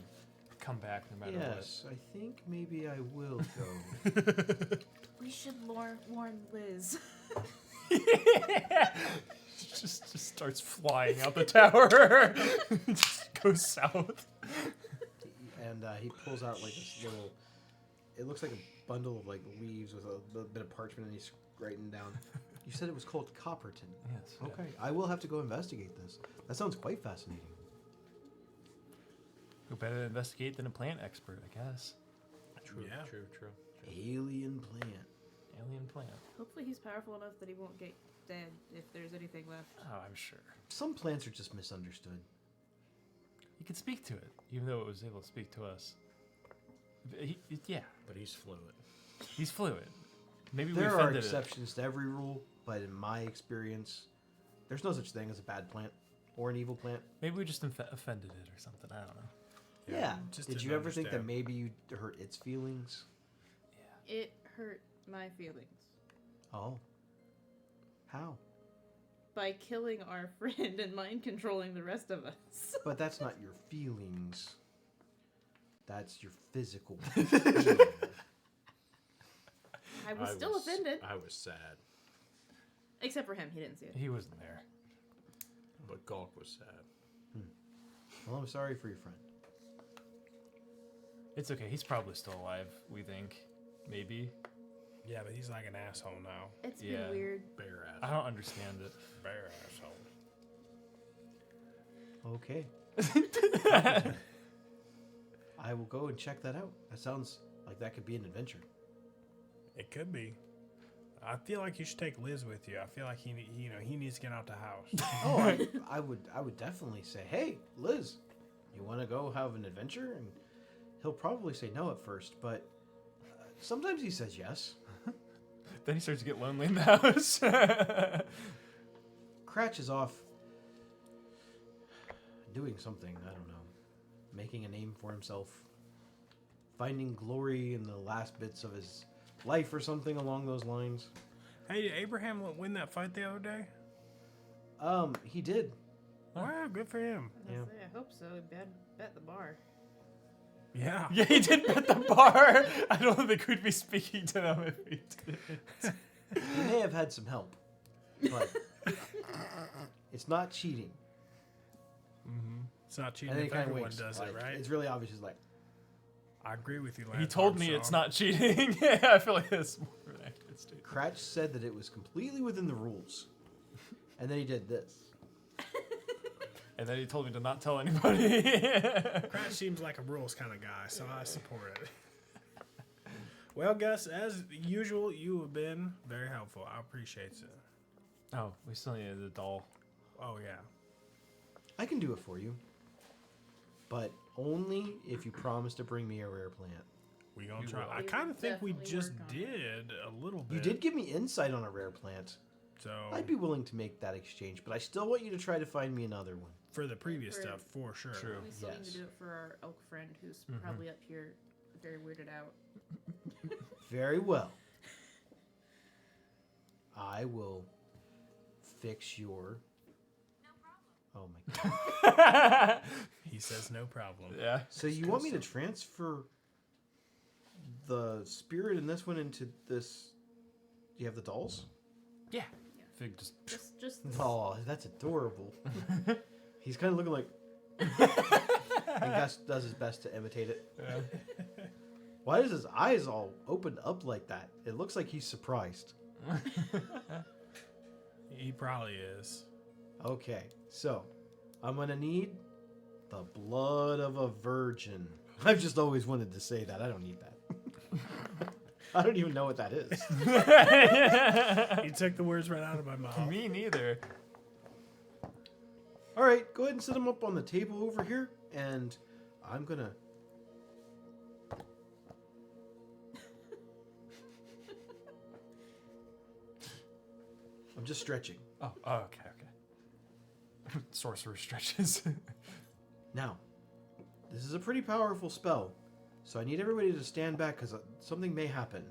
come back no matter Yes, I think maybe I will go. We should warn Liz. what. just starts flying out the tower. Just goes south. And he pulls out like this little. It looks like a bundle of like leaves with a bit of parchment, and he's writing down. You said it was called Copperton. Yes. yeah. Okay, I will have to go investigate this. That sounds quite fascinating. Who better to investigate than a plant expert, I guess. True, Yeah. true. Alien plant. Alien plant. Hopefully he's powerful enough that he won't get dead if there's anything left. Oh, I'm sure. Some plants are just misunderstood. He could speak to it, even though it was able to speak to us. Yeah, But he's fluid. he's fluid. Maybe we There are offended it. exceptions to every rule, but in my experience, there's no such thing as a bad plant or an evil plant. Maybe we just offended it or something. I don't know. Yeah. just Did didn't you ever think that understand. maybe you hurt its feelings? It hurt my feelings Oh. How? by killing our friend and mind controlling the rest of us. But that's not your feelings. That's your physical. I was still offended, I was sad, except for him. He didn't see it. He wasn't there. but Gawk was sad. Well, I'm sorry for your friend. It's okay. He's probably still alive, we think. Maybe. Yeah, but he's like an asshole now. It's Yeah. been weird. Bear I ass. don't understand it. Bear asshole. Okay. I will go and check that out. That sounds like that could be an adventure. It could be. I feel like you should take Liz with you. I feel like he needs to get out the house. Oh, I would definitely say, hey, Liz, you want to go have an adventure? And he'll probably say no at first, but sometimes he says yes. Then he starts to get lonely in the house. Cratch is off doing something, I don't know, making a name for himself, finding glory in the last bits of his life or something along those lines. Hey, did Abraham win that fight the other day? He did. Wow, good for him. I Yeah. was like, I hope so. Bet the bar. Yeah. Yeah, he did bet the bar. I don't think we'd be speaking to them if we did. He may have had some help, but it's not cheating. It's not cheating And then he if kind of everyone winks. does like, it, right? It's really obvious. He's like, I agree with you, Lance. He told me it's Armstrong. not cheating. Yeah, I feel like that's more of an accurate statement. Cratch said that it was completely within the rules, and then he did this. And then he told me to not tell anybody. Cratch seems like a rules kind of guy, so I support it. Well, Gus, as usual, you have been very helpful. I appreciate it. Oh, we still needed the doll. Oh, yeah. I can do it for you, but only if you promise to bring me a rare plant. We gonna We try. will. I We kind will of think we definitely just work on it. did a little bit. You did give me insight on a rare plant. So I'd be willing to make that exchange, but I still want you to try to find me another one. for the previous For- stuff, for sure. True. We still need Yes. to do it for our elk friend who's probably up here very weirded out. Very well. I will fix your. Oh my god. He says no problem. Yeah. So you want me to transfer the spirit in this one into this? Do you have the dolls? Yeah. Fig just. Just Oh, that's adorable. He's kind of looking like. And Gus does his best to imitate it. Yeah. Why is his eyes all opened up like that? It looks like he's surprised. He probably is. Okay, so I'm gonna need the blood of a virgin. I've just always wanted to say that. I don't need that. I don't even know what that is. He took the words right out of my mouth. Me neither. All right, go ahead and set them up on the table over here, and I'm gonna. I'm just stretching. Oh, okay. Sorcerer stretches. Now, this is a pretty powerful spell, so I need everybody to stand back because something may happen.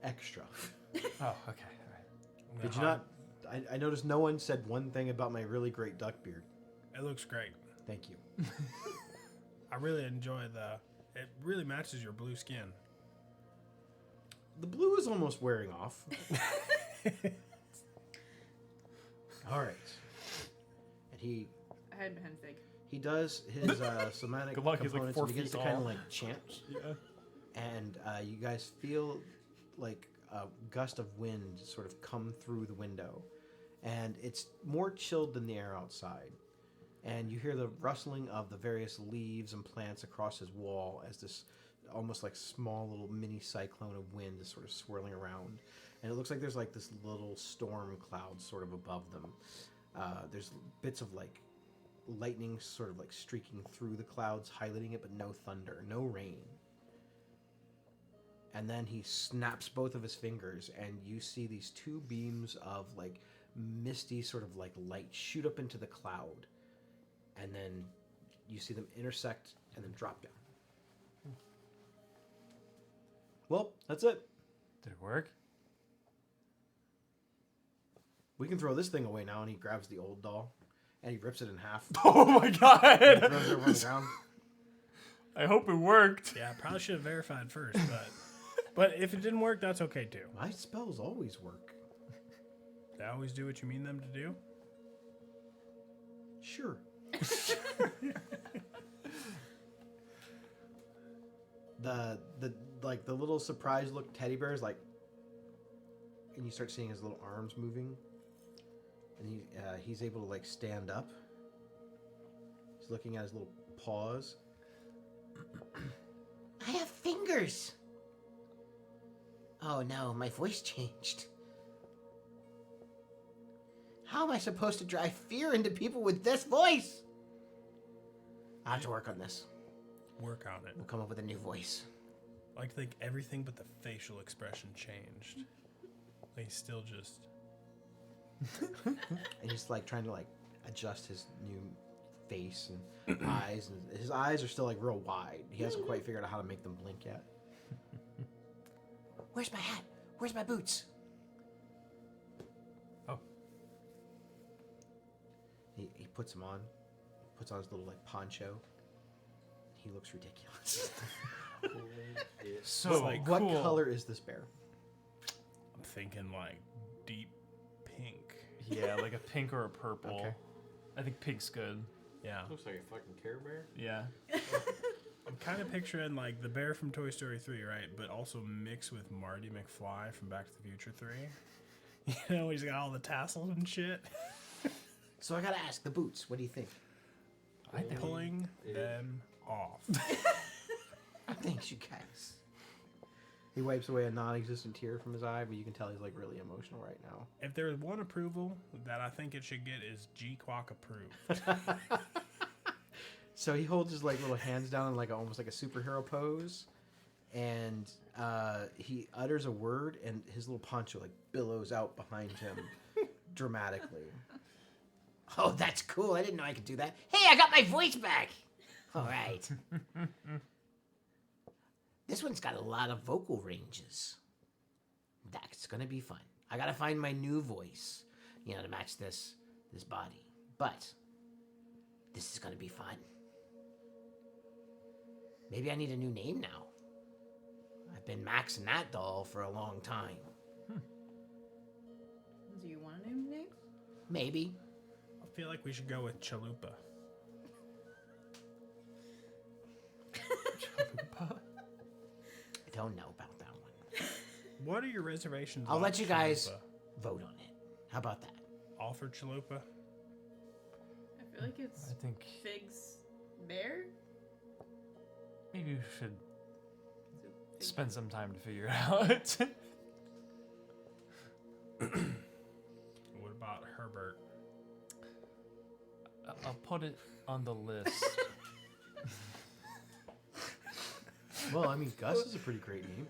Extra. Oh, okay. All right. Did you not? I noticed no one said one thing about my really great duck beard. It looks great. Thank you. I really enjoy it really matches your blue skin. The blue is almost wearing off. All right. And I had behind Fig. he does his somatic Good luck, he's like components 4 and begins feet to kind of tall. like chant. Yeah. And you guys feel like a gust of wind sort of come through the window. And it's more chilled than the air outside. And you hear the rustling of the various leaves and plants across his wall as this almost like small little mini cyclone of wind is sort of swirling around. And it looks like there's like this little storm cloud sort of above them. There's bits of like lightning sort of like streaking through the clouds, highlighting it, but no thunder, no rain. And then he snaps both of his fingers, and you see these two beams of like misty sort of like light shoot up into the cloud. And then you see them intersect and then drop down. Well, that's it. Did it work? We can throw this thing away now. And he grabs the old doll and he rips it in half. Oh my And god! throws it over on the ground. I hope it worked. Yeah, I probably should have verified first, but if it didn't work, that's okay too. My spells always work. They always do what you mean them to do. Sure. the little surprised look teddy bear is like, and you start seeing his little arms moving, and he's able to like stand up. He's looking at his little paws. I have fingers. Oh no, my voice changed. How am I supposed to drive fear into people with this voice? I have to work on this. Work on it. We'll come up with a new voice. I like to think everything but the facial expression changed. Like he's still just. And he's like trying to like adjust his new face and eyes, and his eyes are still like real wide. He hasn't quite figured out how to make them blink yet. Where's my hat? Where's my boots? Oh. He puts them on, puts on his little like poncho. He looks ridiculous. So like, What cool. color is this bear? I'm thinking like deep pink. Yeah, like a pink or a purple. Okay. I think pink's good. Yeah. Looks like a fucking Care Bear. Yeah. I'm kind of picturing like the bear from Toy Story 3, right? But also mixed with Marty McFly from Back to the Future 3. You know, he's got all the tassels and shit. So I gotta ask, the boots. What do you think? Pulling them off. Thanks, you guys. He wipes away a non-existent tear from his eye, but you can tell he's like really emotional right now. If there's one approval that I think it should get is G-Quack approved. So he holds his like little hands down in like almost like a superhero pose, and he utters a word, and his little poncho like billows out behind him dramatically. Oh, that's cool. I didn't know I could do that. Hey, I got my voice back. All right. This one's got a lot of vocal ranges. That's gonna be fun. I gotta find my new voice, to match this body. But this is gonna be fun. Maybe I need a new name now. I've been maxing that doll for a long time. Maybe. I feel like we should go with chalupa. I don't know about that one. What are your reservations? I'll about let you guys chalupa? vote on it. How about that? All for chalupa. I feel like it's I think Fig's bear. maybe we should Fig- spend some time to figure it out. What about Herbert? I'll put it on the list. Well, I mean, Gus is a pretty great name,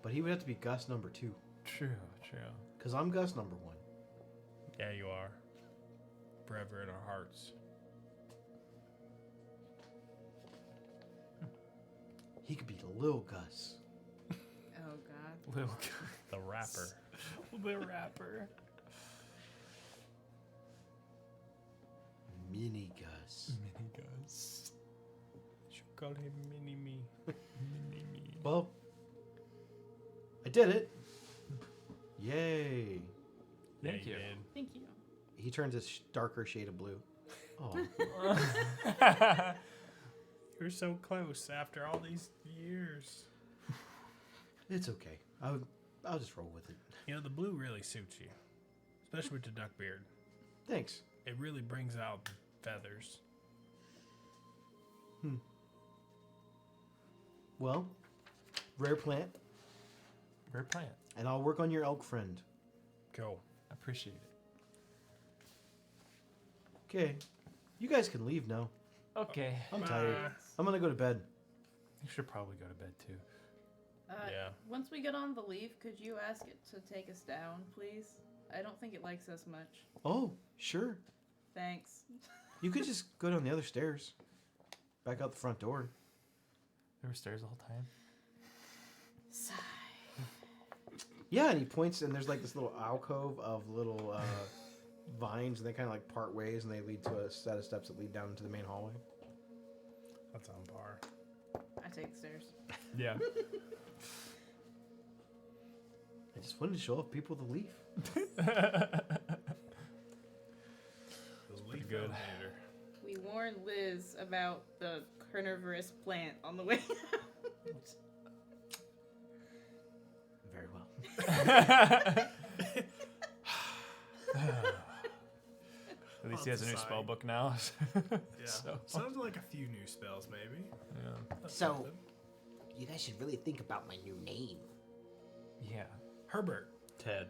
but he would have to be Gus number 2, True. because I'm Gus number 1. Yeah, you are. Forever in our hearts. He could be Lil Gus. Oh God. Little The rapper. the rapper. Mini Gus. Mini Gus. Should call him Mini Me. Mini me. Well, I did it. Yay. Thank Yeah, you. did. Thank you. He turns a darker shade of blue. Oh, You're so close after all these years. it's okay. I'll just roll with it. You know, the blue really suits you. Especially with the duck beard. Thanks. It really brings out feathers. Well, rare plant, Rare plant. and I'll work on your elk friend. Cool. Appreciate it. Okay. You guys can leave now. Okay. I'm tired. Bye. I'm gonna go to bed. You should probably go to bed too. Yeah. Once we get on the leaf, could you ask it to take us down, please? I don't think it likes us much. Oh, sure. Thanks. You could just go down the other stairs. Back out the front door. There were stairs the whole time. Sigh. Yeah, and he points, and there's like this little alcove of little vines, and they kind of like part ways, and they lead to a set of steps that lead down into the main hallway. That's on par. I take the stairs. Yeah. I just wanted to show off people the leaf. Those Pretty leaf good. elevator. We warned Liz about the carnivorous plant on the way out. Very well. At least he has a new spell book now. Yeah. So- Sounds like a few new spells, maybe. Yeah. That's So- something. You guys should really think about my new name. Yeah. Herbert. Ted.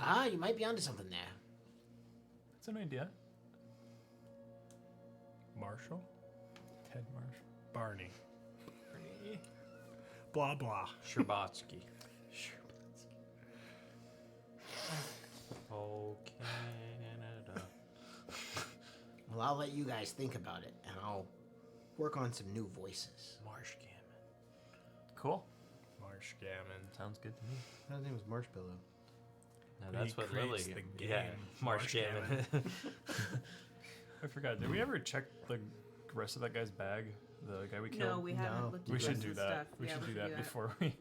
Ah, you might be onto something there. That's an idea. Marshall. Ted Marsh. Barney. Blah blah. Sherbatsky. Oh, Canada. Well, I'll let you guys think about it, and I'll work on some new voices. Marsh Gammon. Cool. Marsh Gammon. Sounds good to me. His name was Marshmallow. No, He that's what really. creates the Yeah, game, Marsh Marsh Gammon. I forgot. Did we ever check the rest of that guy's bag? The guy we killed? No, we haven't No. looked at We the should rest do of the that. stuff. We Yeah, should do that before we.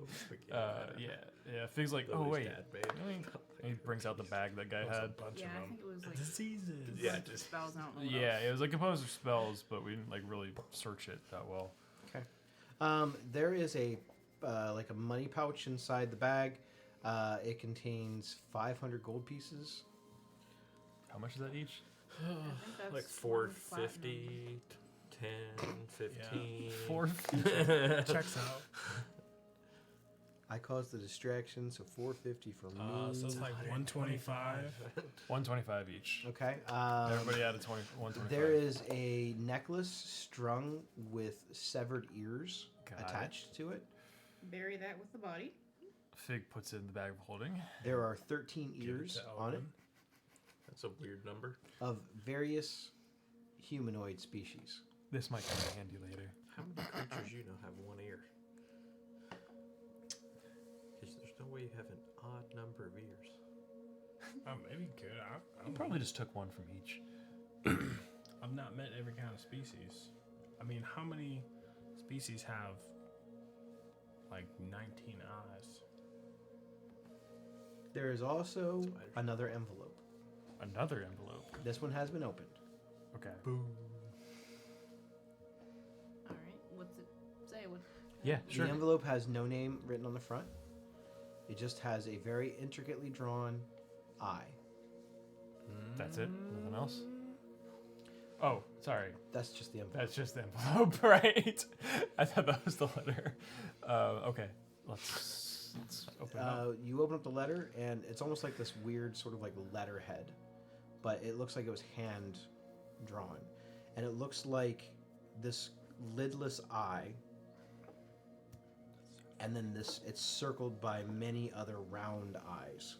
Yeah. Fig's like, oh Lily's wait. dad, babe. And he brings out the bag that guy There's a had. bunch Yeah, of I them. think it was like Diseases. Yeah, bunch of just- spells. I don't know what Yeah, else. it was like composed of spells, but we didn't like really search it that well. There is a like a money pouch inside the bag. It contains 500 gold pieces. How much is that each? I think that's Like one 450, 10, 15. 4. Checks out. I caused the distraction, so 450 for me. So it's like 125. 125 each. Okay. Everybody added 125. There is a necklace strung with severed ears Got it. attached to it. Bury that with the body. Fig puts it in the bag of holding. There are 13 Give it ears to on it Elvin. That's a weird number. of various humanoid species. This might come in handy later. How many creatures you know have one ear? Because there's no way you have an odd number of ears. Oh, maybe good. I You don't probably just took one from each. I've not met every kind of species. I mean, how many species have like 19 eyes? There is also Spiders. another envelope. another envelope. This one has been opened. Okay. All right. What's it say? What? Yeah, sure. The envelope has no name written on the front. It just has a very intricately drawn eye. That's it. Nothing else. Oh, sorry. That's just the envelope. That's just the envelope, right? I thought that was the letter. Okay, let's open it up. You open up the letter, and it's almost like this weird sort of like letterhead, but it looks like it was hand drawn, and it looks like this lidless eye, and then it's circled by many other round eyes.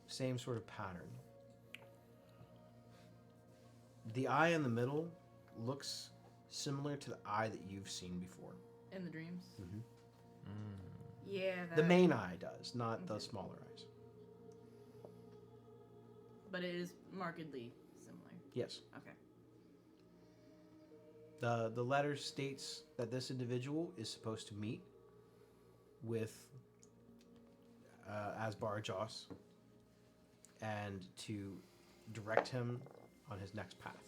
Same sort of pattern. The eye in the middle looks similar to the eye that you've seen before. In the dreams. Mhm. Yeah. That, The main eye does, not the smaller eyes. But it is markedly similar. Yes. Okay. The letter states that this individual is supposed to meet with Asbar Joss and to direct him on his next path.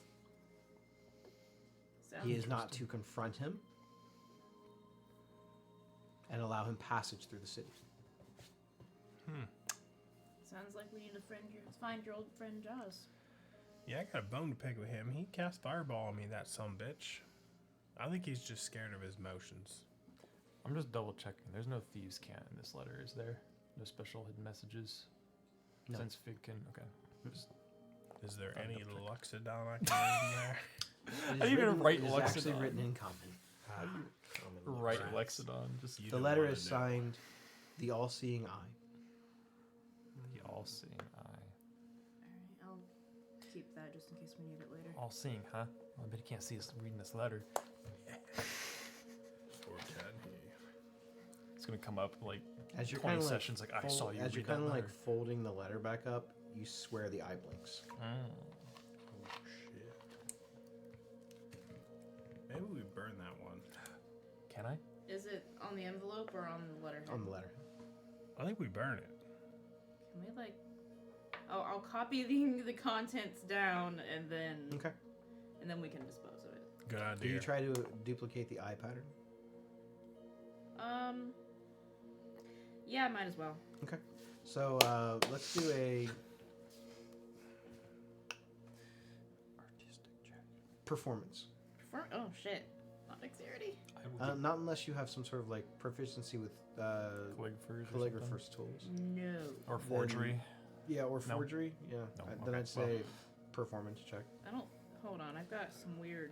Sounds He is not to confront him and allow him passage through the city. Sounds like we need to find your old friend Jaws. Yeah, I got a bone to pick with him. He cast fireball on me, that sumbitch. I think he's just scared of his motions. I'm just double checking. There's no thieves' cant in this letter, is there? No special hidden messages? No. Since Fig can... Okay. Is there Fine, any double Luxodon I can read in there? It is I didn't even write it is actually Lexidon. written in common. Right, Rats. Lexidon. Just You The don't letter wanna is know. signed the All-Seeing Eye. the all-seeing eye. Alright, I'll keep that just in case we need it later. All-seeing, huh? Well, I bet he can't see us reading this letter. Or can he? It's gonna come up like As you're 20 kind of like sessions. Like I saw you as you're read kind that of like letter. folding the letter back up, you swear the eye blinks. Oh, shit. Maybe we burn that one. Can I? Is it on the envelope or on the letterhead? On the letter. I think we burn it. Can we like? Oh, I'll copy the contents down and then Okay. we can dispose of it. Good Do idea. you try to duplicate the eye pattern? Yeah, might as well. Okay. So let's do a Artistic check. performance. Oh shit! Not dexterity. I will Not unless you have some sort of like proficiency with calligraphers or calligrapher's tools. No. or forgery. Yeah, or No. forgery. Yeah. No, Then okay, I'd say performance check. I don't. Hold on. I've got some weird.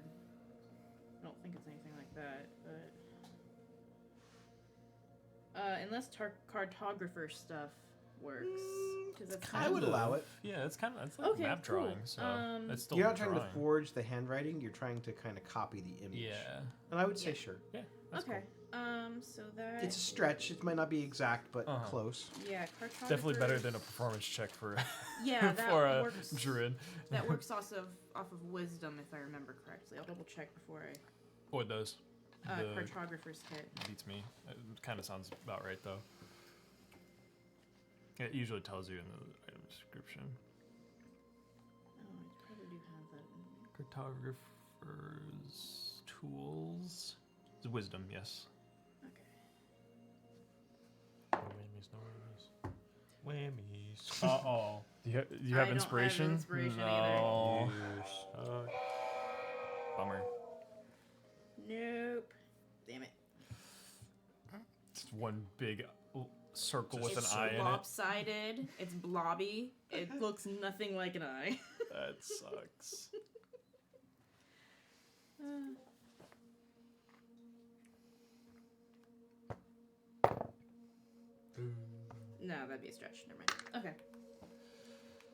I don't think it's anything like that, but. Unless cartographer stuff works, because that's I would allow it. Yeah, it's kind of it's like Okay, map cool. drawing, so it's still You're not trying drawing. to forge the handwriting. You're trying to kind of copy the image. Yeah. And I would say Yeah. sure. Yeah. That's Okay. So that. It's a stretch. It might not be exact, but Uh-huh. close. Yeah, cool. cartographer. Definitely better than a performance check for Yeah, that for a works. druid. That works also off of wisdom, if I remember correctly. I'll double check before What does? I. The Cartographer's hit. beats me. It kind of sounds about right though. It usually tells you in the item description. Oh, I probably do have that. Cartographer's tools. It's wisdom, yes. Okay. Whammies. Oh. Do you I have don't have inspiration? inspiration no. either. Bummer. Nope. Damn it. It's one big circle with It's an eye in it. lopsided. It's blobby. It looks nothing like an eye. That sucks. No, that'd be a stretch. Never mind. Okay.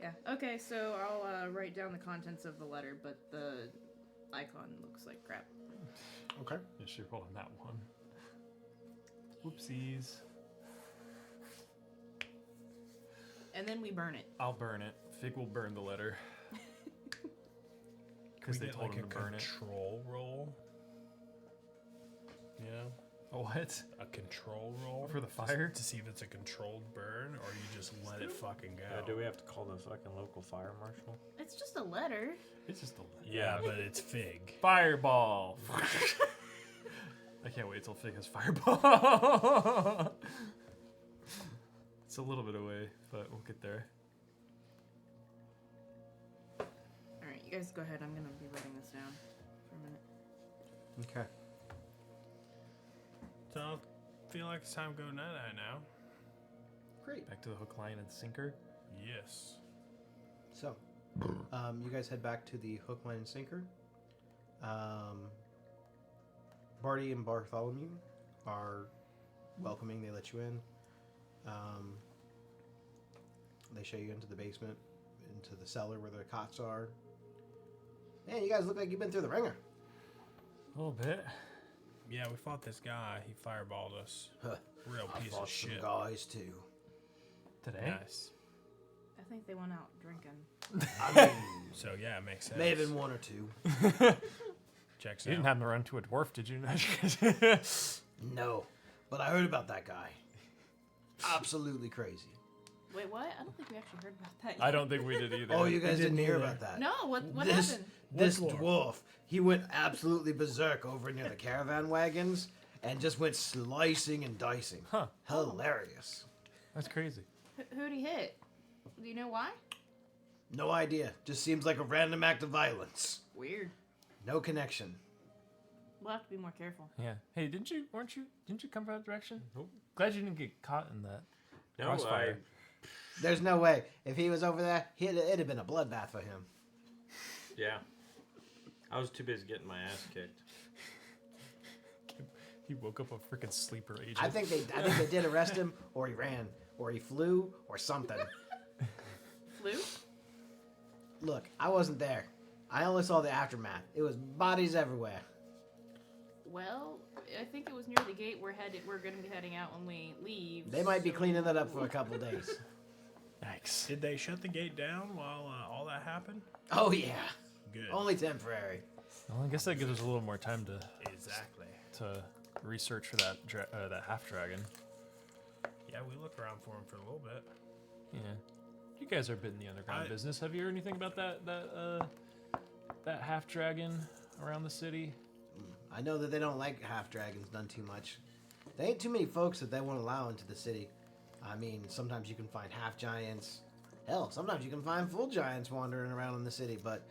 Yeah. Okay. So I'll write down the contents of the letter, but the icon looks like crap. Okay. You should roll on that one. Whoopsies. And then we burn it. I'll burn it. Fig will burn the letter. Because they told him to burn it. Control roll. Yeah. A what? A control roll For the just fire? to see if it's a controlled burn or you just let it fucking go. Yeah, do we have to call the fucking local fire marshal? It's just a letter. It's just a Yeah, but it's fig. fireball. I can't wait till Fig has fireball. It's a little bit away, but we'll get there. Alright, you guys go ahead. I'm gonna be writing this down for a minute. Okay. So I feel like it's time to go night-night now. Great. Back to the hook, line, and sinker. Yes. So, you guys head back to the hook, line, and sinker. Barty and Bartholomew are welcoming. They let you in. They show you into the basement, into the cellar where the cots are. Man, you guys look like you've been through the ringer. A little bit. Yeah, we fought this guy. He fireballed us. Huh. Real I piece fought of some shit. guys too. Today? Nice. I think they went out drinking. I mean, So yeah, it makes sense. may have been one or two. Checks You out. didn't happen to run to a dwarf, did you? No, but I heard about that guy. Absolutely crazy. Wait, what? I don't think we actually heard about that yet. I don't think we did either. Oh, you guys didn't didn't hear either. about that? No, what this, happened? This What dwarf? dwarf, he went absolutely berserk over near the caravan wagons and just went slicing and dicing. Huh. Hilarious. That's crazy. Who'd he hit? Do you know why? No idea. Just seems like a random act of violence. Weird. No connection. We'll have to be more careful. Yeah. Hey, didn't you come from that direction? Nope. Glad you didn't get caught in that. No, Crossfire. There's no way. If he was over there, it'd have been a bloodbath for him. Yeah. I was too busy getting my ass kicked. He woke up a freaking sleeper agent. I think they did arrest him, or he ran, or he flew, or something. Flu? Look, I wasn't there. I only saw the aftermath. It was bodies everywhere. Well, I think it was near the gate we're going to be heading out when we leave. They might be so- cleaning that up for a couple days. Yikes. Did they shut the gate down while all that happened? Oh yeah, Good. only temporary. Well, I guess that gives us a little more time Exactly. to research for that that half dragon. Yeah, we look around for him for a little bit. Yeah. You guys are a bit in the underground business. Have you heard anything about that half dragon around the city? I know that they don't like half dragons done too much. There ain't too many folks that they won't allow into the city. I mean, sometimes you can find half giants. Hell, sometimes you can find full giants wandering around in the city, but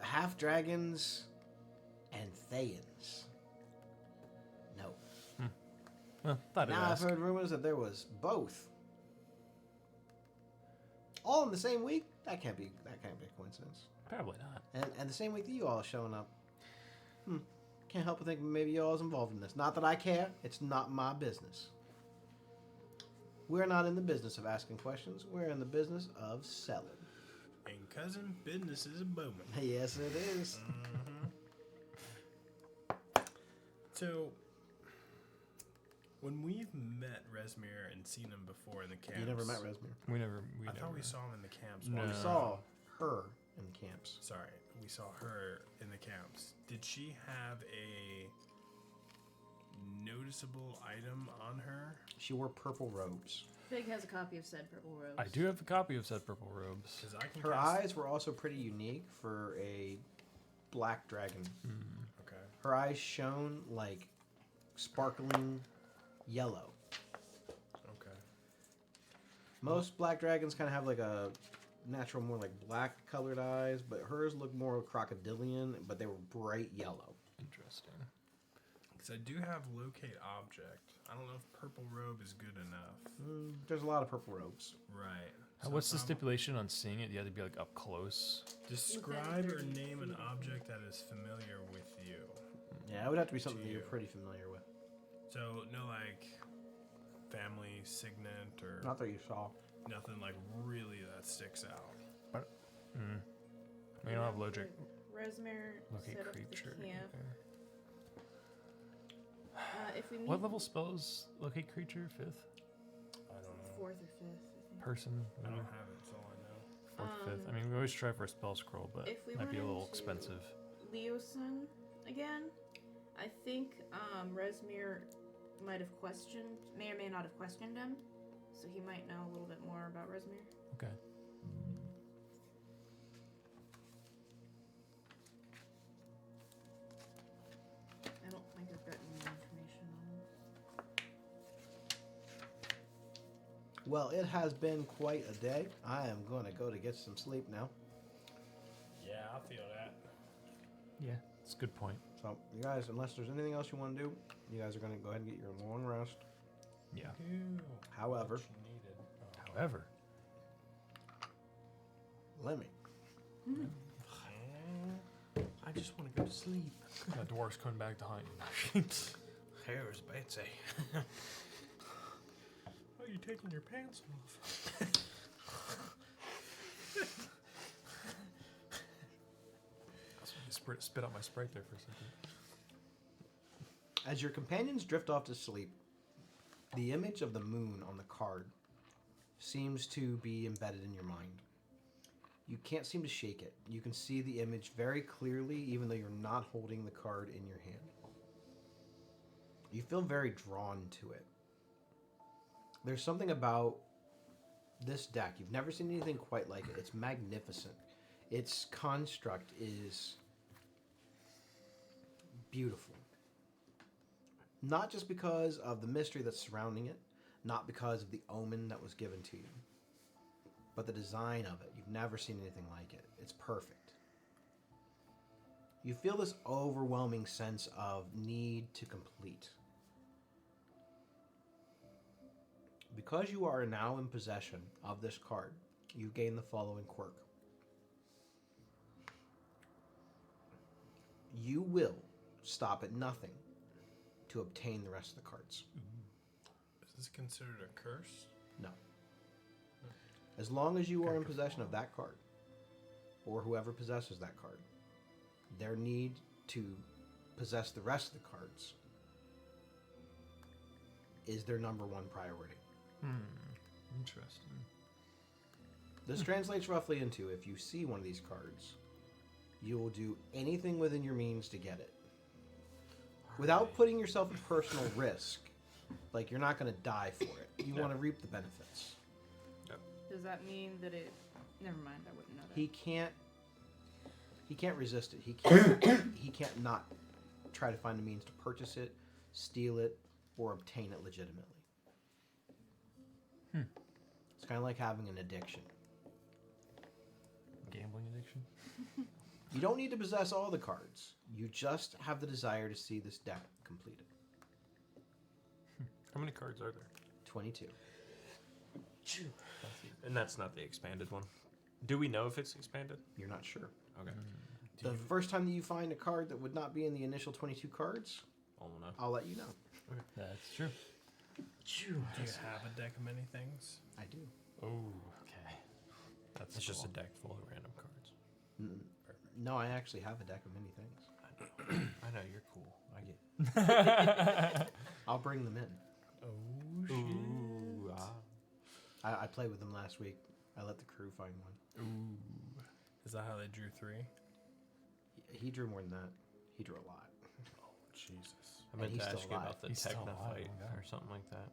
half dragons and Thayans. No. Well, thought I'd Now I've ask. heard rumors that there was both. All in the same week? That can't be a coincidence. Probably not. And the same week that you all showing up. Can't help but think maybe you all is involved in this. Not that I care. It's not my business. We're not in the business of asking questions. We're in the business of selling. And cousin, business is booming. Yes, it is. So, when we've met Resmir and seen him before in the camps, You never met Resmir. We never. I thought we saw him in the camps. No. while We we- saw her in the camps. Sorry, we saw her in the camps. Did she have a noticeable item on her? She wore purple robes. Fig has a copy of said purple robes. I do have a copy of said purple robes. Because I can Her cast- eyes were also pretty unique for a black dragon. Okay. Her eyes shone like sparkling yellow. Okay. Most black dragons kind of have like a natural, more like black colored eyes, but hers look more crocodilian, but they were bright yellow. Interesting. Because I do have locate object. I don't know if purple robe is good enough. There's a lot of purple robes. Right. What's the if I'm- stipulation on seeing it? You have to be like up close. Describe or 30 name an feet. object that is familiar with you. Yeah, it would have to be something To that you're you. pretty familiar with. So no like family signet or Not that you saw. nothing like really that sticks out. We don't have logic. Resmir Locate set up creature. the camp. If we meet What level spell is locate creature? Fifth? I don't know. 4th or 5th, I think. Person? I don't Whatever. have it. That's all I know. Fourth, fifth. I mean, we always try for a spell scroll, but If we it might be a run little into- expensive. Leosin again. I think Resmir may or may not have questioned him, so he might know a little bit more about Resmir. Okay. I don't think I've gotten any information on him. Well, it has been quite a day. I am going to go to get some sleep now. Yeah, I feel that. Yeah, that's a good point. So, you guys, unless there's anything else you want to do, you guys are going to go ahead and get your long rest. Yeah. However, What you needed. Oh. However, Lemmy, I just want to go to sleep. that dwarf's coming back to hunt you. Here's Betsy. Are you taking your pants off? Spit out my Sprite there for a second. as your companions drift off to sleep, the image of the moon on the card seems to be embedded in your mind. You can't seem to shake it. You can see the image very clearly, even though you're not holding the card in your hand. You feel very drawn to it. There's something about this deck. You've never seen anything quite like it. It's magnificent. Its construct is beautiful. Not just because of the mystery that's surrounding it, not because of the omen that was given to you, but the design of it. You've never seen anything like it. It's perfect. You feel this overwhelming sense of need to complete. Because you are now in possession of this card, you gain the following quirk. You will stop at nothing to obtain the rest of the cards. Is this considered a curse? No. As long as you are in possession of that card, or whoever possesses that card, their need to possess the rest of the cards is their number one priority. Interesting. This translates roughly into, if you see one of these cards, you will do anything within your means to get it. Without putting yourself at personal risk. Like, you're not going to die for it. You want to reap the benefits. Does that mean that it... Never mind, I wouldn't know that. He can't resist it. He can't not try to find a means to purchase it, steal it, or obtain it legitimately. It's kind of like having an addiction. Gambling addiction? You don't need to possess all the cards. You just have the desire to see this deck completed. How many cards are there? 22. And that's not the expanded one. Do we know if it's expanded? You're not sure. Okay. The first time that you find a card that would not be in the initial 22 cards, I'll know. I'll let you know. That's true. Do you have a deck of many things? I do. Oh, okay. That's It's just a cool. deck full of random cards. No, I actually have a deck of many things. I know you're cool. I get. I'll bring them in. Oh, Ooh, I played with them last week. I let the crew find one. Is that how they drew 3? He drew more than that. He drew a lot. Jesus. I meant he's to still ask you alive. about the He's still alive, Technofight oh my God. or something like that.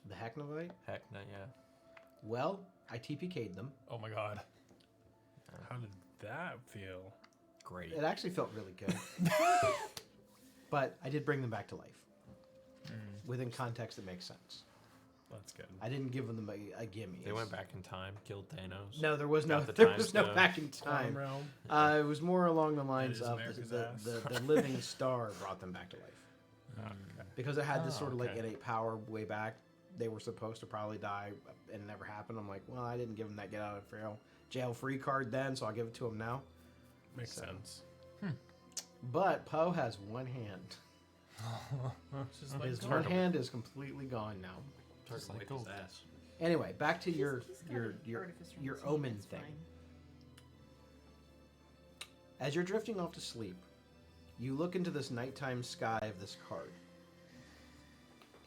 The Hacknovite? Heckna, yeah. Well, I TPK'd them. Oh my god. How did that feel? Great. It actually felt really good. But I did bring them back to life. Within context that makes sense. That's good. I didn't give them a gimme. They went back in time, killed Thanos. No, there was no Got the there time was no stone. back in Time time. realm. It was more along the lines is of America's the ass. living star brought them back to life. Okay. Because it had this Oh, sort of like okay. innate power way back. They were supposed to probably die, and it never happened. I'm like, well, I didn't give them that get out of jail free card then, so I'll give it to them now. Makes So. sense. But Poe has one hand. It's just like His gold. one hand is completely gone now. Just like Wipe gold. his ass. Anyway, back to He's got an your artificer your on his hand, omen that's thing. fine. As you're drifting off to sleep, you look into this nighttime sky of this card,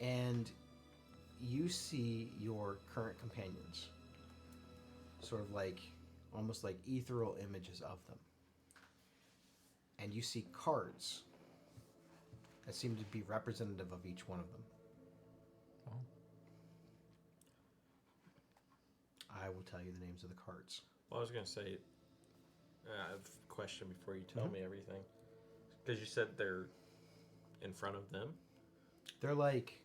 and you see your current companions, sort of like, almost like ethereal images of them. And you see cards that seem to be representative of each one of them. Oh. I will tell you the names of the cards. Well, I was gonna say, I have a question before you tell me everything, because you said they're in front of them. They're like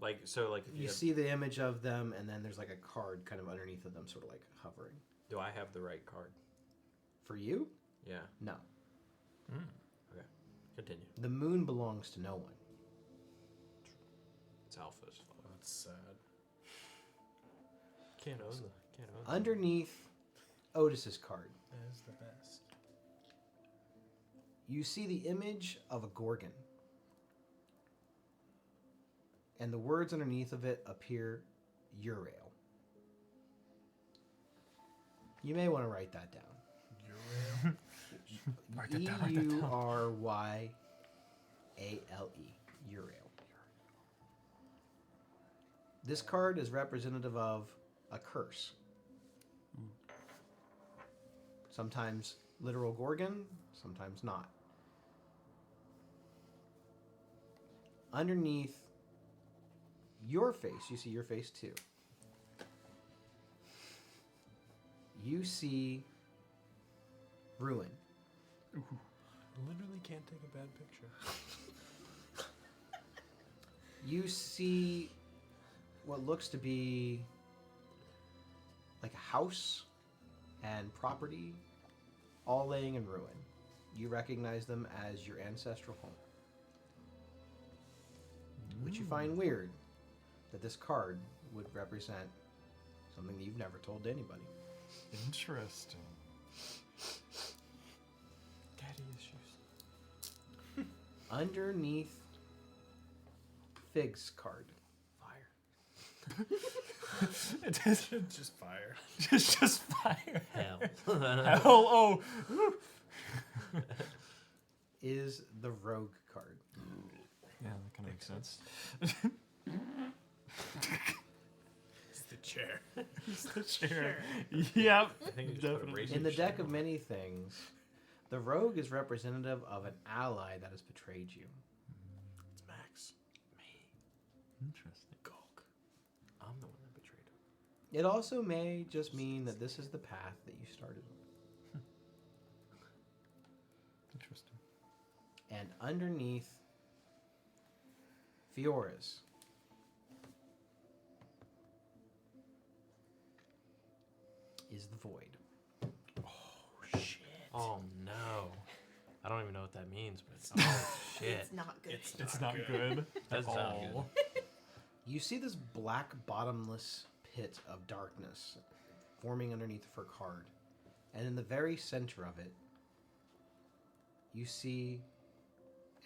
Like if you see the image of them, and then there's like a card kind of underneath of them, sort of like hovering. do I have the right card? For you, Yeah. no. Okay. Continue. The moon belongs to no one. It's Alpha's fault. That's sad. Can't own the. Can't own. Underneath Otis's card, That is the best. you see the image of a Gorgon. And the words underneath of it appear Urail. You may want to write that down. Write that down, write that down. Euryale. Urail. This card is representative of a curse. Sometimes literal Gorgon, sometimes not. Underneath your face, you see your face too. You see ruin. Literally can't take a bad picture. You see what looks to be like a house and property all laying in ruin. You recognize them as your ancestral home. Which you find weird that this card would represent something that you've never told to anybody. Interesting. Daddy issues. Underneath Fig's card. Fire. It is Just fire. just fire. Hell. Hell, oh. Is the rogue card. Yeah, that kind of makes sense. It's the chair. It's the chair. Yep. I think you just put a Definitely. racing In the shit deck of on. many things, the rogue is representative of an ally that has betrayed you. It's Max. Interesting. Gulk. I'm the one that betrayed him. It also may just mean that this is the path that you started on. Interesting. And underneath Fiora's is the void. Oh no. I don't even know what that means, but oh shit. It's not good. It's not good. Doesn't sound good. all. You see this black, bottomless pit of darkness forming underneath of her card. And in the very center of it, you see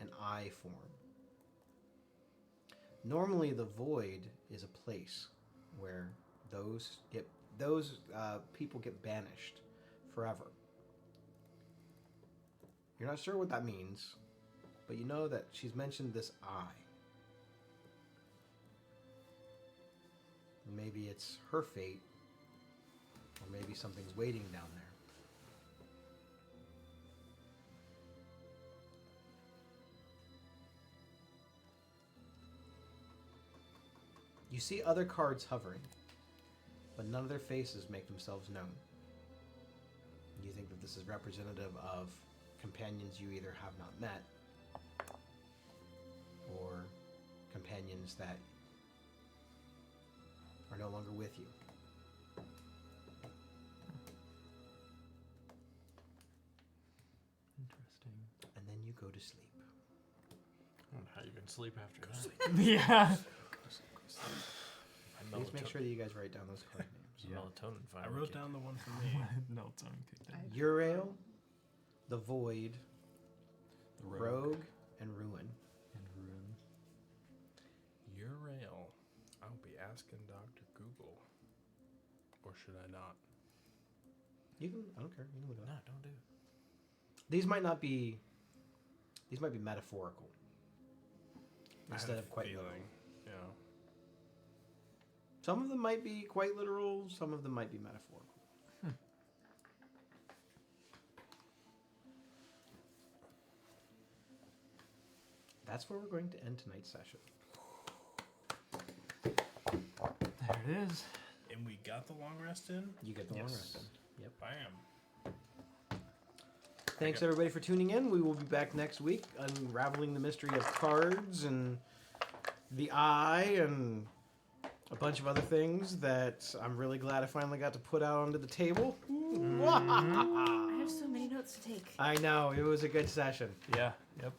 an eye form. Normally, the void is a place where those people get banished forever. You're not sure what that means, but you know that she's mentioned this eye. Maybe it's her fate, or maybe something's waiting down there. You see other cards hovering, but none of their faces make themselves known. You think that this is representative of companions you either have not met, or companions that are no longer with you. Interesting. And then you go to sleep. I don't know how you can sleep after that. Yeah. Please make sure that you guys write down those card names. Melatonin I finally wrote kicked down the one for me. No tongue kicked in. Urail, the Void, The Rogue, and Ruin. and ruin. Urail. I'll be asking Dr. Google. Or should I not? You can. I don't care. You can look it No, up. don't do it. These might not be. These might be metaphorical I instead have of quite a literal. feeling. Yeah. Some of them might be quite literal. Some of them might be metaphorical. that's where we're going to end tonight's session. There it is. And we got the long rest in. You get the long Yes. rest in. Yep. Bam. Thanks Okay. everybody for tuning in. We will be back next week unraveling the mystery of cards and the eye and a bunch of other things that I'm really glad I finally got to put out onto the table. I have so many notes to take. I know, it was a good session. Yeah. Yep.